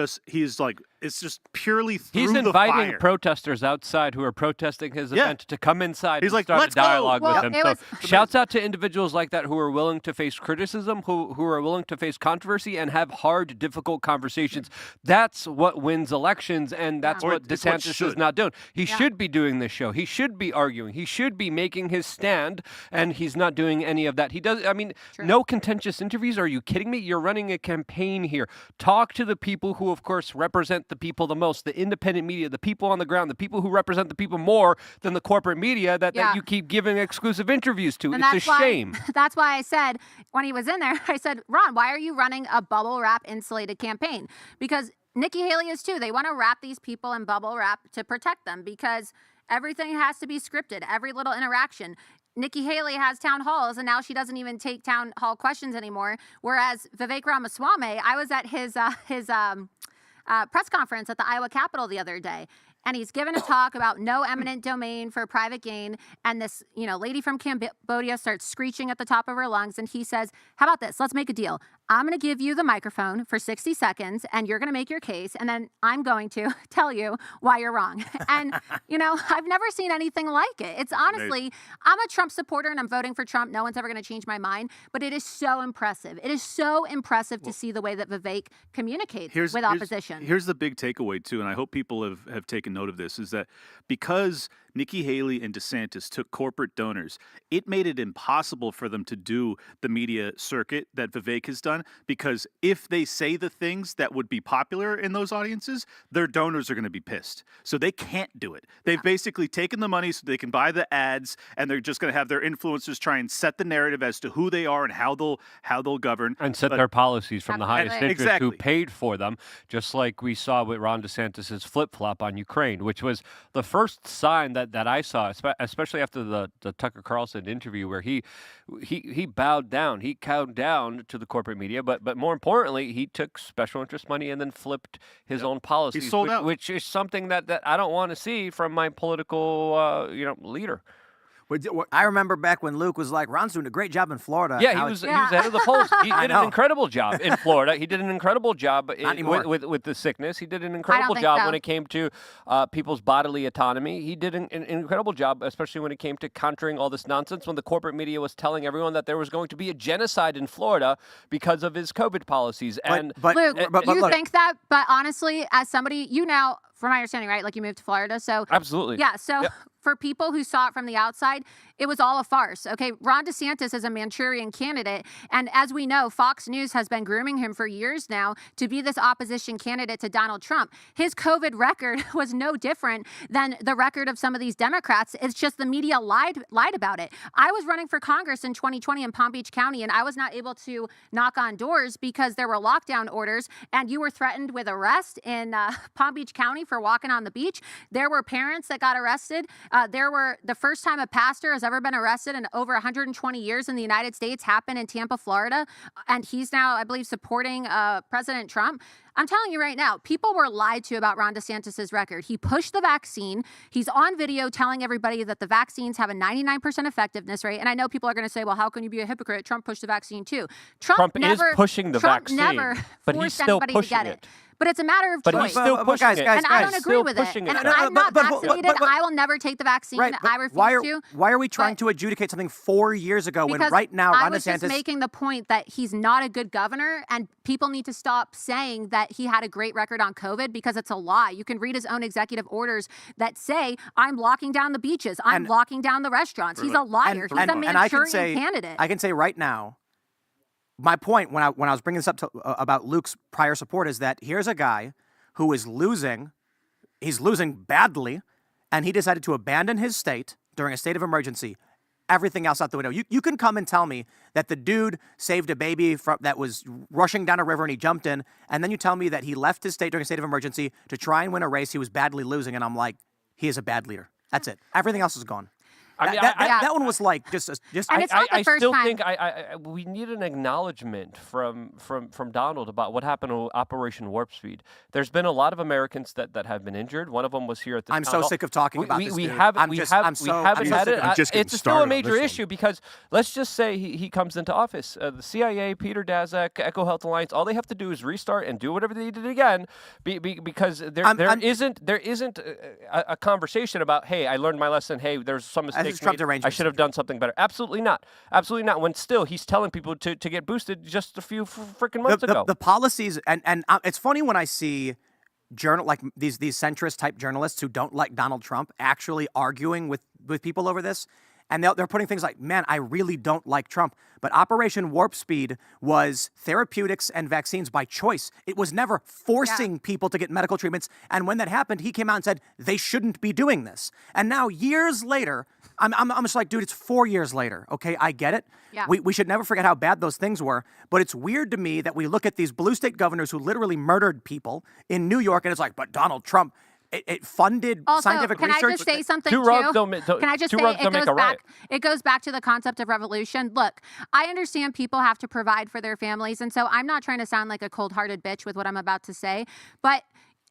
like it's just purely through He's the inviting fire. protesters outside who are protesting his event to come inside He's and like, start "Let's a dialogue go." with Well, him. it So shouts out to individuals like that who are willing to face criticism, who are willing to face controversy and have hard, difficult conversations. That's what wins elections, and that's what DeSantis is not doing. He should be doing this show. He should be arguing. He should be making his stand, and he's not doing any of that. He does. I mean, no contentious interviews. Are you kidding me? You're running a campaign here. Talk to the people who, of course, represent the people the most, the independent media, the people on the ground, the people who represent the people more than the corporate media that you keep giving exclusive interviews to. And it's a shame. That's why I said, when he was in there, I said, "Ron, why are you running a bubble wrap insulated campaign?" Because Nikki Haley is too. They want to wrap these people in bubble wrap to protect them because everything has to be scripted, every little interaction. Nikki Haley has town halls, and now she doesn't even take town hall questions anymore. Whereas Vivek Ramaswamy, I was at his press conference at the Iowa Capitol the other day, and he's given a talk about no eminent domain for private gain. And this, lady from Cambodia starts screeching at the top of her lungs, and he says, "How about this? Let's make a deal. I'm going to give you the microphone for 60 seconds, and you're going to make your case, and then I'm going to tell you why you're wrong." And, I've never seen anything like it. It's honestly, I'm a Trump supporter, and I'm voting for Trump. No one's ever going to change my mind, but it is so impressive. It is so impressive to see the way that Vivek communicates with opposition. Here's the big takeaway, too, and I hope people have taken note of this, is that because Nikki Haley and DeSantis took corporate donors, it made it impossible for them to do the media circuit that Vivek has done, because if they say the things that would be popular in those audiences, their donors are going to be pissed. So they can't do it. They've basically taken the money so they can buy the ads, and they're just going to have their influencers try and set the narrative as to who they are and how they'll govern. And set their policies from the highest interest Exactly. who paid for them, just like we saw with Ron DeSantis' flip-flop on Ukraine, which was the first sign that I saw, especially after the Tucker Carlson interview, where he bowed down, he cowed down to the corporate media, but more importantly, he took special interest money and then flipped his own policies, He sold out. which is something that I don't want to see from my political leader. I remember back when Luke was like, Ron's doing a great job in Florida. Yeah, Now he was Yeah. ahead of the polls. He did an know. incredible job in Florida. He did an incredible job anymore. with the sickness. He did an incredible think job so. when it came to people's bodily autonomy. He did an incredible job, especially when it came to countering all this nonsense when the corporate media was telling everyone that there was going to be a genocide in Florida because of his COVID policies. And Luke, but you look, think that? But honestly, as somebody, you now, from my understanding, right? Like you moved to Florida, so absolutely. yeah. So Yep. for people who saw it from the outside, it was all a farce. Okay, Ron DeSantis is a Manchurian candidate, and as we know, Fox News has been grooming him for years now to be this opposition candidate to Donald Trump. His COVID record was no different than the record of some of these Democrats. It's just the media lied about it. I was running for Congress in 2020 in Palm Beach County, and I was not able to knock on doors because there were lockdown orders, and you were threatened with arrest in Palm Beach County for walking on the beach. There were parents that got arrested. There were the first time a pastor has ever been arrested in over 120 years in the United States happened in Tampa, Florida. And he's now, I believe, supporting President Trump. I'm telling you right now, people were lied to about Ron DeSantis' record. He pushed the vaccine. He's on video telling everybody that the vaccines have a 99% effectiveness rate. And I know people are going to say, well, how can you be a hypocrite? Trump pushed the vaccine too. Trump never, is pushing the Trump vaccine, never but he's forced still anybody pushing to get it. it. But it's a matter of But choice. he's still pushing guys, it. guys, And I don't guys. agree Still with it. pushing And it. I'm not But- vaccinated. I will never take the vaccine. Right, but I refuse why are, to. Why are we trying But- to adjudicate something 4 years ago when Because right now I Ron was just DeSantis... making the point that he's not a good governor, and people need to stop saying that he had a great record on COVID because it's a lie. You can read his own executive orders that say, I'm locking down the beaches, I'm And- locking down the restaurants. He's a liar. He's a I can Manchurian say, candidate. I can say right now, my point when I was bringing this up about Luke's prior support is that here's a guy who is losing. He's losing badly, and he decided to abandon his state during a state of emergency. Everything else out the window. You can come and tell me that the dude saved a baby that was rushing down a river and he jumped in, and then you tell me that he left his state during a state of emergency to try and win a race he was badly losing, and I'm like, he is a bad leader. That's it. Everything else is gone. I mean, That one was like just. And it's not the I first still time. think we need an acknowledgement from Donald about what happened to Operation Warp Speed. There's been a lot of Americans that have been injured. One of them was here at the. I'm so sick of talking about this, We dude. haven't I'm had so it. I'm just getting It's still started a on major this one. issue because let's just say he comes into office. The CIA, Peter Daszak, Echo Health Alliance, all they have to do is restart and do whatever they did again, because there isn't a conversation about, hey, I learned my lesson. Hey, there's some mistakes Trump's made. I arrangements. should have done something better. Absolutely not. Absolutely not. When still he's telling people to get boosted just a few freaking months ago. The policies, and it's funny when I see like these centrist type journalists who don't like Donald Trump actually arguing with people over this. And they're putting things like, man, I really don't like Trump. But Operation Warp Speed was therapeutics and vaccines by choice. It was never forcing people to get medical treatments. And when that happened, he came out and said they shouldn't be doing this. And now, years later, I'm just like, dude, it's 4 years later. Okay, I get it. Yeah. We should never forget how bad those things were. But it's weird to me that we look at these blue state governors who literally murdered people in New York, and it's like, but Donald Trump. It funded Also, scientific can research. I just say something Two too? wrongs don't make- Can I just two say wrongs don't make a riot. it goes back to the concept of revolution. Look, I understand people have to provide for their families, and so I'm not trying to sound like a cold-hearted bitch with what I'm about to say, but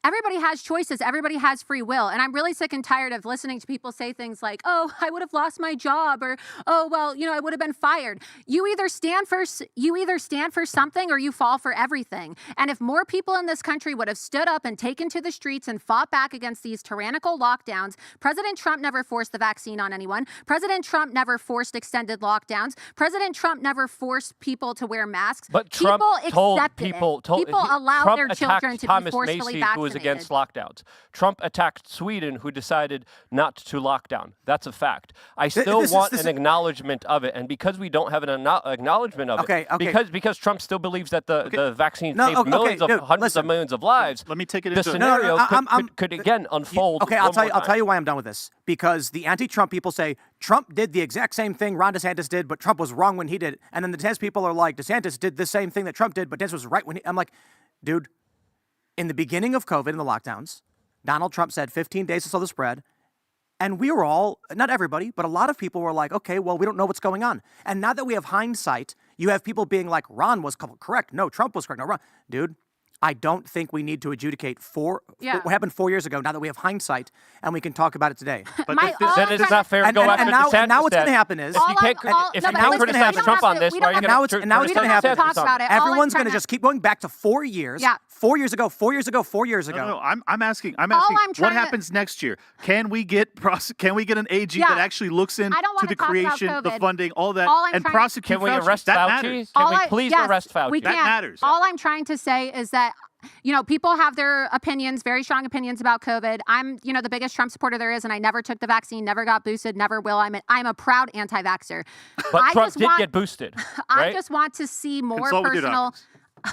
everybody has choices. Everybody has free will. And I'm really sick and tired of listening to people say things like, oh, I would have lost my job, or, oh, well, I would have been fired. You either stand for something or you fall for everything. And if more people in this country would have stood up and taken to the streets and fought back against these tyrannical lockdowns, President Trump never forced the vaccine on anyone. President Trump never forced extended lockdowns. President Trump never forced people to wear masks. But Trump people told accepted people, it. People allowed Trump their attacked children to Thomas be forcefully Macy, vaccinated. who was against lockdowns. Trump attacked Sweden, who decided not to lock down. That's a fact. I still want an acknowledgement of it, and because we don't have an acknowledgement of Okay. it, because Trump still believes that the vaccine saved hundreds of millions of lives. Let me take it The into scenario could again unfold. Okay, I'll tell you why I'm done with this. Because the anti-Trump people say Trump did the exact same thing Ron DeSantis did, but Trump was wrong when he did it. And then the DeSantis people are like, DeSantis did the same thing that Trump did, but DeSantis was right when I'm like, dude, in the beginning of COVID and the lockdowns, Donald Trump said 15 days to slow the spread. And we were all, not everybody, but a lot of people were like, okay, well, we don't know what's going on. And now that we have hindsight, you have people being like, Ron was correct. No, Trump was correct. No, Ron. Dude, I don't think we need to adjudicate what happened 4 years ago now that we have hindsight and we can talk about it today. But Then it's not fair to go after DeSantis. And now what's then. going to happen is... If you can't criticize Trump on this, why are you Now going to what's going to happen talk is about it. everyone's going to just keep going back to 4 years. Yeah. 4 years ago, 4 years ago, 4 years ago. No, I'm asking. I'm what trying to- happens next year? Can we get an AG Yeah. that actually looks into I don't wanna the talk about creation, the COVID. funding, all that, All I'm and trying- prosecute Can we Fauci? arrest That Fauci? matters. Can we please arrest Fauci? We That can. matters. All I'm trying to say is that, people have their opinions, very strong opinions about COVID. I'm, the biggest Trump supporter there is, and I never took the vaccine, never got boosted, never will. I'm a proud anti-vaxxer. But I Trump just did want- get boosted, I right? just want to see more Consult with your personal. doctors.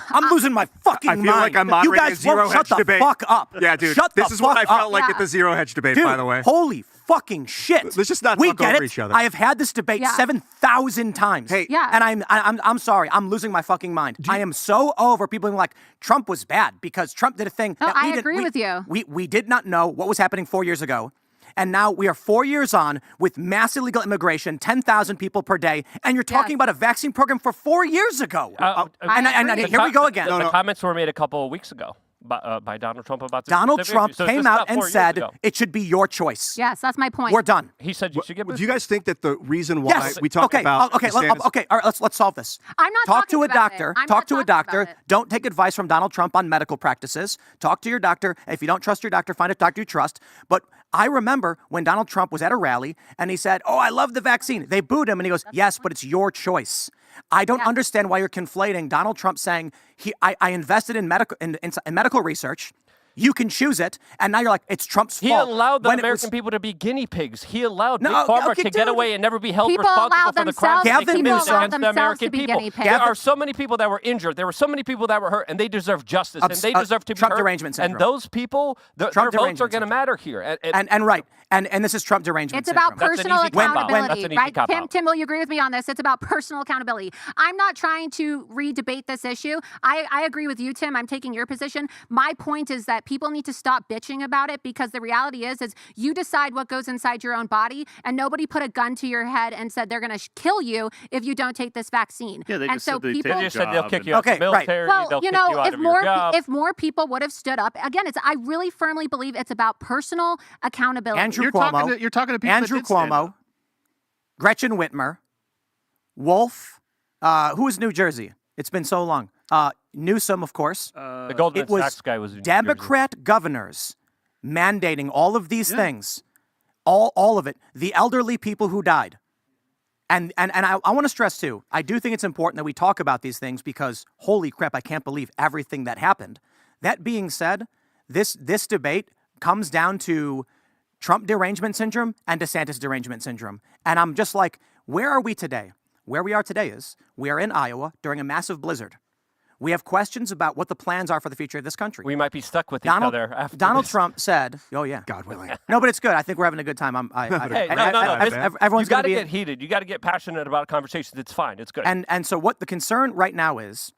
I'm losing my fucking I feel mind. like I'm you moderating guys a zero won't shut hedge the debate. fuck up. Yeah, dude. Shut This the is what I fuck felt up. like Yeah. at the zero hedge debate, Dude, by the way. holy fucking shit. Let's just not we talk get over it. each other. I have had this debate Yeah. 7,000 times. Hey. Yeah. And I'm sorry. I'm losing my fucking mind. I am so over people being like, Trump was bad because Trump did a thing. No, that we I didn't- agree we- with you. We did not know what was happening 4 years ago. And now we are 4 years on with mass illegal immigration, 10,000 people per day, and you're talking Yes. about a vaccine program for 4 years ago. And agree. here we go again. The comments were made a couple of weeks ago by Donald Trump about this. Donald specific Trump issue. So came this is out not and 4 years said ago. it should be your choice. Yes, that's my point. We're done. He said you should get boosted. Do you guys think that the reason why Yes. we talk about okay. DeSantis- Okay. All right. Let's solve this. I'm not Talk talking to a about it. doctor. I'm Talk not to a talking doctor. about it. Don't take advice from Donald Trump on medical practices. Talk to your doctor. If you don't trust your doctor, find a doctor you trust. But I remember when Donald Trump was at a rally and he said, "Oh, I love the vaccine." They booed him, and he goes, "Yes, but it's your choice." I don't understand why you're conflating Donald Trump saying I invested in medical research. You can choose it, and now you're like, it's Trump's He fault. allowed the When it American was- people to be guinea pigs. He allowed No, big pharma okay, to get dude. away and never be held People responsible allow for the crimes themselves- they Gavin committed Newsom- against the themselves American to be people. guinea pigs. There Gavin- are so many people that were injured. There were so many people that were hurt, and they deserve justice, and they deserve to be Trump heard. derangement syndrome. And those people, their Trump votes are derangement going to syndrome. matter here. And right. And this is Trump derangement It's about syndrome. That's an personal easy cop-out. accountability, That's an easy right? cop-out. Tim, will you agree with me on this? It's about personal accountability. I'm not trying to re-debate this issue. I agree with you, Tim. I'm taking your position. My point is that people need to stop bitching about it because the reality is you decide what goes inside your own body, and nobody put a gun to your head and said they're going to kill you if you don't take this vaccine. Yeah, they and just so said they people. They just said they'll job kick and- you out Okay, of the right. military. Well, They'll kick you out if of your job. more people would have stood up, again, I really firmly believe it's about personal accountability. Andrew You're Cuomo. talking to people Andrew that did stand Cuomo. up. Gretchen Whitmer. Wolf. Who is New Jersey? It's been so long. Newsom, of course. The Goldman It was Sachs guy was in New Jersey. Democrat governors mandating all of these things, all of it. The elderly people who died. And I want to stress, too, I do think it's important that we talk about these things because, holy crap, I can't believe everything that happened. That being said, this debate comes down to Trump derangement syndrome and DeSantis derangement syndrome. And I'm just like, where are we today? Where we are today is we are in Iowa during a massive blizzard. We have questions about what the plans are for the future of this country. We might be stuck with each other after Donald this. Trump said, "Oh yeah, God willing. no, but it's good. I think we're having a good time. Hey, no. Everyone's You got to gonna be get heated. You got to get passionate about conversations. It's fine. It's good. And so what the concern right now is,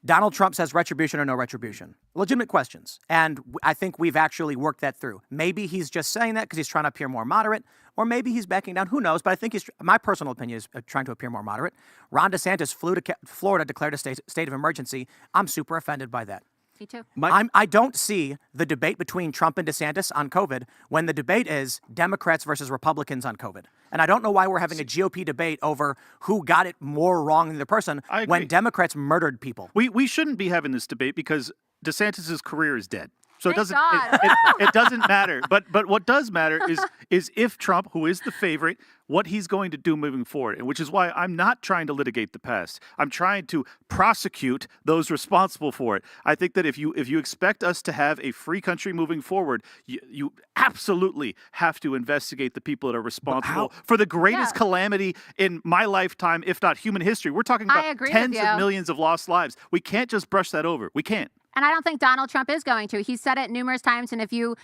Donald Trump says retribution or no retribution. Legitimate questions. And I think we've actually worked that through. Maybe he's just saying that because he's trying to appear more moderate, or maybe he's backing down. Who knows? But I think my personal opinion is trying to appear more moderate. Ron DeSantis flew to Florida, declared a state of emergency. I'm super offended by that. Me too. I don't see the debate between Trump and DeSantis on COVID when the debate is Democrats versus Republicans on COVID. And I don't know why we're having a GOP debate over who got it more wrong than the person I agree. when Democrats murdered people. We shouldn't be having this debate because DeSantis' career is dead. So it Thank doesn't God. it doesn't matter. But what does matter is if Trump, who is the favorite, what he's going to do moving forward, and which is why I'm not trying to litigate the past. I'm trying to prosecute those responsible for it. I think that if you expect us to have a free country moving forward, you absolutely have to investigate the people that are responsible for the greatest Yeah. calamity in my lifetime, if not human history. We're talking I about agree with tens you. of millions of lost lives. We can't just brush that over. We can't. And I don't think Donald Trump is going to. He said it numerous times. And if you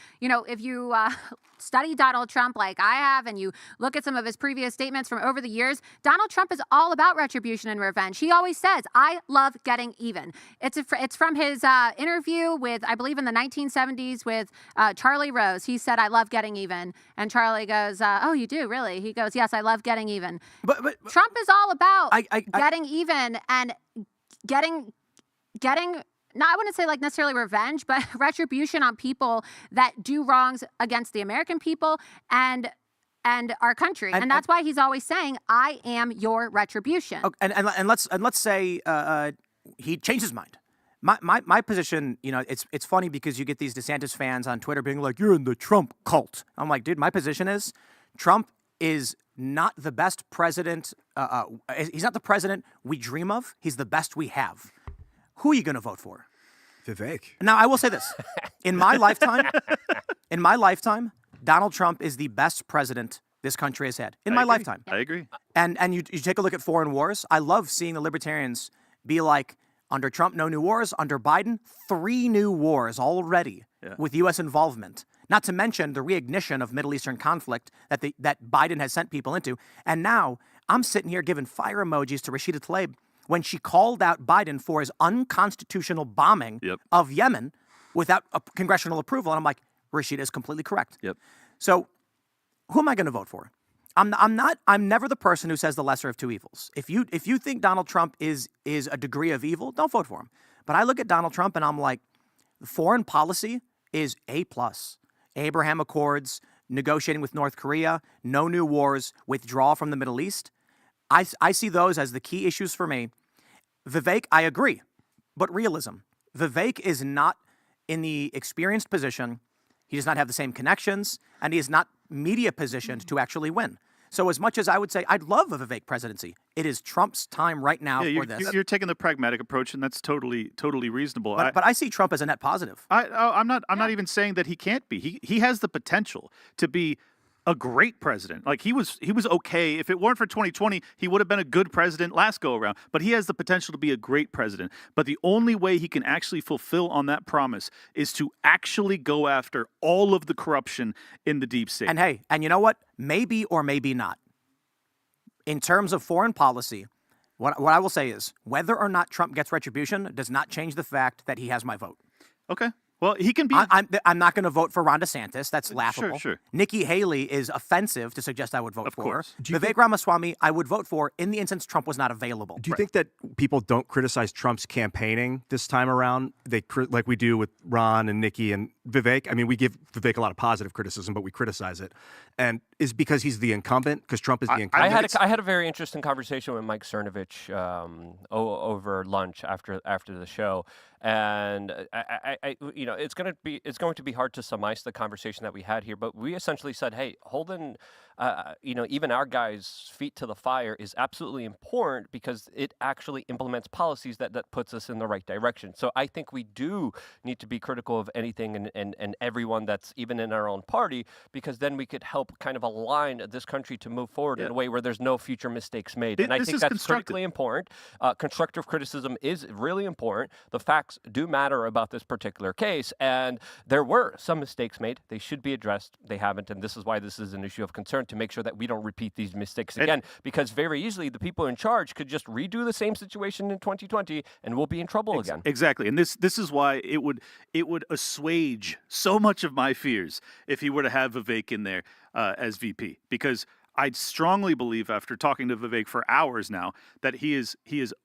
study Donald Trump like I have, and you look at some of his previous statements from over the years, Donald Trump is all about retribution and revenge. He always says, "I love getting even." It's from his interview with, I believe, in the 1970s with Charlie Rose. He said, "I love getting even," and Charlie goes, "Oh, you do, really?" He goes, "Yes, I love getting even." But Trump is all about I- getting even and getting I wouldn't say like necessarily revenge, but retribution on people that do wrongs against the American people and our country. And that's why he's always saying, I am your retribution. Okay, and let's say he changed his mind. My position, it's funny because you get these DeSantis fans on Twitter being like, you're in the Trump cult. I'm like, dude, my position is Trump is not the best president. He's not the president we dream of. He's the best we have. Who are you going to vote for? Vivek. Now, I will say this. In my lifetime, Donald Trump is the best president this country has had. In my lifetime. I agree. And you take a look at foreign wars. I love seeing the libertarians be like, under Trump, no new wars. Under Biden, 3 new wars already with U.S. involvement. Not to mention the reignition of Middle Eastern conflict that Biden has sent people into. And now I'm sitting here giving fire emojis to Rashida Tlaib when she called out Biden for his unconstitutional bombing of Yemen without congressional approval. And I'm like, Rashida is completely correct. Yep. So who am I going to vote for? I'm never the person who says the lesser of two evils. If you think Donald Trump is a degree of evil, don't vote for him. But I look at Donald Trump and I'm like, foreign policy is A+. Abraham Accords, negotiating with North Korea, no new wars, withdrawal from the Middle East. I see those as the key issues for me. Vivek, I agree, but realism. Vivek is not in the experienced position. He does not have the same connections, and he is not media positioned to actually win. So as much as I would say I'd love a Vivek presidency, it is Trump's time right now for this. You're taking the pragmatic approach, and that's totally reasonable. But I see Trump as a net positive. I'm not even saying that he can't be. He has the potential to be a great president. Like he was okay. If it weren't for 2020, he would have been a good president last go around. But he has the potential to be a great president. But the only way he can actually fulfill on that promise is to actually go after all of the corruption in the deep state. And hey, and you know what? Maybe or maybe not. In terms of foreign policy, what I will say is whether or not Trump gets retribution does not change the fact that he has my vote. Okay. Well, he can be. I'm not going to vote for Ron DeSantis. That's laughable. Sure. Nikki Haley is offensive to suggest I would vote for. Of course. Vivek Ramaswamy, I would vote for in the instance Trump was not available. Do you think that people don't criticize Trump's campaigning this time around? Like we do with Ron and Nikki and Vivek. I mean, we give Vivek a lot of positive criticism, but we criticize it. And is because he's the incumbent? Because Trump is the incumbent? I had a very interesting conversation with Mike Cernovich over lunch after the show. And I it's going to be hard to surmise the conversation that we had here, but we essentially said, hey, holding even our guys' feet to the fire is absolutely important because it actually implements policies that puts us in the right direction. So I think we do need to be critical of anything and everyone that's even in our own party, because then we could help kind of align this country to move forward in a way where there's no future mistakes made. And I think that's critically important. Constructive criticism is really important. The facts do matter about this particular case, and there were some mistakes made. They should be addressed. They haven't, and this is why this is an issue of concern, to make sure that we don't repeat these mistakes again, because very easily the people in charge could just redo the same situation in 2020 and we'll be in trouble again. Exactly. And this is why it would assuage so much of my fears if he were to have Vivek in there as VP, because I strongly believe, after talking to Vivek for hours now, that he is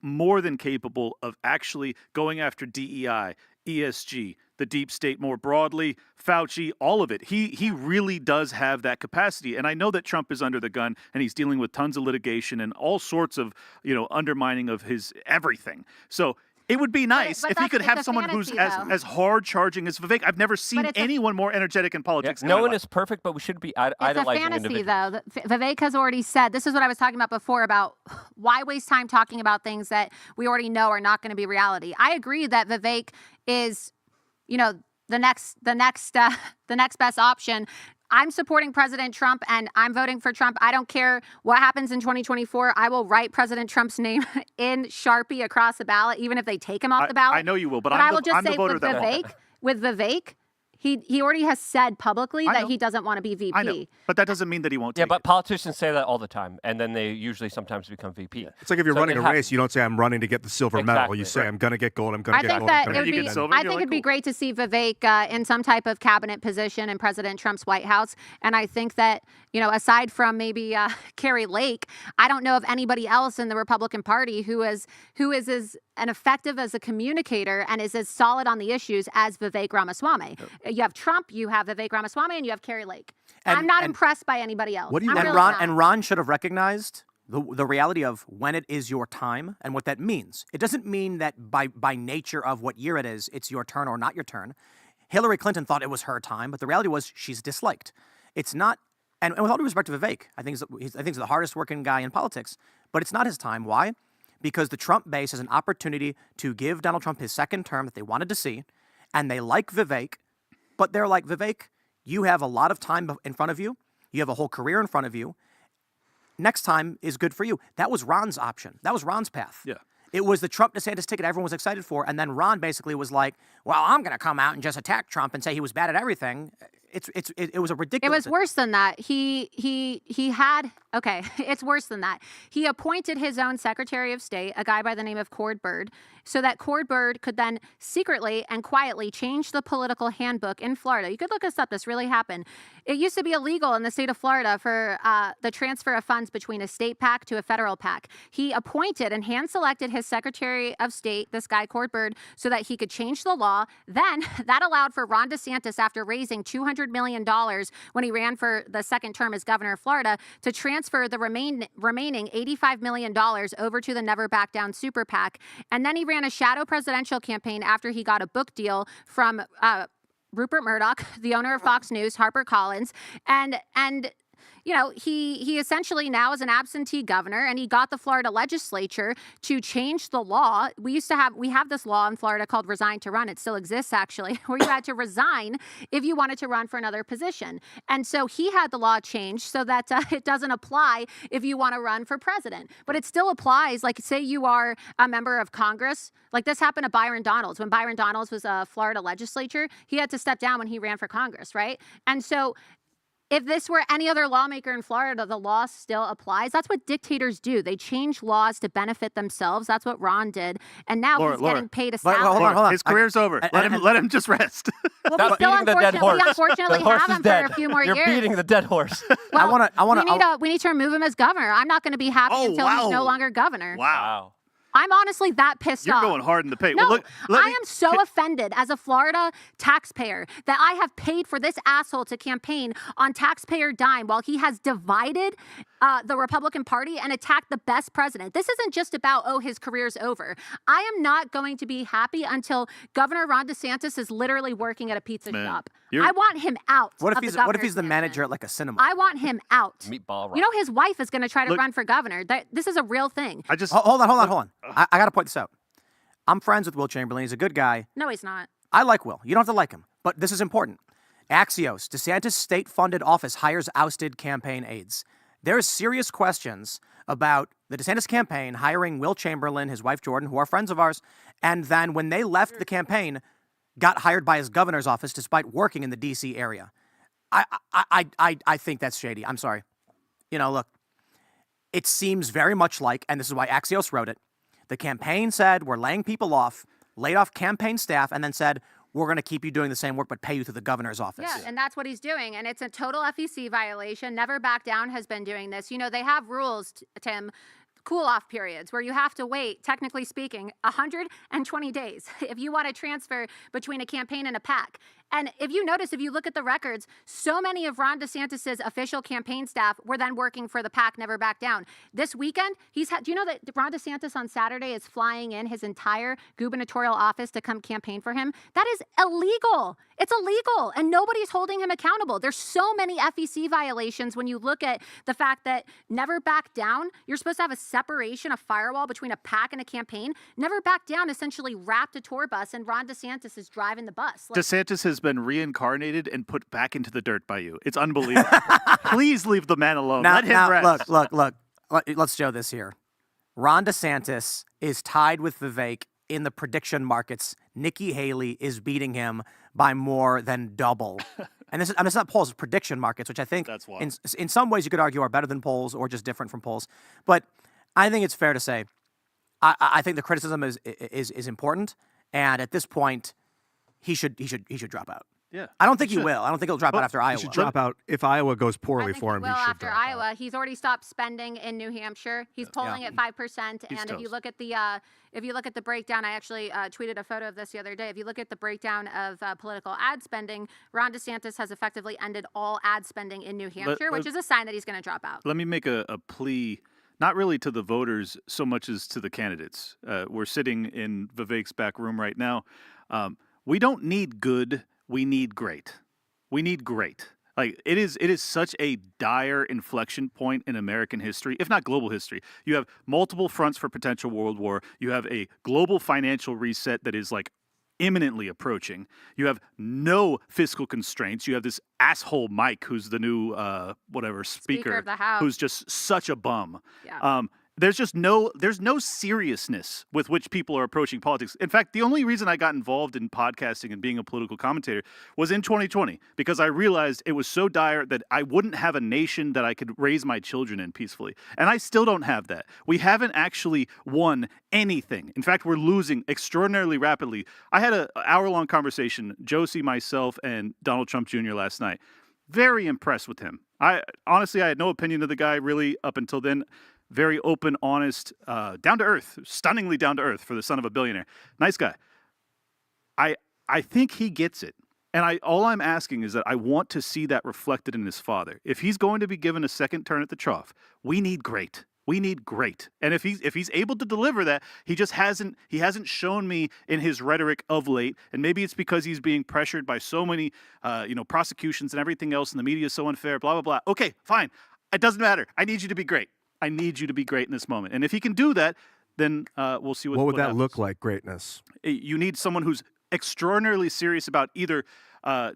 more than capable of actually going after DEI, ESG, the deep state more broadly, Fauci, all of it. He really does have that capacity. And I know that Trump is under the gun and he's dealing with tons of litigation and all sorts of, undermining of his everything. So it would be nice if he could have someone who's as hard charging as Vivek. I've never seen anyone more energetic in politics. No one is perfect, but we should be idolizing individuals. It's a fantasy, though. Vivek has already said, this is what I was talking about before, about why waste time talking about things that we already know are not going to be reality. I agree that Vivek is, the next best option. I'm supporting President Trump and I'm voting for Trump. I don't care what happens in 2024. I will write President Trump's name in Sharpie across the ballot, even if they take him off the ballot. I know you will, but I will just say with Vivek, He already has said publicly I that know. he doesn't want to be VP. I know, but that doesn't mean that he won't. Yeah, take but it. politicians say that all the time, and then they usually sometimes become VP. It's like if you're So running it a happens. race, you don't say I'm running to get the silver medal. You Exactly. say I'm going to get gold. I'm going I to get think gold. that I'm it gonna would You get get be. silver, I you're think like, it'd be cool. great to see Vivek in some type of cabinet position in President Trump's White House. And I think that aside from maybe Carrie Lake, I don't know of anybody else in the Republican Party who is as and effective as a communicator and is as solid on the issues as Vivek Ramaswamy. You have Trump, you have Vivek Ramaswamy, and you have Carrie Lake. I'm not impressed by anybody else. What do you I'm want- really Ron not. and Ron should have recognized the reality of when it is your time and what that means. It doesn't mean that by nature of what year it is, it's your turn or not your turn. Hillary Clinton thought it was her time, but the reality was she's disliked. It's not, and with all due respect to Vivek, I think he's the hardest working guy in politics, but it's not his time. Why? Because the Trump base has an opportunity to give Donald Trump his second term that they wanted to see, and they like Vivek, but they're like, Vivek, you have a lot of time in front of you. You have a whole career in front of you. Next time is good for you. That was Ron's option. That was Ron's path. Yeah. It was the Trump DeSantis ticket everyone was excited for, and then Ron basically was like, well, I'm going to come out and just attack Trump and say he was bad at everything. It was a It ridiculous. was worse than that. He had it's worse than that. He appointed his own Secretary of State, a guy by the name of Cord Bird, so that Cord Bird could then secretly and quietly change the political handbook in Florida. You could look this up. This really happened. It used to be illegal in the state of Florida for the transfer of funds between a state PAC to a federal PAC. He appointed and hand-selected his Secretary of State, this guy Cord Bird, so that he could change the law. Then that allowed for Ron DeSantis, after raising $200 million when he ran for the second term as governor of Florida, to transfer the remaining $85 million over to the Never Back Down Super PAC. And then he ran a shadow presidential campaign after he got a book deal from Rupert Murdoch, the owner of Fox News, HarperCollins, and he essentially now is an absentee governor, and he got the Florida legislature to change the law. We have this law in Florida called Resign to Run. It still exists, actually, where you had to resign if you wanted to run for another position. And so he had the law changed so that it doesn't apply if you want to run for president. But it still applies. Like, say you are a member of Congress. Like, this happened to Byron Donalds. When Byron Donalds was a Florida legislature, he had to step down when he ran for Congress, right? And so if this were any other lawmaker in Florida, the law still applies. That's what dictators do. They change laws to benefit themselves. That's what Ron did. And now he's getting paid a But salary. hold on. His care's over. Let him just rest. Well, Stop we still beating the dead horse. unfortunately The horse have is him dead. for a few more You're years. beating the dead horse. Well, I want we need to remove him as governor. I'm not going to be happy Oh, until wow. he's no longer governor. Wow. I'm honestly that pissed You're off. going hard in the paint. No, Well, look, I am so offended as a Florida taxpayer that I have paid for this asshole to campaign on taxpayer dime while he has divided the Republican Party and attacked the best president. This isn't just about, his career's over. I am not going to be happy until Governor Ron DeSantis is literally working at a pizza shop. I want him out. What if of the he's governor's the mansion. manager at like a cinema? I want him out. Meatball Ron. You know his wife is going to try to Look- run for governor. This is a real thing. I just Hold on. I got to point this out. I'm friends with Will Chamberlain. He's a good guy. No, he's not. I like Will. You don't have to like him, but this is important. Axios, DeSantis state-funded office hires ousted campaign aides. There's serious questions about the DeSantis campaign hiring Will Chamberlain, his wife Jordan, who are friends of ours, and then when they left the campaign, got hired by his governor's office despite working in the D.C. area. I think that's shady. I'm sorry. Look, it seems very much like, and this is why Axios wrote it, the campaign said, we're laying people off, laid off campaign staff, and then said, we're going to keep you doing the same work, but pay you through the governor's office. Yeah, and that's what he's doing. And it's a total FEC violation. Never Back Down has been doing this. They have rules, Tim, cool-off periods where you have to wait, technically speaking, 120 days if you want to transfer between a campaign and a PAC. And if you notice, if you look at the records, so many of Ron DeSantis' official campaign staff were then working for the PAC Never Back Down. This weekend, do you know that Ron DeSantis on Saturday is flying in his entire gubernatorial office to come campaign for him? That is illegal. It's illegal, and nobody's holding him accountable. There's so many FEC violations when you look at the fact that Never Back Down, you're supposed to have a separation, a firewall between a PAC and a campaign. Never Back Down essentially wrapped a tour bus, and Ron DeSantis is driving the bus. DeSantis has been reincarnated and put back into the dirt by you. It's unbelievable. Please leave the man alone. Let him rest. Look. Let's show this here. Ron DeSantis is tied with Vivek in the prediction markets Nikki Haley is beating him by more than double. And this is not polls, it's prediction markets, which I think That's wild. in some ways you could argue are better than polls or just different from polls. But I think it's fair to say, I think the criticism is important, and at this point, he should drop out. Yeah, I don't think he will. I don't think he'll drop out after Iowa. He should drop out if Iowa goes I poorly think for he him. will He should after drop out. Iowa. He's already stopped spending in New Hampshire. He's polling at 5%. And if you toast. look at the breakdown, I actually tweeted a photo of this the other day. If you look at the breakdown of political ad spending, Ron DeSantis has effectively ended all ad spending in New Hampshire, which is a sign that he's going to drop out. Let me make a plea, not really to the voters so much as to the candidates. We're sitting in Vivek's back room right now. We don't need good. We need great. We need great. Like it is such a dire inflection point in American history, if not global history. You have multiple fronts for potential world war. You have a global financial reset that is like imminently approaching. You have no fiscal constraints. You have this asshole Mike, who's the new speaker of the House, who's just such a bum. Yeah. There's no seriousness with which people are approaching politics. In fact, the only reason I got involved in podcasting and being a political commentator was in 2020, because I realized it was so dire that I wouldn't have a nation that I could raise my children in peacefully. And I still don't have that. We haven't actually won anything. In fact, we're losing extraordinarily rapidly. I had an hour-long conversation, Josie, myself, and Donald Trump Jr. last night. Very impressed with him. I had no opinion of the guy really up until then. Very open, honest, down to earth, stunningly down to earth for the son of a billionaire. Nice guy. I think he gets it. And all I'm asking is that I want to see that reflected in his father. If he's going to be given a second turn at the trough, we need great. We need great. And if he's able to deliver that, he hasn't shown me in his rhetoric of late. And maybe it's because he's being pressured by so many prosecutions and everything else, and the media is so unfair, blah, blah, blah. Okay, fine. It doesn't matter. I need you to be great. I need you to be great in this moment. And if he can do that, then we'll see what What would that happens. look like, greatness? You need someone who's extraordinarily serious about either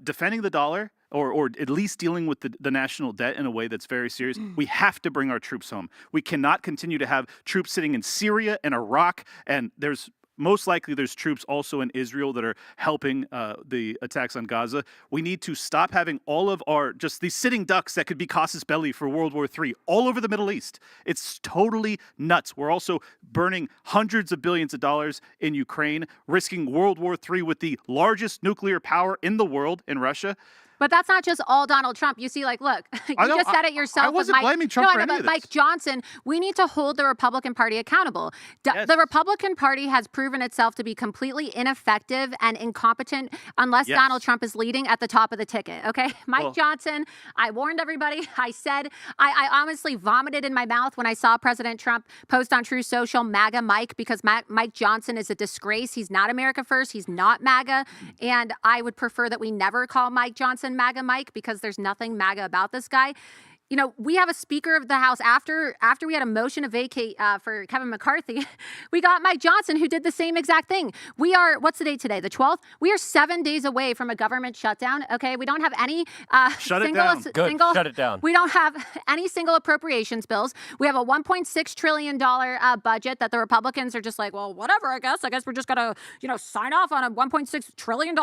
defending the dollar or at least dealing with the national debt in a way that's very serious. We have to bring our troops home. We cannot continue to have troops sitting in Syria and Iraq, and most likely there's troops also in Israel that are helping the attacks on Gaza. We need to stop having all of just these sitting ducks that could be casus belli for World War III all over the Middle East. It's totally nuts. We're also burning hundreds of billions of dollars in Ukraine, risking World War III with the largest nuclear power in the world in Russia. But that's not just all Donald Trump. You see, look, you just said it yourself. I wasn't blaming Trump for any of this. Mike Johnson, we need to hold the Republican Party accountable. Yes. The Republican Party has proven itself to be completely ineffective and incompetent unless Donald Trump is leading at the top of the ticket, okay? Mike Johnson, I warned everybody. I said, I honestly vomited in my mouth when I saw President Trump post on True Social, MAGA Mike, because Mike Johnson is a disgrace. He's not America First. He's not MAGA. And I would prefer that we never call Mike Johnson MAGA Mike, because there's nothing MAGA about this guy. You know, we have a Speaker of the House after we had a motion to vacate for Kevin McCarthy. We got Mike Johnson, who did the same exact thing. We are, what's the date today? The 12th? We are 7 days away from a government shutdown. Okay, we don't have any Shut it down. Good. Shut it down. We don't have any single appropriations bills. We have a $1.6 trillion budget that the Republicans are just like, well, whatever. I guess we're just gonna sign off on a $1.6 trillion,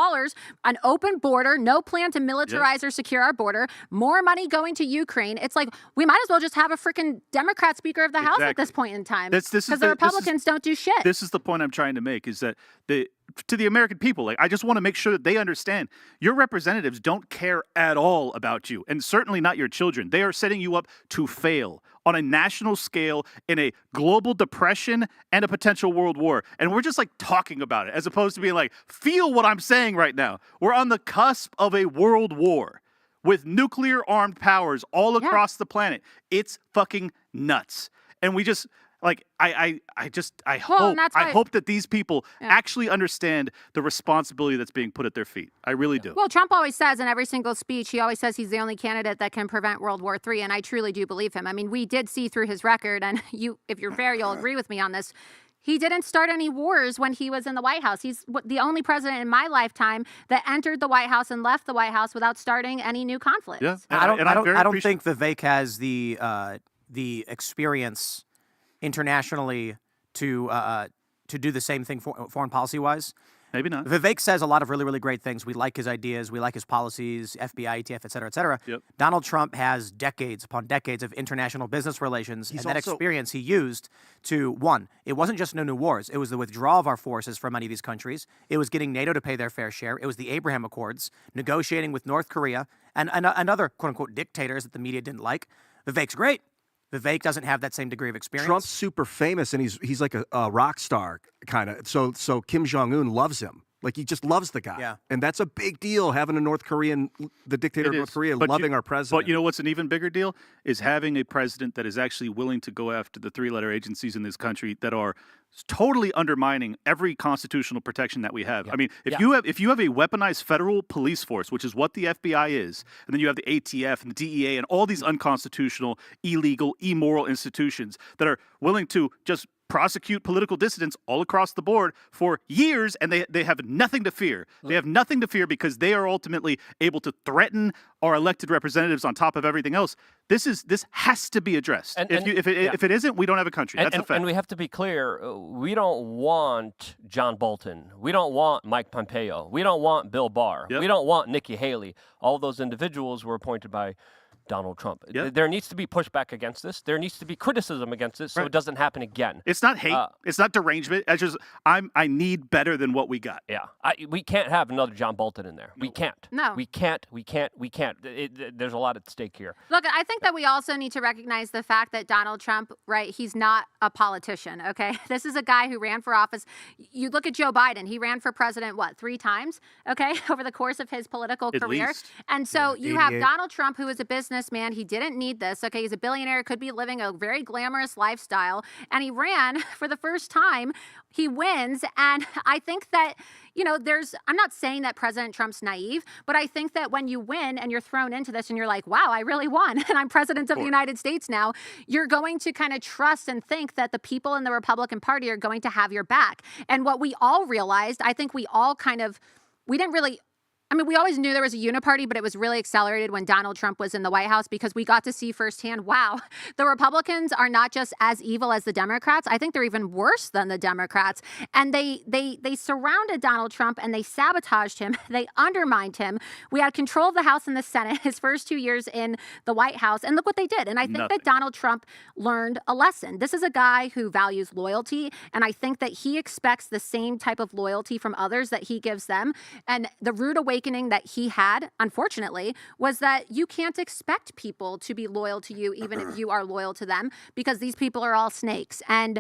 an open border, no plan to militarize or secure our border, more money going to Ukraine. It's like we might as well just have a freaking Democrat Speaker of the House at this point in time, because the Republicans don't do shit. This is the point I'm trying to make, is that to the American people, like, I just want to make sure that they understand your representatives don't care at all about you, and certainly not your children. They are setting you up to fail on a national scale in a global depression and a potential world war. And we're just like talking about it, as opposed to being like, feel what I'm saying right now. We're on the cusp of a world war with nuclear armed powers all across the planet. It's fucking nuts. And we just I hope that these people actually understand the responsibility that's being put at their feet. I really do. Well, Trump always says in every single speech, he always says he's the only candidate that can prevent World War III, and I truly do believe him. I mean, we did see through his record, and if you're fair, you'll agree with me on this. He didn't start any wars when he was in the White House. He's the only president in my lifetime that entered the White House and left the White House without starting any new conflicts. Yeah, I don't think Vivek has the experience internationally to do the same thing foreign policy wise. Maybe not. Vivek says a lot of really, really great things. We like his ideas. We like his policies, FBI, ETF, et cetera, et cetera. Yep. Donald Trump has decades upon decades of international business relations, and that experience he used to, one, it wasn't just no new wars. It was the withdrawal of our forces from many of these countries. It was getting NATO to pay their fair share. It was the Abraham Accords, negotiating with North Korea and other quote-unquote dictators that the media didn't like. Vivek's great. Vivek doesn't have that same degree of experience. Trump's super famous, and he's like a rock star kind of. So Kim Jong-un loves him. Like, he just loves the guy. Yeah. And that's a big deal, having the dictator of North Korea loving our president. But you know what's an even bigger deal? Is having a president that is actually willing to go after the three-letter agencies in this country that are totally undermining every constitutional protection that we have. I mean, if you have a weaponized federal police force, which is what the FBI is, and then you have the ATF and the DEA and all these unconstitutional, illegal, immoral institutions that are willing to just prosecute political dissidents all across the board for years, and they have nothing to fear. They have nothing to fear because they are ultimately able to threaten our elected representatives on top of everything else. This has to be addressed. If it isn't, we don't have a country. That's a fact. And we have to be clear. We don't want John Bolton. We don't want Mike Pompeo. We don't want Bill Barr. Yep. We don't want Nikki Haley. All those individuals were appointed by Donald Trump. Yep. There needs to be pushback against this. There needs to be criticism against this, so it doesn't happen again. It's not hate. It's not derangement. It's just I need better than what we got. Yeah, we can't have another John Bolton in there. We can't. No. We can't. There's a lot at stake here. Look, I think that we also need to recognize the fact that Donald Trump, right, he's not a politician, okay? This is a guy who ran for office. You look at Joe Biden. He ran for president, 3 times, okay, over the course of his political career. Least. And so you have 88. Donald Trump, who is a businessman. He didn't need this, okay? He's a billionaire, could be living a very glamorous lifestyle. And he ran for the first time. He wins. And I think that, I'm not saying that President Trump's naive, but I think that when you win and you're thrown into this and you're like, wow, I really won, and I'm president of the United States now, you're going to kind of trust and think that the people in the Republican Party are going to have your back. And what we all realized, I think we all we always knew there was a uniparty, but it was really accelerated when Donald Trump was in the White House because we got to see firsthand, wow, the Republicans are not just as evil as the Democrats. I think they're even worse than the Democrats. And they surrounded Donald Trump and they sabotaged him. They undermined him. We had control of the House and the Senate his first 2 years in the White House. And look what they did. And I think that Donald Trump learned a lesson. This is a guy who values loyalty. And I think that he expects the same type of loyalty from others that he gives them. And the rude awakening that he had, unfortunately, was that you can't expect people to be loyal to you even if you are loyal to them, because these people are all snakes. And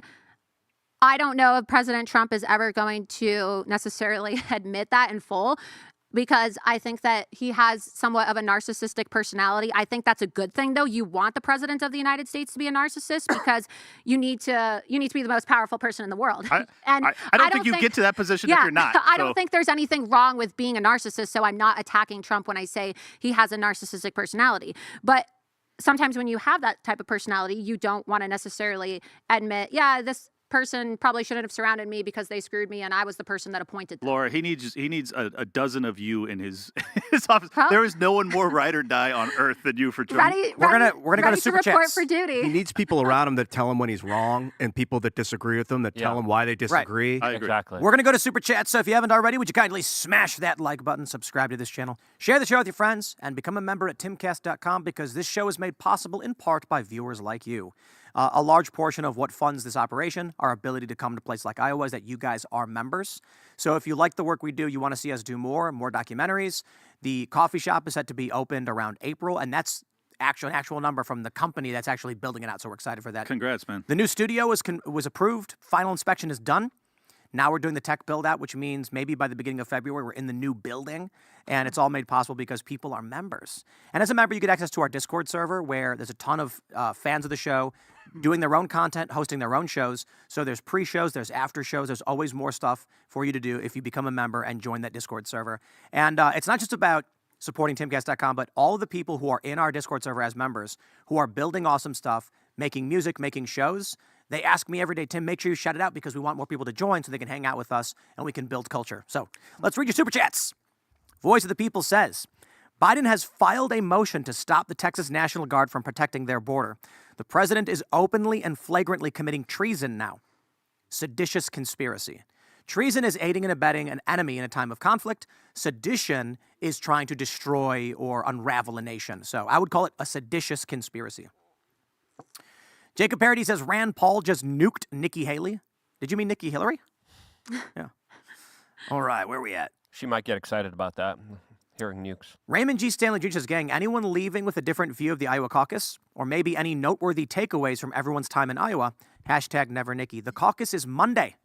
I don't know if President Trump is ever going to necessarily admit that in full, because I think that he has somewhat of a narcissistic personality. I think that's a good thing, though. You want the president of the United States to be a narcissist because you need to be the most powerful person in the world. I don't think you get to that position if you're not. I don't think there's anything wrong with being a narcissist, so I'm not attacking Trump when I say he has a narcissistic personality. But sometimes when you have that type of personality, you don't want to necessarily admit, this person probably shouldn't have surrounded me because they screwed me and I was the person that appointed them. Laura, he needs a dozen of you in his office. Huh? There is no one more ride or die on earth than you for Trump. We're gonna go to super report chats. for duty. He needs people around him that tell him when he's wrong, and people that disagree with him that tell him why they disagree. I agree. Exactly. We're going to go to Super Chat, so if you haven't already, would you kindly smash that like button, subscribe to this channel, share the show with your friends, and become a member at timcast.com, because this show is made possible in part by viewers like you. A large portion of what funds this operation, our ability to come to places like Iowa, is that you guys are members. So if you like the work we do, you want to see us do more documentaries. The coffee shop is set to be opened around April, and that's an actual number from the company that's actually building it out, so we're excited for that. Congrats, man. The new studio was approved. Final inspection is done. Now we're doing the tech build out, which means maybe by the beginning of February, we're in the new building. And it's all made possible because people are members. And as a member, you get access to our Discord server where there's a ton of fans of the show doing their own content, hosting their own shows. So there's pre-shows, there's after shows, there's always more stuff for you to do if you become a member and join that Discord server. And it's not just about supporting timcast.com, but all of the people who are in our Discord server as members who are building awesome stuff, making music, making shows. They ask me every day, Tim, make sure you shout it out because we want more people to join so they can hang out with us and we can build culture. So let's read your super chats. Voice of the People says, Biden has filed a motion to stop the Texas National Guard from protecting their border. The president is openly and flagrantly committing treason now. Seditious conspiracy. Treason is aiding and abetting an enemy in a time of conflict. Sedition is trying to destroy or unravel a nation. So I would call it a seditious conspiracy. Jacob Parody says Rand Paul just nuked Nikki Haley. Did you mean Nikki Hillary? Yeah. All right, where are we at? She might get excited about that, hearing nukes. Raymond G. Stanley Jr. says, gang, anyone leaving with a different view of the Iowa caucus? Or maybe any noteworthy takeaways from everyone's time in Iowa? Hashtag never Nikki. The caucus is Monday.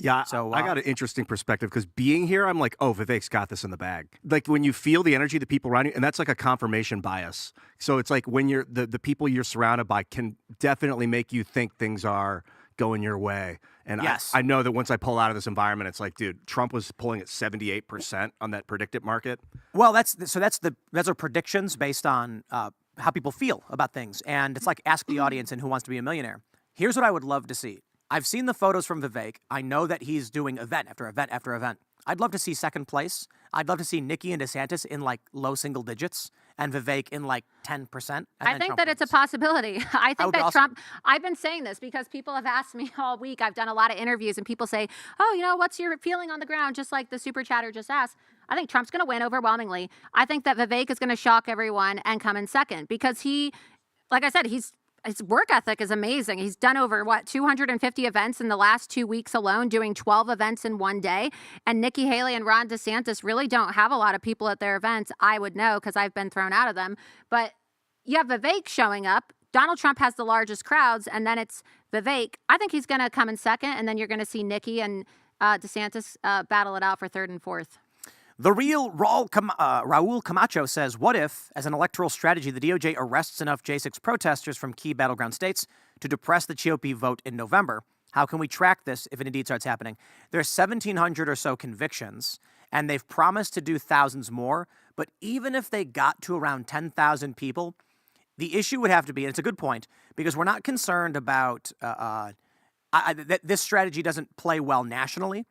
Yeah, So, I got an interesting perspective because being here, I'm like, oh, Vivek's got this in the bag. Like when you feel the energy, the people around you, and that's like a confirmation bias. So it's like when you're the people you're surrounded by can definitely make you think things are going your way. And yes. I know that once I pull out of this environment, it's like, dude, Trump was pulling at 78% on that predicted market. Well, those are predictions based on how people feel about things. And it's like ask the audience in Who Wants to Be a Millionaire. Here's what I would love to see. I've seen the photos from Vivek. I know that he's doing event after event after event. I'd love to see second place. I'd love to see Nikki and DeSantis in like low single digits and Vivek in like 10%. I think that it's a possibility. I think that Trump, I've been saying this because people have asked me all week. I've done a lot of interviews and people say, oh, you know, what's your feeling on the ground? Just like the super chatter just asked. I think Trump's going to win overwhelmingly. I think that Vivek is going to shock everyone and come in second because he, like I said, his work ethic is amazing. He's done over, 250 events in the last 2 weeks alone, doing 12 events in one day. And Nikki Haley and Ron DeSantis really don't have a lot of people at their events. I would know because I've been thrown out of them. But you have Vivek showing up. Donald Trump has the largest crowds, and then it's Vivek. I think he's going to come in second, and then you're going to see Nikki and DeSantis battle it out for third and fourth. The real Raul Camacho says, what if, as an electoral strategy, the DOJ arrests enough J6 protesters from key battleground states to depress the GOP vote in November? How can we track this if it indeed starts happening? There's 1,700 or so convictions, and they've promised to do thousands more. But even if they got to around 10,000 people, the issue would have to be, and it's a good point, because we're not concerned about that this strategy doesn't play well nationally.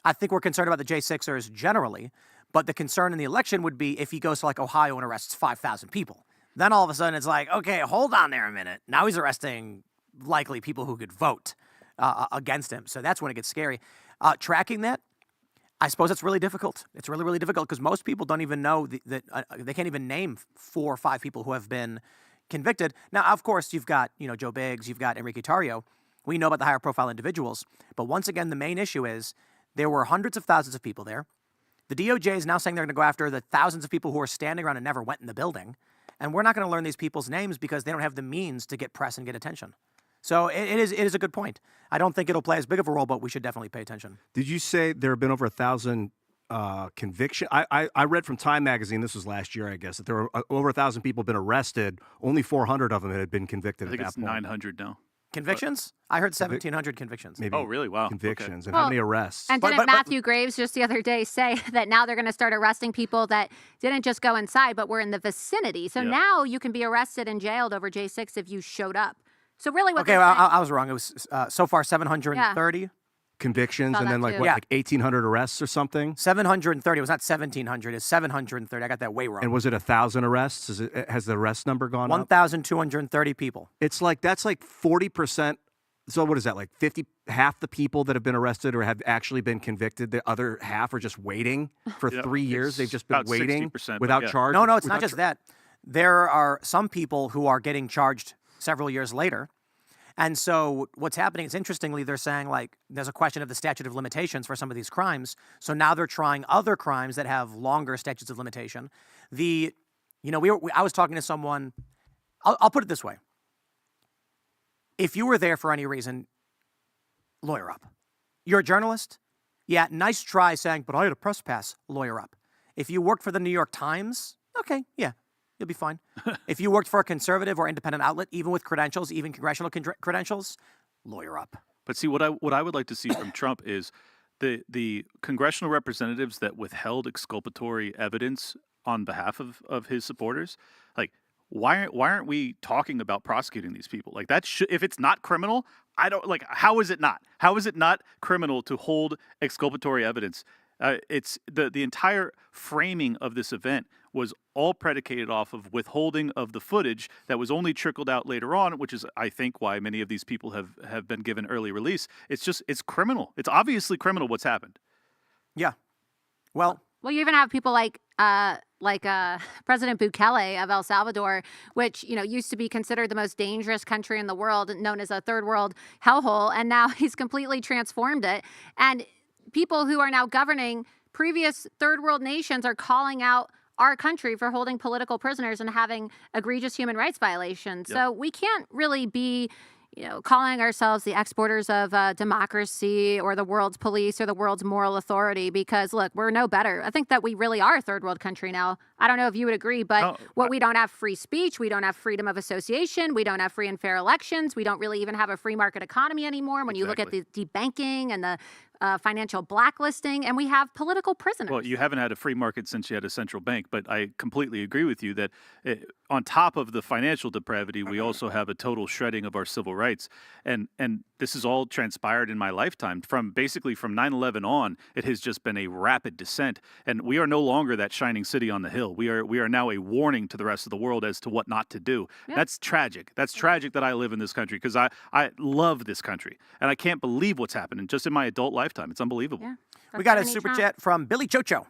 I think we're concerned about the J6ers generally. But the concern in the election would be if he goes to like Ohio and arrests 5,000 people. Then all of a sudden it's like, okay, hold on there a minute. Now he's arresting likely people who could vote against him. So that's when it gets scary. Tracking that, I suppose it's really difficult. It's really, really difficult because most people don't even know that they can't even name 4 or 5 people who have been convicted. Now, of course, you've got Joe Biggs, you've got Enrique Tarrio. We know about the higher profile individuals. But once again, the main issue is there were hundreds of thousands of people there. The DOJ is now saying they're going to go after the thousands of people who are standing around and never went in the building. And we're not going to learn these people's names because they don't have the means to get press and get attention. So it is a good point. I don't think it'll play as big of a role, but we should definitely pay attention. Did you say there have been over 1,000 convictions? I read from Time Magazine, this was last year, I guess, that there were over 1,000 people been arrested. Only 400 of them had been convicted I think it's 900 now. Convictions? I heard 1,700 convictions. Maybe oh, really? Wow. Convictions. Okay. And how many arrests? And didn't Matthew Graves just the other day say that now they're going to start arresting people that didn't just go inside, but were in the vicinity? So now you can be arrested and jailed over J6 if you showed up. So really what I was wrong. It was so far 730. Convictions Saw and then that like too. what, like 1,800 arrests or something? 730. It was not 1,700. It's 730. I got that way wrong. And was it 1,000 arrests? Has the arrest number gone up? 1,230 people. It's like, that's like 40%. So what is that, like half the people that have been arrested or have actually been convicted, the other half are just waiting for 3 years? They've just been waiting without charge? No, it's not just that. There are some people who are getting charged several years later. And so what's happening is, interestingly, they're saying, like, there's a question of the statute of limitations for some of these crimes. So now they're trying other crimes that have longer statutes of limitation. I was talking to someone, I'll put it this way. If you were there for any reason, lawyer up. You're a journalist? Yeah, nice try saying, but I had a press pass, lawyer up. If you worked for the New York Times, okay, yeah, you'll be fine. If you worked for a conservative or independent outlet, even with credentials, even congressional credentials, lawyer up. But see, what I would like to see from Trump is the congressional representatives that withheld exculpatory evidence on behalf of his supporters. Like, why aren't we talking about prosecuting these people? Like, that if it's not criminal, how is it not? How is it not criminal to hold exculpatory evidence It's the entire framing of this event was all predicated off of withholding of the footage that was only trickled out later on, which is, I think, why many of these people have been given early release. It's criminal. It's obviously criminal what's happened. Yeah. Well, you even have people like President Bukele of El Salvador, which used to be considered the most dangerous country in the world, known as a third world hellhole, and now he's completely transformed it. And people who are now governing previous third world nations are calling out our country for holding political prisoners and having egregious human rights violations. Yep. So we can't really be calling ourselves the exporters of democracy or the world's police or the world's moral authority, because, look, we're no better. I think that we really are a third world country now. I don't know if you would agree, but we don't have free speech. We don't have freedom of association. We don't have free and fair elections. We don't really even have a free market economy anymore when you look at the debanking and the financial blacklisting, and we have political prisoners. Well, you haven't had a free market since you had a central bank, but I completely agree with you that on top of the financial depravity, we also have a total shredding of our civil rights. And this is all transpired in my lifetime. From 9/11 on, it has just been a rapid descent. And we are no longer that shining city on the hill. We are now a warning to the rest of the world as to what not to do. Yeah. That's tragic. That's tragic that I live in this country, because I love this country. And I can't believe what's happening just in my adult lifetime. It's unbelievable. Yeah, we got a super chat from Billy Chocho.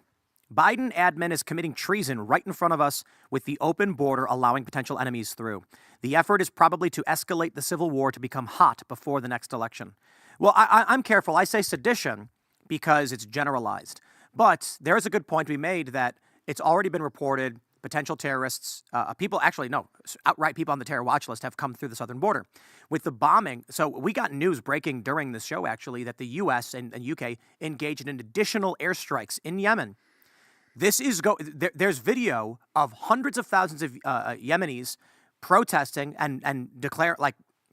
Biden admin is committing treason right in front of us with the open border allowing potential enemies through. The effort is probably to escalate the civil war to become hot before the next election. Well, I'm careful. I say sedition because it's generalized. But there is a good point to be made that it's already been reported potential terrorists, outright people on the terror watch list have come through the southern border. With the bombing, so we got news breaking during this show, actually, that the U.S. and UK engaged in additional airstrikes in Yemen. There's video of hundreds of thousands of Yemenis protesting and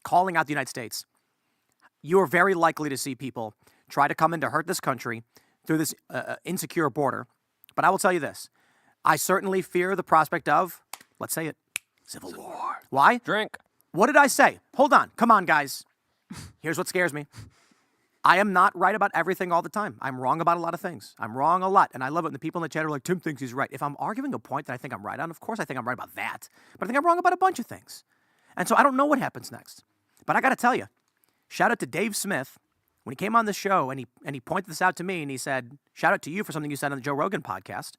calling out the United States. You are very likely to see people try to come in to hurt this country through this insecure border. But I will tell you this. I certainly fear the prospect of, let's say it, civil war. Why? Drink. What did I say? Hold on. Come on, guys. Here's what scares me. I am not right about everything all the time. I'm wrong about a lot of things. I'm wrong a lot. And I love it when the people in the chat are like, Tim thinks he's right. If I'm arguing a point that I think I'm right on, of course I think I'm right about that. But I think I'm wrong about a bunch of things. And so I don't know what happens next. But I got to tell you, shout out to Dave Smith. When he came on the show and he pointed this out to me and he said, shout out to you for something you said on the Joe Rogan podcast,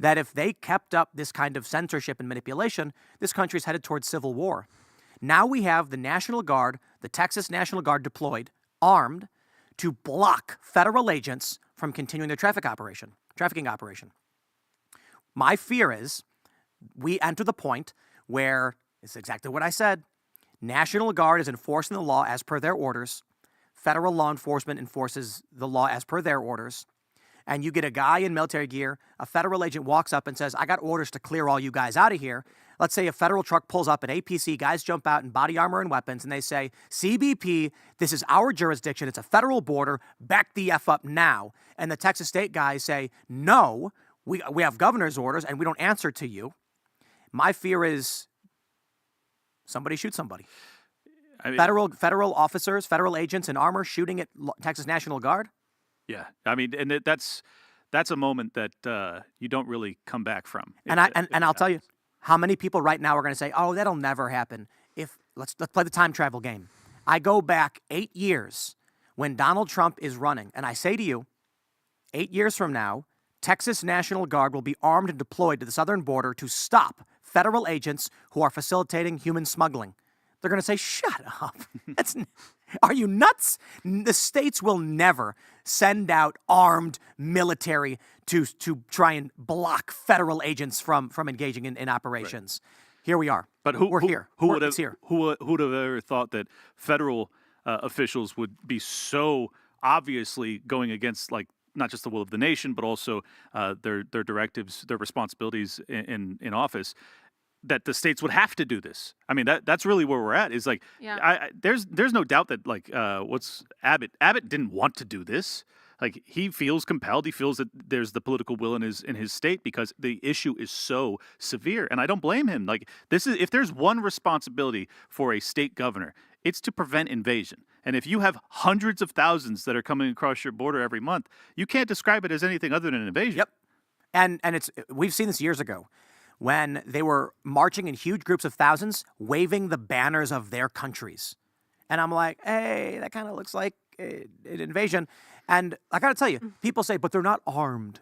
that if they kept up this kind of censorship and manipulation, this country is headed towards civil war. Now we have the National Guard, the Texas National Guard deployed, armed, to block federal agents from continuing their trafficking operation. My fear is we enter the point where, it's exactly what I said, National Guard is enforcing the law as per their orders, federal law enforcement enforces the law as per their orders, and you get a guy in military gear, a federal agent walks up and says, I got orders to clear all you guys out of here. Let's say a federal truck pulls up at APC, guys jump out in body armor and weapons, and they say, CBP, this is our jurisdiction, it's a federal border, back the F up now. And the Texas state guys say, no, we have governor's orders and we don't answer to you. My fear is somebody shoots somebody. I mean, federal officers, federal agents in armor shooting at Texas National Guard. Yeah, I mean, and that's a moment that you don't really come back from. And I'll tell you, how many people right now are going to say, "Oh, that'll never happen." If let's play the time travel game. I go back 8 years when Donald Trump is running, and I say to you, 8 years from now, Texas National Guard will be armed and deployed to the southern border to stop federal agents who are facilitating human smuggling. They're going to say, shut up. Are you nuts? The states will never send out armed military to try and block federal agents from engaging in operations. Right. Here we are. But we're here. Who would have ever thought that federal officials would be so obviously going against, like, not just the will of the nation, but also their directives, their responsibilities in office, that the states would have to do this. I mean, that's really where we're at. Is like, yeah. There's no doubt that, like, what's Abbott didn't want to do this. Like, he feels compelled. He feels that there's the political will in his state because the issue is so severe, and I don't blame him. Like, this is, if there's one responsibility for a state governor, it's to prevent invasion. And if you have hundreds of thousands that are coming across your border every month, you can't describe it as anything other than an invasion. Yep. And we've seen this years ago when they were marching in huge groups of thousands, waving the banners of their countries. And I'm like, hey, that kind of looks like an invasion. And I got to tell you, people say, but they're not armed.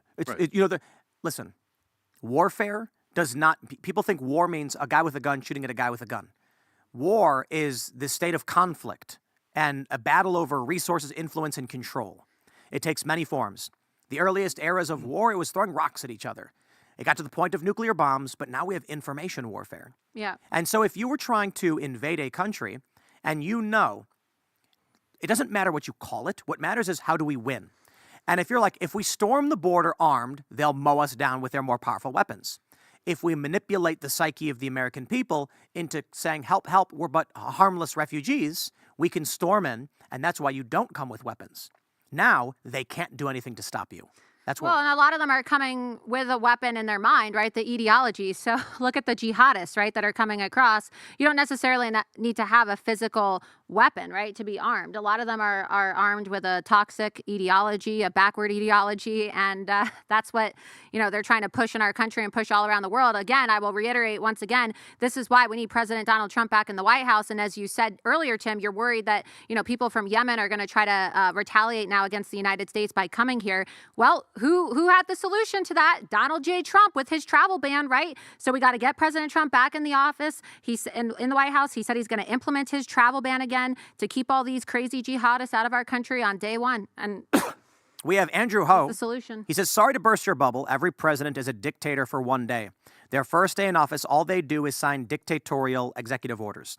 Listen, warfare does not, people think war means a guy with a gun shooting at a guy with a gun. War is the state of conflict and a battle over resources, influence, and control. It takes many forms. The earliest eras of war, it was throwing rocks at each other. It got to the point of nuclear bombs, but now we have information warfare. Yeah. And so if you were trying to invade a country and you know, it doesn't matter what you call it. What matters is how do we win? And if you're like, if we storm the border armed, they'll mow us down with their more powerful weapons. If we manipulate the psyche of the American people into saying, help, help, we're but harmless refugees, we can storm in, and that's why you don't come with weapons. Now, they can't do anything to stop you. That's Well, and a lot of them are coming with a weapon in their mind, right? The ideology. So look at the jihadists, right, that are coming across. You don't necessarily need to have a physical weapon, right, to be armed. A lot of them are armed with a toxic ideology, a backward ideology, and that's what, they're trying to push in our country and push all around the world. Again, I will reiterate once again, this is why we need President Donald Trump back in the White House. And as you said earlier, Tim, you're worried that, people from Yemen are going to try to retaliate now against the United States by coming here. Well, who had the solution to that? Donald J. Trump with his travel ban, right? So we got to get President Trump back in the office. He's in the White House. He said he's going to implement his travel ban again to keep all these crazy jihadists out of our country on day one. And we have Andrew Ho. The solution. He says, sorry to burst your bubble. Every president is a dictator for one day. Their first day in office, all they do is sign dictatorial executive orders.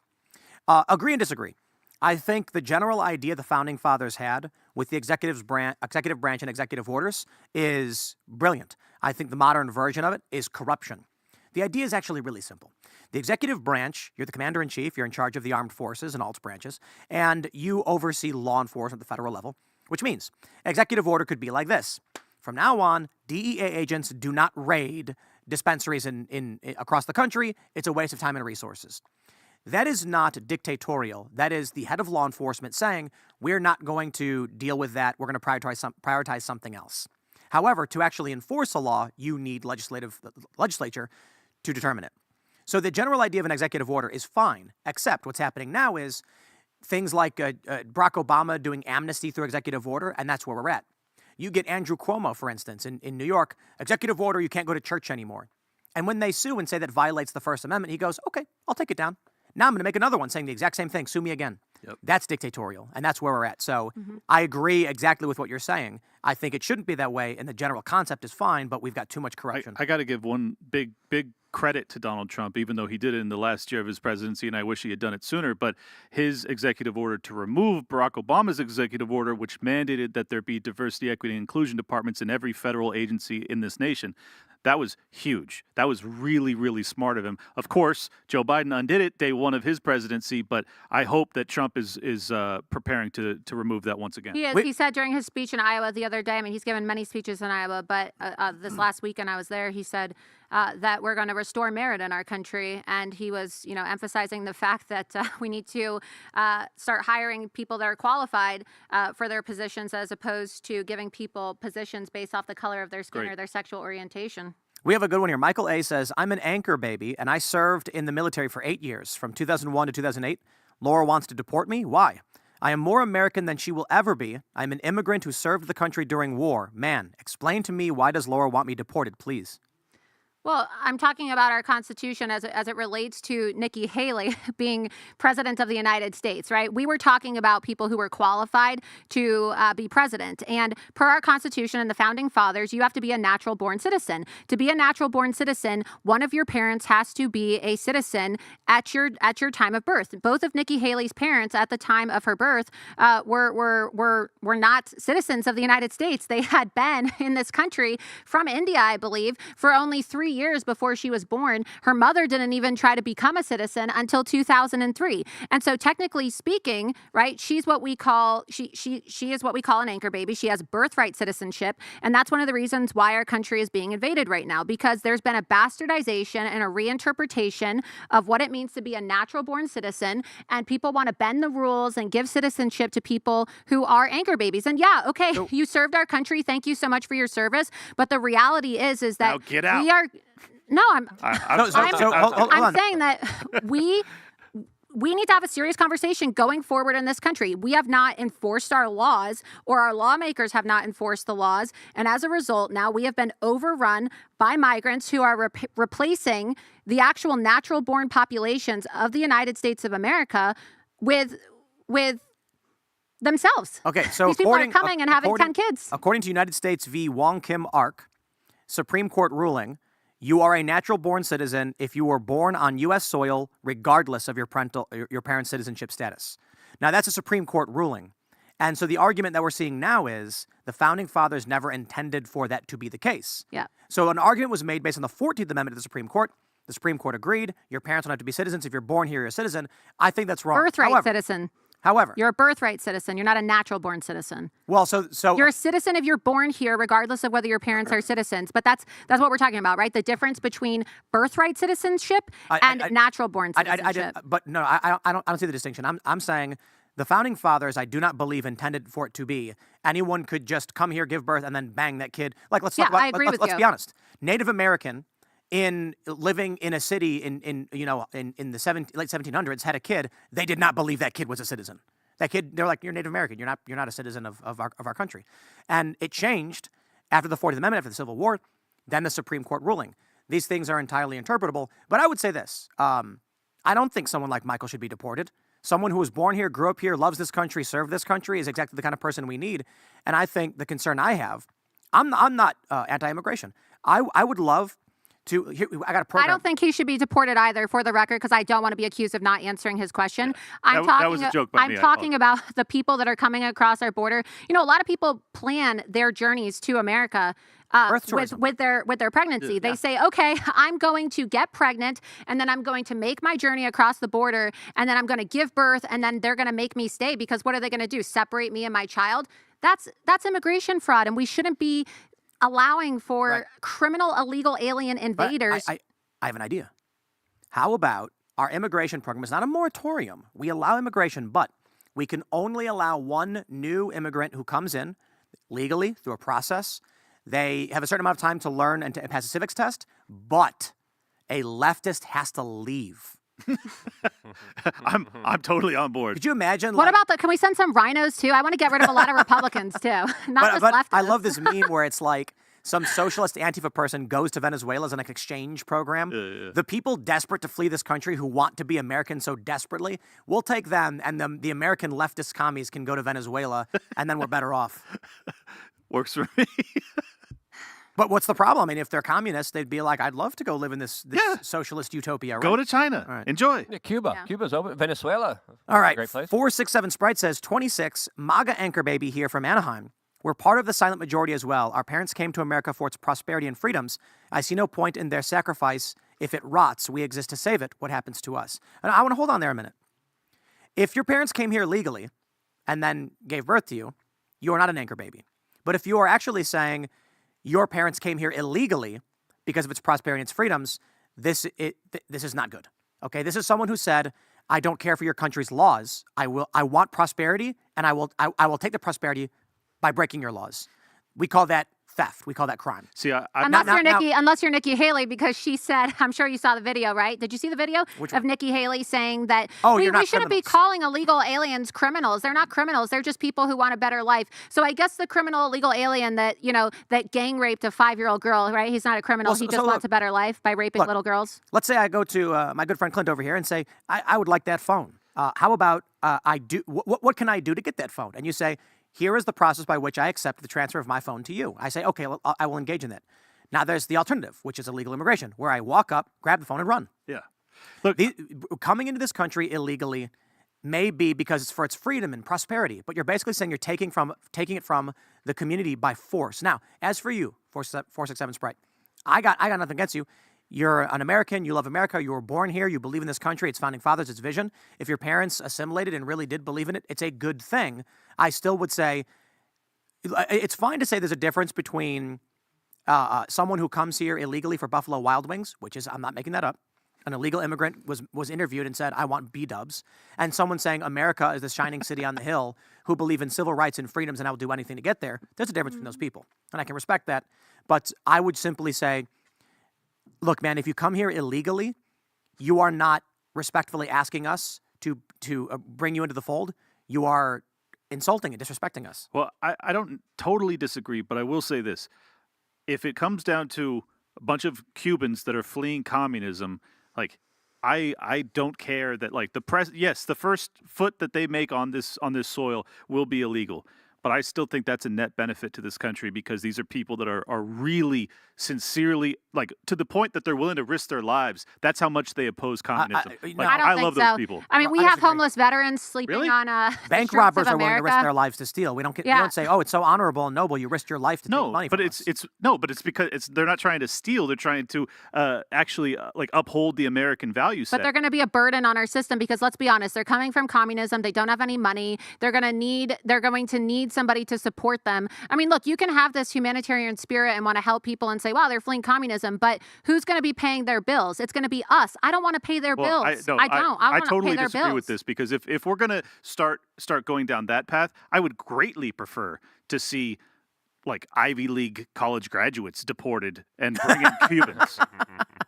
Agree and disagree. I think the general idea the founding fathers had with the executive branch and executive orders is brilliant. I think the modern version of it is corruption. The idea is actually really simple. The executive branch, you're the commander-in-chief, you're in charge of the armed forces and alt branches, and you oversee law enforcement at the federal level, which means an executive order could be like this. From now on, DEA agents do not raid dispensaries in across the country. It's a waste of time and resources. That is not dictatorial. That is the head of law enforcement saying, we're not going to deal with that. We're going to prioritize something else. However, to actually enforce a law, you need legislature to determine it. So the general idea of an executive order is fine, except what's happening now is things like Barack Obama doing amnesty through executive order, and that's where we're at. You get Andrew Cuomo, for instance, in New York, executive order, you can't go to church anymore. And when they sue and say that violates the First Amendment, he goes, okay, I'll take it down. Now I'm going to make another one saying the exact same thing. Sue me again. Yep. That's dictatorial, and that's where we're at. So I agree exactly with what you're saying. I think it shouldn't be that way, and the general concept is fine, but we've got too much corruption. I got to give one big credit to Donald Trump, even though he did it in the last year of his presidency, and I wish he had done it sooner. But his executive order to remove Barack Obama's executive order, which mandated that there be diversity, equity, and inclusion departments in every federal agency in this nation, that was huge. That was really, really smart of him. Of course, Joe Biden undid it day one of his presidency, but I hope that Trump is preparing to remove that once again. He is. He said during his speech in Iowa the other day, I mean, he's given many speeches in Iowa, but this last weekend I was there, he said that we're going to restore merit in our country. And he was, emphasizing the fact that we need to start hiring people that are qualified for their positions as opposed to giving people positions based off the color of their skin or their sexual orientation. We have a good one here. Michael A. says, I'm an anchor baby, and I served in the military for 8 years, from 2001 to 2008. Laura wants to deport me? Why? I am more American than she will ever be. I'm an immigrant who served the country during war. Man, explain to me, why does Laura want me deported, please? Well, I'm talking about our Constitution as it relates to Nikki Haley being president of the United States, right? We were talking about people who were qualified to be president. And per our Constitution and the Founding Fathers, you have to be a natural-born citizen. To be a natural-born citizen, one of your parents has to be a citizen at your time of birth. Both of Nikki Haley's parents at the time of her birth were not citizens of the United States. They had been in this country from India, I believe, for only 3 years before she was born. Her mother didn't even try to become a citizen until 2003. And so technically speaking, right, she's what we call, she is what we call an anchor baby. She has birthright citizenship. And that's one of the reasons why our country is being invaded right now, because there's been a bastardization and a reinterpretation of what it means to be a natural born citizen. And people want to bend the rules and give citizenship to people who are anchor babies. And yeah, okay, you served our country. Thank you so much for your service. But the reality is that Now get out. we are, no, I'm Hold on. saying that we need to have a serious conversation going forward in this country. We have not enforced our laws, or our lawmakers have not enforced the laws. And as a result, now we have been overrun by migrants who are replacing the actual natural born populations of the United States of America with themselves. Okay, so these people are coming and having 10 kids. According to United States v. Wong Kim Ark, Supreme Court ruling, you are a natural born citizen if you were born on U.S. soil, regardless of your parent's citizenship status. Now, that's a Supreme Court ruling. And so the argument that we're seeing now is the founding fathers never intended for that to be the case. Yeah. So an argument was made based on the 14th Amendment of the Supreme Court. The Supreme Court agreed. Your parents don't have to be citizens. If you're born here, you're a citizen. I think that's wrong. Birthright citizen. However, You're a birthright citizen. You're not a natural born citizen. well, so You're a citizen if you're born here, regardless of whether your parents are citizens. But that's what we're talking about, right? The difference between birthright citizenship and natural born citizenship. But no, I don't see the distinction. I'm saying the founding fathers, I do not believe intended for it to be anyone could just come here, give birth, and then bang that kid. Like, let's talk about. I agree with let's you. be honest. Native American living in a city in the late 1700s had a kid. They did not believe that kid was a citizen. That kid, they're like, you're Native American. You're not a citizen of our country. And it changed after the 14th Amendment, after the Civil War, then the Supreme Court ruling. These things are entirely interpretable. But I would say this. I don't think someone like Michael should be deported. Someone who was born here, grew up here, loves this country, served this country is exactly the kind of person we need. And I think the concern I have, I'm not anti-immigration. I would love to. I got a program. I don't think he should be deported either, for the record, because I don't want to be accused of not answering his question. Yeah. That was a joke by me. I'm talking about the people that are coming across our border. You know, a lot of people plan their journeys to America with their pregnancy. They say, okay, I'm going to get pregnant, and then I'm going to make my journey across the border, and then I'm going to give birth, and then they're going to make me stay, because what are they going to do? Separate me and my child? That's immigration fraud, and we shouldn't be allowing for criminal, illegal alien invaders. I have an idea. How about our immigration program is not a moratorium. We allow immigration, but we can only allow one new immigrant who comes in legally through a process. They have a certain amount of time to learn and to pass a civics test, but a leftist has to leave. I'm totally on board. Could you imagine? What about can we send some rhinos too? I want to get rid of a lot of Republicans too, not just leftists. I love this meme where it's like some socialist Antifa person goes to Venezuela as an exchange program. The people desperate to flee this country who want to be American so desperately, we'll take them, and the American leftist commies can go to Venezuela, and then we're better off. Works for me. But what's the problem? I mean, if they're communists, they'd be like, I'd love to go live in this socialist utopia. Right? Go to China. Right. Enjoy. Yeah, Cuba. Yeah. Cuba's open. Venezuela. All right. Great place. 467 Sprite says, 26, MAGA anchor baby here from Anaheim. We're part of the silent majority as well. Our parents came to America for its prosperity and freedoms. I see no point in their sacrifice. If it rots, we exist to save it. What happens to us? And I want to hold on there a minute. If your parents came here legally and then gave birth to you, you are not an anchor baby. But if you are actually saying your parents came here illegally because of its prosperity and its freedoms, this is not good. Okay, this is someone who said, I don't care for your country's laws. I want prosperity, and I will take the prosperity by breaking your laws. We call that theft. We call that crime. See, Unless you're Nikki Haley, because she said, I'm sure you saw the video, right? Did you see the video of Nikki Haley saying that we shouldn't be calling illegal aliens criminals? They're not criminals. They're just people who want a better life. So I guess the criminal illegal alien that gang raped a 5-year-old girl, right? He's not a criminal. He just wants a better life by raping little girls. Let's say I go to my good friend Clint over here and say, I would like that phone. How about I do? What can I do to get that phone? And you say, here is the process by which I accept the transfer of my phone to you. I say, okay, well, I will engage in that. Now there's the alternative, which is illegal immigration, where I walk up, grab the phone, and run. Yeah. Look, coming into this country illegally may be because it's for its freedom and prosperity, but you're basically saying you're taking it from the community by force. Now, as for you, 467 Sprite, I got nothing against you. You're an American. You love America. You were born here. You believe in this country. Its founding fathers, its vision. If your parents assimilated and really did believe in it, it's a good thing. I still would say it's fine to say there's a difference between someone who comes here illegally for Buffalo Wild Wings, which is, I'm not making that up. An illegal immigrant was interviewed and said, I want B-dubs. And someone saying America is the shining city on the hill who believe in civil rights and freedoms and I will do anything to get there. There's a difference between those people. And I can respect that. But I would simply say, look, man, if you come here illegally, you are not respectfully asking us to bring you into the fold. You are insulting and disrespecting us. Well, I don't totally disagree, but I will say this. If it comes down to a bunch of Cubans that are fleeing communism, like, I don't care that, like, yes, the first foot that they make on this soil will be illegal. But I still think that's a net benefit to this country because these are people that are really sincerely, like, to the point that they're willing to risk their lives. That's how much they oppose communism. I don't think love so. those people. I mean, we have homeless veterans sleeping on the bank streets robbers of are willing to risk America. their lives to steal. We don't say, oh, it's so honorable and noble. You risked your life to take money but from it's us. but it's because they're not trying to steal. They're trying to actually like uphold the American value set. But they're going to be a burden on our system because let's be honest, they're coming from communism. They don't have any money. They're going to need somebody to support them. I mean, look, you can have this humanitarian spirit and want to help people and say, wow, they're fleeing communism, but who's going to be paying their bills? It's going to be us. I don't want to pay their bills. I don't. I want to totally pay their disagree bills. with this because if we're going to start going down that path, I would greatly prefer to see like Ivy League college graduates deported and bring in Cubans.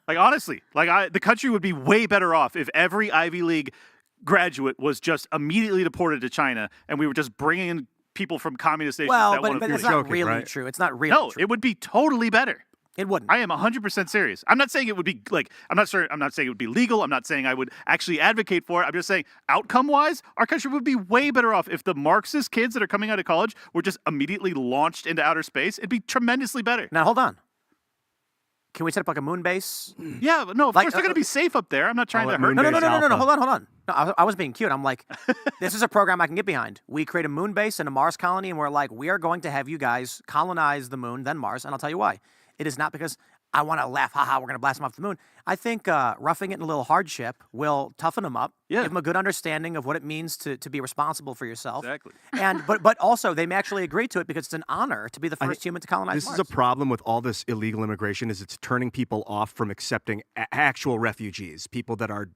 Like, honestly, like the country would be way better off if every Ivy League graduate was just immediately deported to China and we were just bringing in people from communist nations. Well, that but want to it's do it. not really true. It's not really No, true. it would be totally better. It wouldn't. I am 100% serious. I'm not saying it would be like, I'm not saying it would be legal. I'm not saying I would actually advocate for it. I'm just saying outcome-wise, our country would be way better off if the Marxist kids that are coming out of college were just immediately launched into outer space. It'd be tremendously better. Now, hold on. Can we set up like a moon base? Yeah, but no, of course they're going to be safe up there. I'm not trying to hurt No, them. hold on. No, I was being cute. I'm like, this is a program I can get behind. We create a moon base and a Mars colony, and we're like, we are going to have you guys colonize the moon, then Mars, and I'll tell you why. It is not because I want to laugh, haha, we're going to blast them off the moon. I think roughing it in a little hardship will toughen them up, give them a good understanding of what it means to be responsible for yourself. Exactly. And but also, they may actually agree to it because it's an honor to be the first human to colonize This Mars. is a problem with all this illegal immigration is it's turning people off from accepting actual refugees, people that are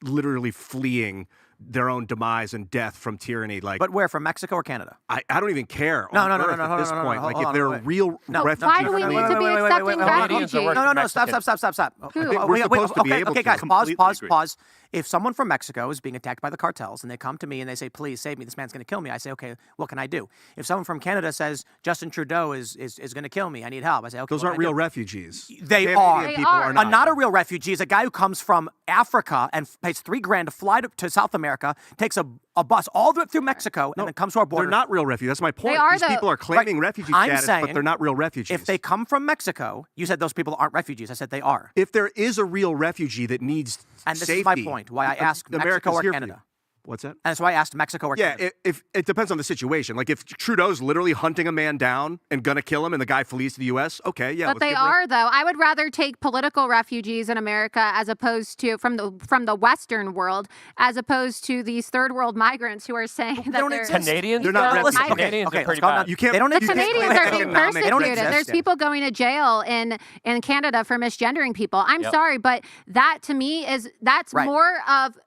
literally fleeing their own demise and death from tyranny. Like, But where, from Mexico or Canada? I don't even care. No, on no, no, earth no, at no, this no, no, point. no, Like, hold if on, they're wait. real No, refugees, Why do we need to be accepting Canadians are refugees? worse No, than stop. think we're supposed to be able Okay, to. guys, Completely pause. agree. If someone from Mexico is being attacked by the cartels and they come to me and they say, please save me, this man's going to kill me, I say, okay, what can I do? If someone from Canada says, Justin Trudeau is going to kill me, I need help, I say, okay, those what aren't can I real do? refugees. They Canadian are. people are not. Not a real refugee is a guy who comes from Africa and pays $3,000 to fly to South America, takes a bus all the way through Mexico, and then comes to our border. They're not real refugees. That's my point. are, These though. people are claiming refugee I'm status, saying but they're not real refugees. If they come from Mexico, you said those people aren't refugees. I said they are. If there is a real refugee that needs And this safety, is my point, why I asked Mexico America's or here for Canada. you. What's that? And that's why I asked Mexico or Yeah, Canada. if it depends on the situation. Like if Trudeau's literally hunting a man down and gonna kill him, and the guy flees to the U.S., okay, yeah. But they are, though. I would rather take political refugees in America as opposed to from the Western world, as opposed to these third world migrants who are saying that don't they're exist. Canadians? They're not though? refugees. Canadians Okay, are pretty let's calm bad. down. You can't. They don't The exist. Canadians are being They don't persecuted. There's exist. people going to jail in Canada for misgendering people. I'm sorry, but that to me that's Right. more of.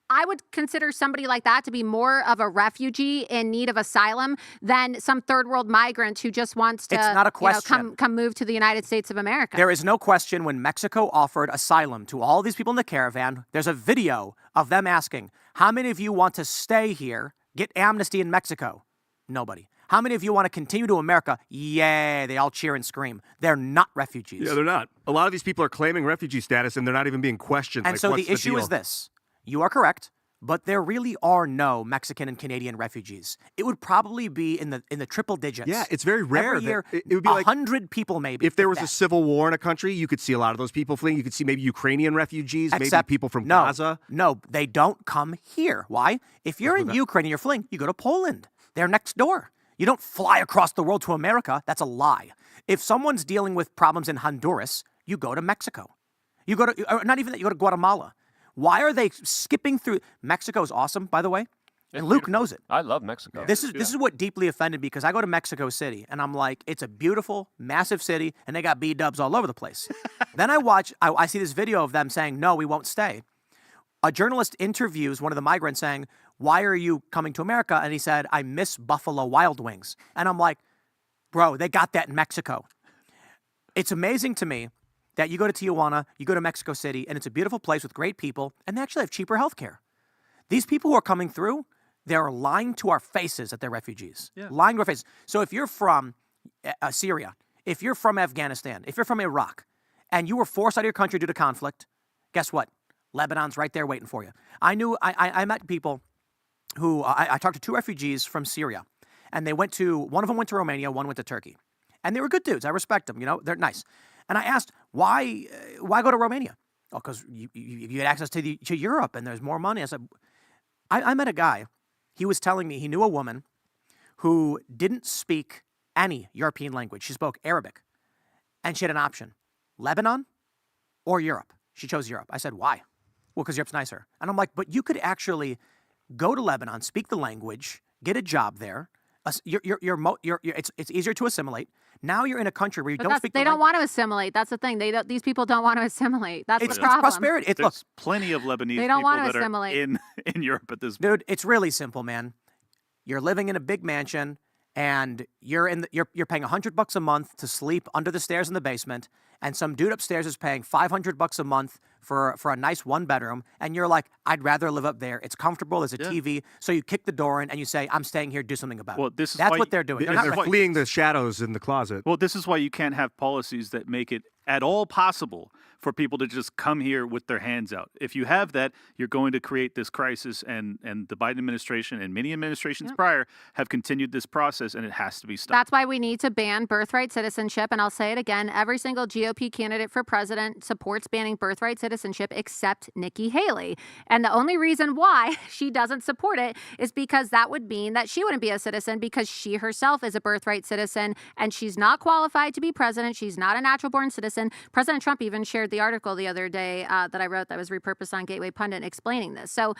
I would consider somebody like that to be more of a refugee in need of asylum than some third world migrant who just wants to It's not a question. come move to the United States of America. There is no question when Mexico offered asylum to all these people in the caravan, there's a video of them asking, how many of you want to stay here, get amnesty in Mexico? Nobody. How many of you want to continue to America? Yay, they all cheer and scream. They're not refugees. Yeah, they're not. A lot of these people are claiming refugee status, and they're not even being questioned. And like, so what's the issue deal? is this. You are correct, but there really are no Mexican and Canadian refugees. It would probably be in the triple digits. Yeah, it's very rare. Every year, it would be like 100 people maybe. if there was that. a civil war in a country, you could see a lot of those people fleeing. You could see maybe Ukrainian refugees, maybe Except, people from no, Gaza. No, they don't come here. Why? If you're in Ukraine and you're fleeing, you go to Poland. They're next door. You don't fly across the world to America. That's a lie. If someone's dealing with problems in Honduras, you go to Mexico. You go to, or not even that, you go to Guatemala. Why are they skipping through? Mexico is awesome, by the way. And Luke knows it. I love Mexico. This is what deeply offended me because I go to Mexico City and I'm like, it's a beautiful, massive city and they got B-dubs all over the place. Then I see this video of them saying, no, we won't stay. A journalist interviews one of the migrants saying, why are you coming to America? And he said, I miss Buffalo Wild Wings. And I'm like, bro, they got that in Mexico. It's amazing to me that you go to Tijuana, you go to Mexico City, and it's a beautiful place with great people, and they actually have cheaper health care. These people who are coming through, they're lying to our faces that they're refugees. Yeah. Lying to our faces. So if you're from Syria, if you're from Afghanistan, if you're from Iraq, and you were forced out of your country due to conflict, guess what? Lebanon's right there waiting for you. I met people who, I talked to 2 refugees from Syria, and one of them went to Romania, one went to Turkey. And they were good dudes. I respect them, they're nice. And I asked, why go to Romania? Oh, because you get access to Europe and there's more money. I said, I met a guy. He was telling me he knew a woman who didn't speak any European language. She spoke Arabic. And she had an option, Lebanon or Europe. She chose Europe. I said, why? Well, because Europe's nicer. And I'm like, but you could actually go to Lebanon, speak the language, get a job there. It's easier to assimilate. Now you're in a country where you don't speak the language. They don't want to assimilate. That's the thing. These people don't want to assimilate. That's the problem. It's prosperity. There's plenty of Lebanese they don't people want to that assimilate. are in Europe at this point. Dude, it's really simple, man. You're living in a big mansion and you're paying $100 a month to sleep under the stairs in the basement, and some dude upstairs is paying $500 a month for a nice 1-bedroom, and you're like, I'd rather live up there. It's comfortable. There's a TV. So you kick the door in and you say, I'm staying here. Do something about it. That's what they're doing. They're fleeing the shadows in the closet. Well, this is why you can't have policies that make it at all possible for people to just come here with their hands out. If you have that, you're going to create this crisis, and the Biden administration and many administrations prior have continued this process, and it has to be stopped. That's why we need to ban birthright citizenship. And I'll say it again, every single GOP candidate for president supports banning birthright citizenship except Nikki Haley. And the only reason why she doesn't support it is because that would mean that she wouldn't be a citizen because she herself is a birthright citizen and she's not qualified to be president. She's not a natural born citizen. President Trump even shared the article the other day that I wrote that was repurposed on Gateway Pundit explaining this. So,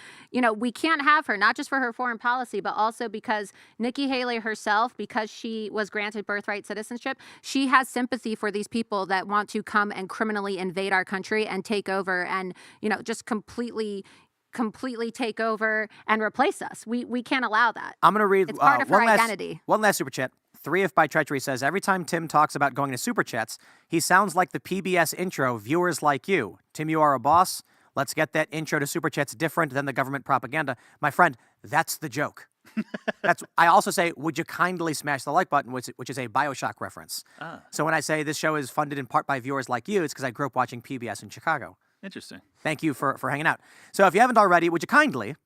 we can't have her, not just for her foreign policy, but also because Nikki Haley herself, because she was granted birthright citizenship, she has sympathy for these people that want to come and criminally invade our country and take over and, just completely take over and replace us. We can't allow that. I'm going to read it's part of her identity. One last super chat. 3F by Treachery says, every time Tim talks about going to super chats, he sounds like the PBS intro, viewers like you. Tim, you are a boss. Let's get that intro to super chats different than the government propaganda. My friend, that's the joke. I also say, would you kindly smash the like button, which is a BioShock reference. So when I say this show is funded in part by viewers like you, it's because I grew up watching PBS in Chicago. Interesting. Thank you for hanging out. So if you haven't already, would you kindly,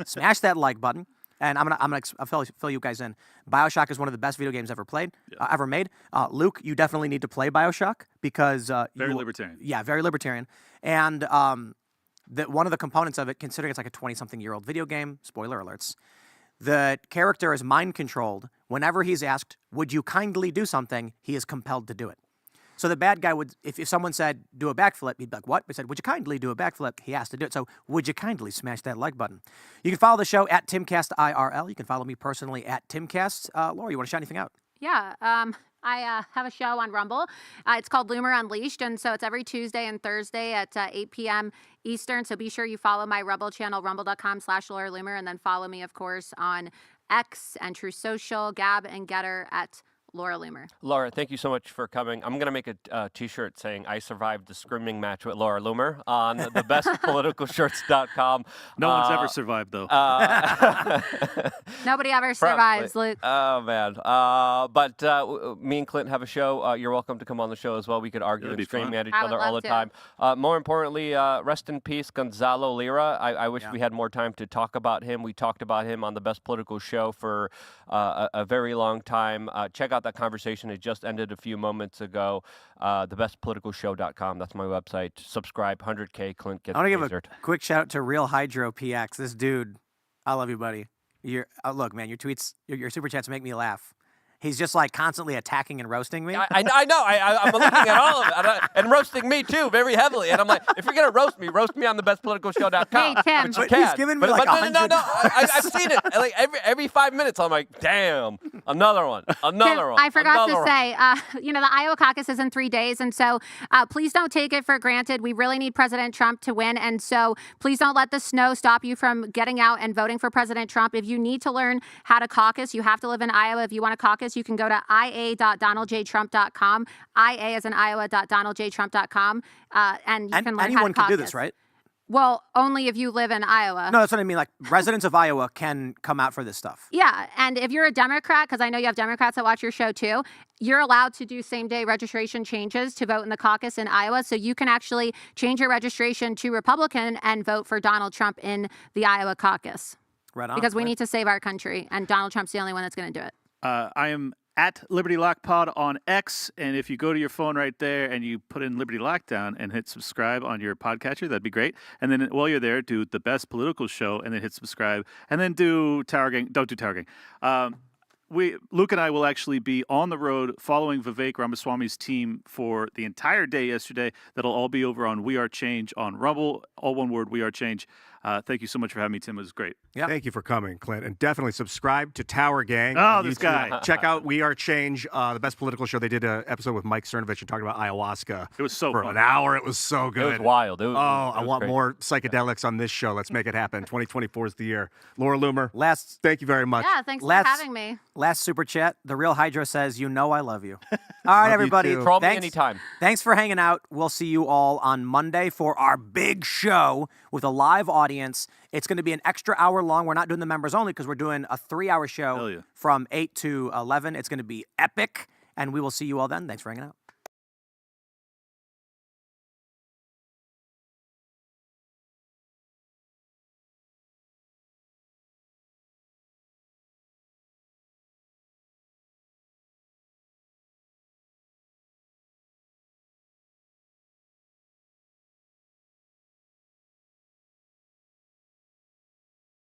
smash that like button? And I'm gonna fill you guys in. BioShock is one of the best video games ever played, ever made. Luke, you definitely need to play BioShock because very libertarian. Yeah, very libertarian. And one of the components of it, considering it's like a 20-something-year-old video game, spoiler alerts, the character is mind controlled. Whenever he's asked, "Would you kindly do something?" he is compelled to do it. So the bad guy would, if someone said, do a backflip, he'd be like, what? We said, would you kindly do a backflip? He has to do it. So would you kindly smash that like button? You can follow the show at Timcast IRL. You can follow me personally at Timcast. Laura, you want to shout anything out? Yeah. I have a show on Rumble. It's called Loomer Unleashed, and so it's every Tuesday and Thursday at 8 p.m. Eastern. So be sure you follow my Rumble channel, rumble.com/Laura Loomer, and then follow me, of course, on X and True Social, Gab, and Getter at Laura Loomer. Laura, thank you so much for coming. I'm going to make a T-shirt saying I survived the screaming match with Laura Loomer on thebestpoliticalshirts.com. No one's ever survived, though. Nobody ever survives, Luke. Oh, man. But me and Clint have a show. You're welcome to come on the show as well. We could argue and scream at each other all the time. More importantly, rest in peace, Gonzalo Lira. I wish we had more time to talk about him. We talked about him on the Best Political Show for a very long time. Check out that conversation. It just ended a few moments ago. Thebestpoliticalshow.com. That's my website. Subscribe. 100K. Clint gets I want to give tasered. a quick shout out to Real Hydro PX. This dude, I love you, buddy. Look, man, your tweets, your super chats make me laugh. He's just like constantly attacking and roasting me. I know. I'm looking at all of it and roasting me too very heavily. And I'm like, if you're gonna roast me on thebestpoliticalshow.com. Hey, Tim. Which you But can. he's giving me like no, 100. I've seen it. Like every 5 minutes, I'm like, damn, another one. Tim, I forgot to say, the Iowa caucus is in 3 days, and so please don't take it for granted. We really need President Trump to win, and so please don't let the snow stop you from getting out and voting for President Trump. If you need to learn how to caucus, you have to live in Iowa. If you want to caucus, you can go to ia.donaldjtrump.com. IA is in Iowa.donaldjtrump.com, and you can learn how to anyone caucus. can do this, right? Well, only if you live in Iowa. No, that's what I mean. Like, residents of Iowa can come out for this stuff. Yeah, and if you're a Democrat, because I know you have Democrats that watch your show too, you're allowed to do same-day registration changes to vote in the caucus in Iowa, so you can actually change your registration to Republican and vote for Donald Trump in the Iowa caucus. Right on. Because we need to save our country, and Donald Trump's the only one that's going to do it. I am at Liberty Lock Pod on X, and if you go to your phone right there and you put in Liberty Lockdown and hit subscribe on your podcatcher, that'd be great. And then while you're there, do the best political show, and then hit subscribe, and then do Tower Gang. Don't do Tower Gang. Luke and I will actually be on the road following Vivek Ramaswamy's team for the entire day yesterday. That'll all be over on We Are Change on Rumble. All one word, We Are Change. Thank you so much for having me, Tim. It was great. Yeah. Thank you for coming, Clint. And definitely subscribe to Tower Gang. Oh, on this YouTube. guy. Check out We Are Change, the best political show. They did an episode with Mike Cernovich and talking about ayahuasca. It was so for fun. an hour. It was so good. It was wild. I want more psychedelics on this show. Let's make it happen. 2024 is the year. Laura Loomer, thank you very much. Yeah, thanks for Let's- having me. Last super chat. The Real Hydra says, "You know I love you." All right, you everybody. too. Call me Thanks. anytime. Thanks for hanging out. We'll see you all on Monday for our big show with a live audience. It's going to be an extra hour long. We're not doing the members only because we're doing a 3-hour show Hell yeah. from 8 to 11. It's going to be epic, and we will see you all then. Thanks for hanging out.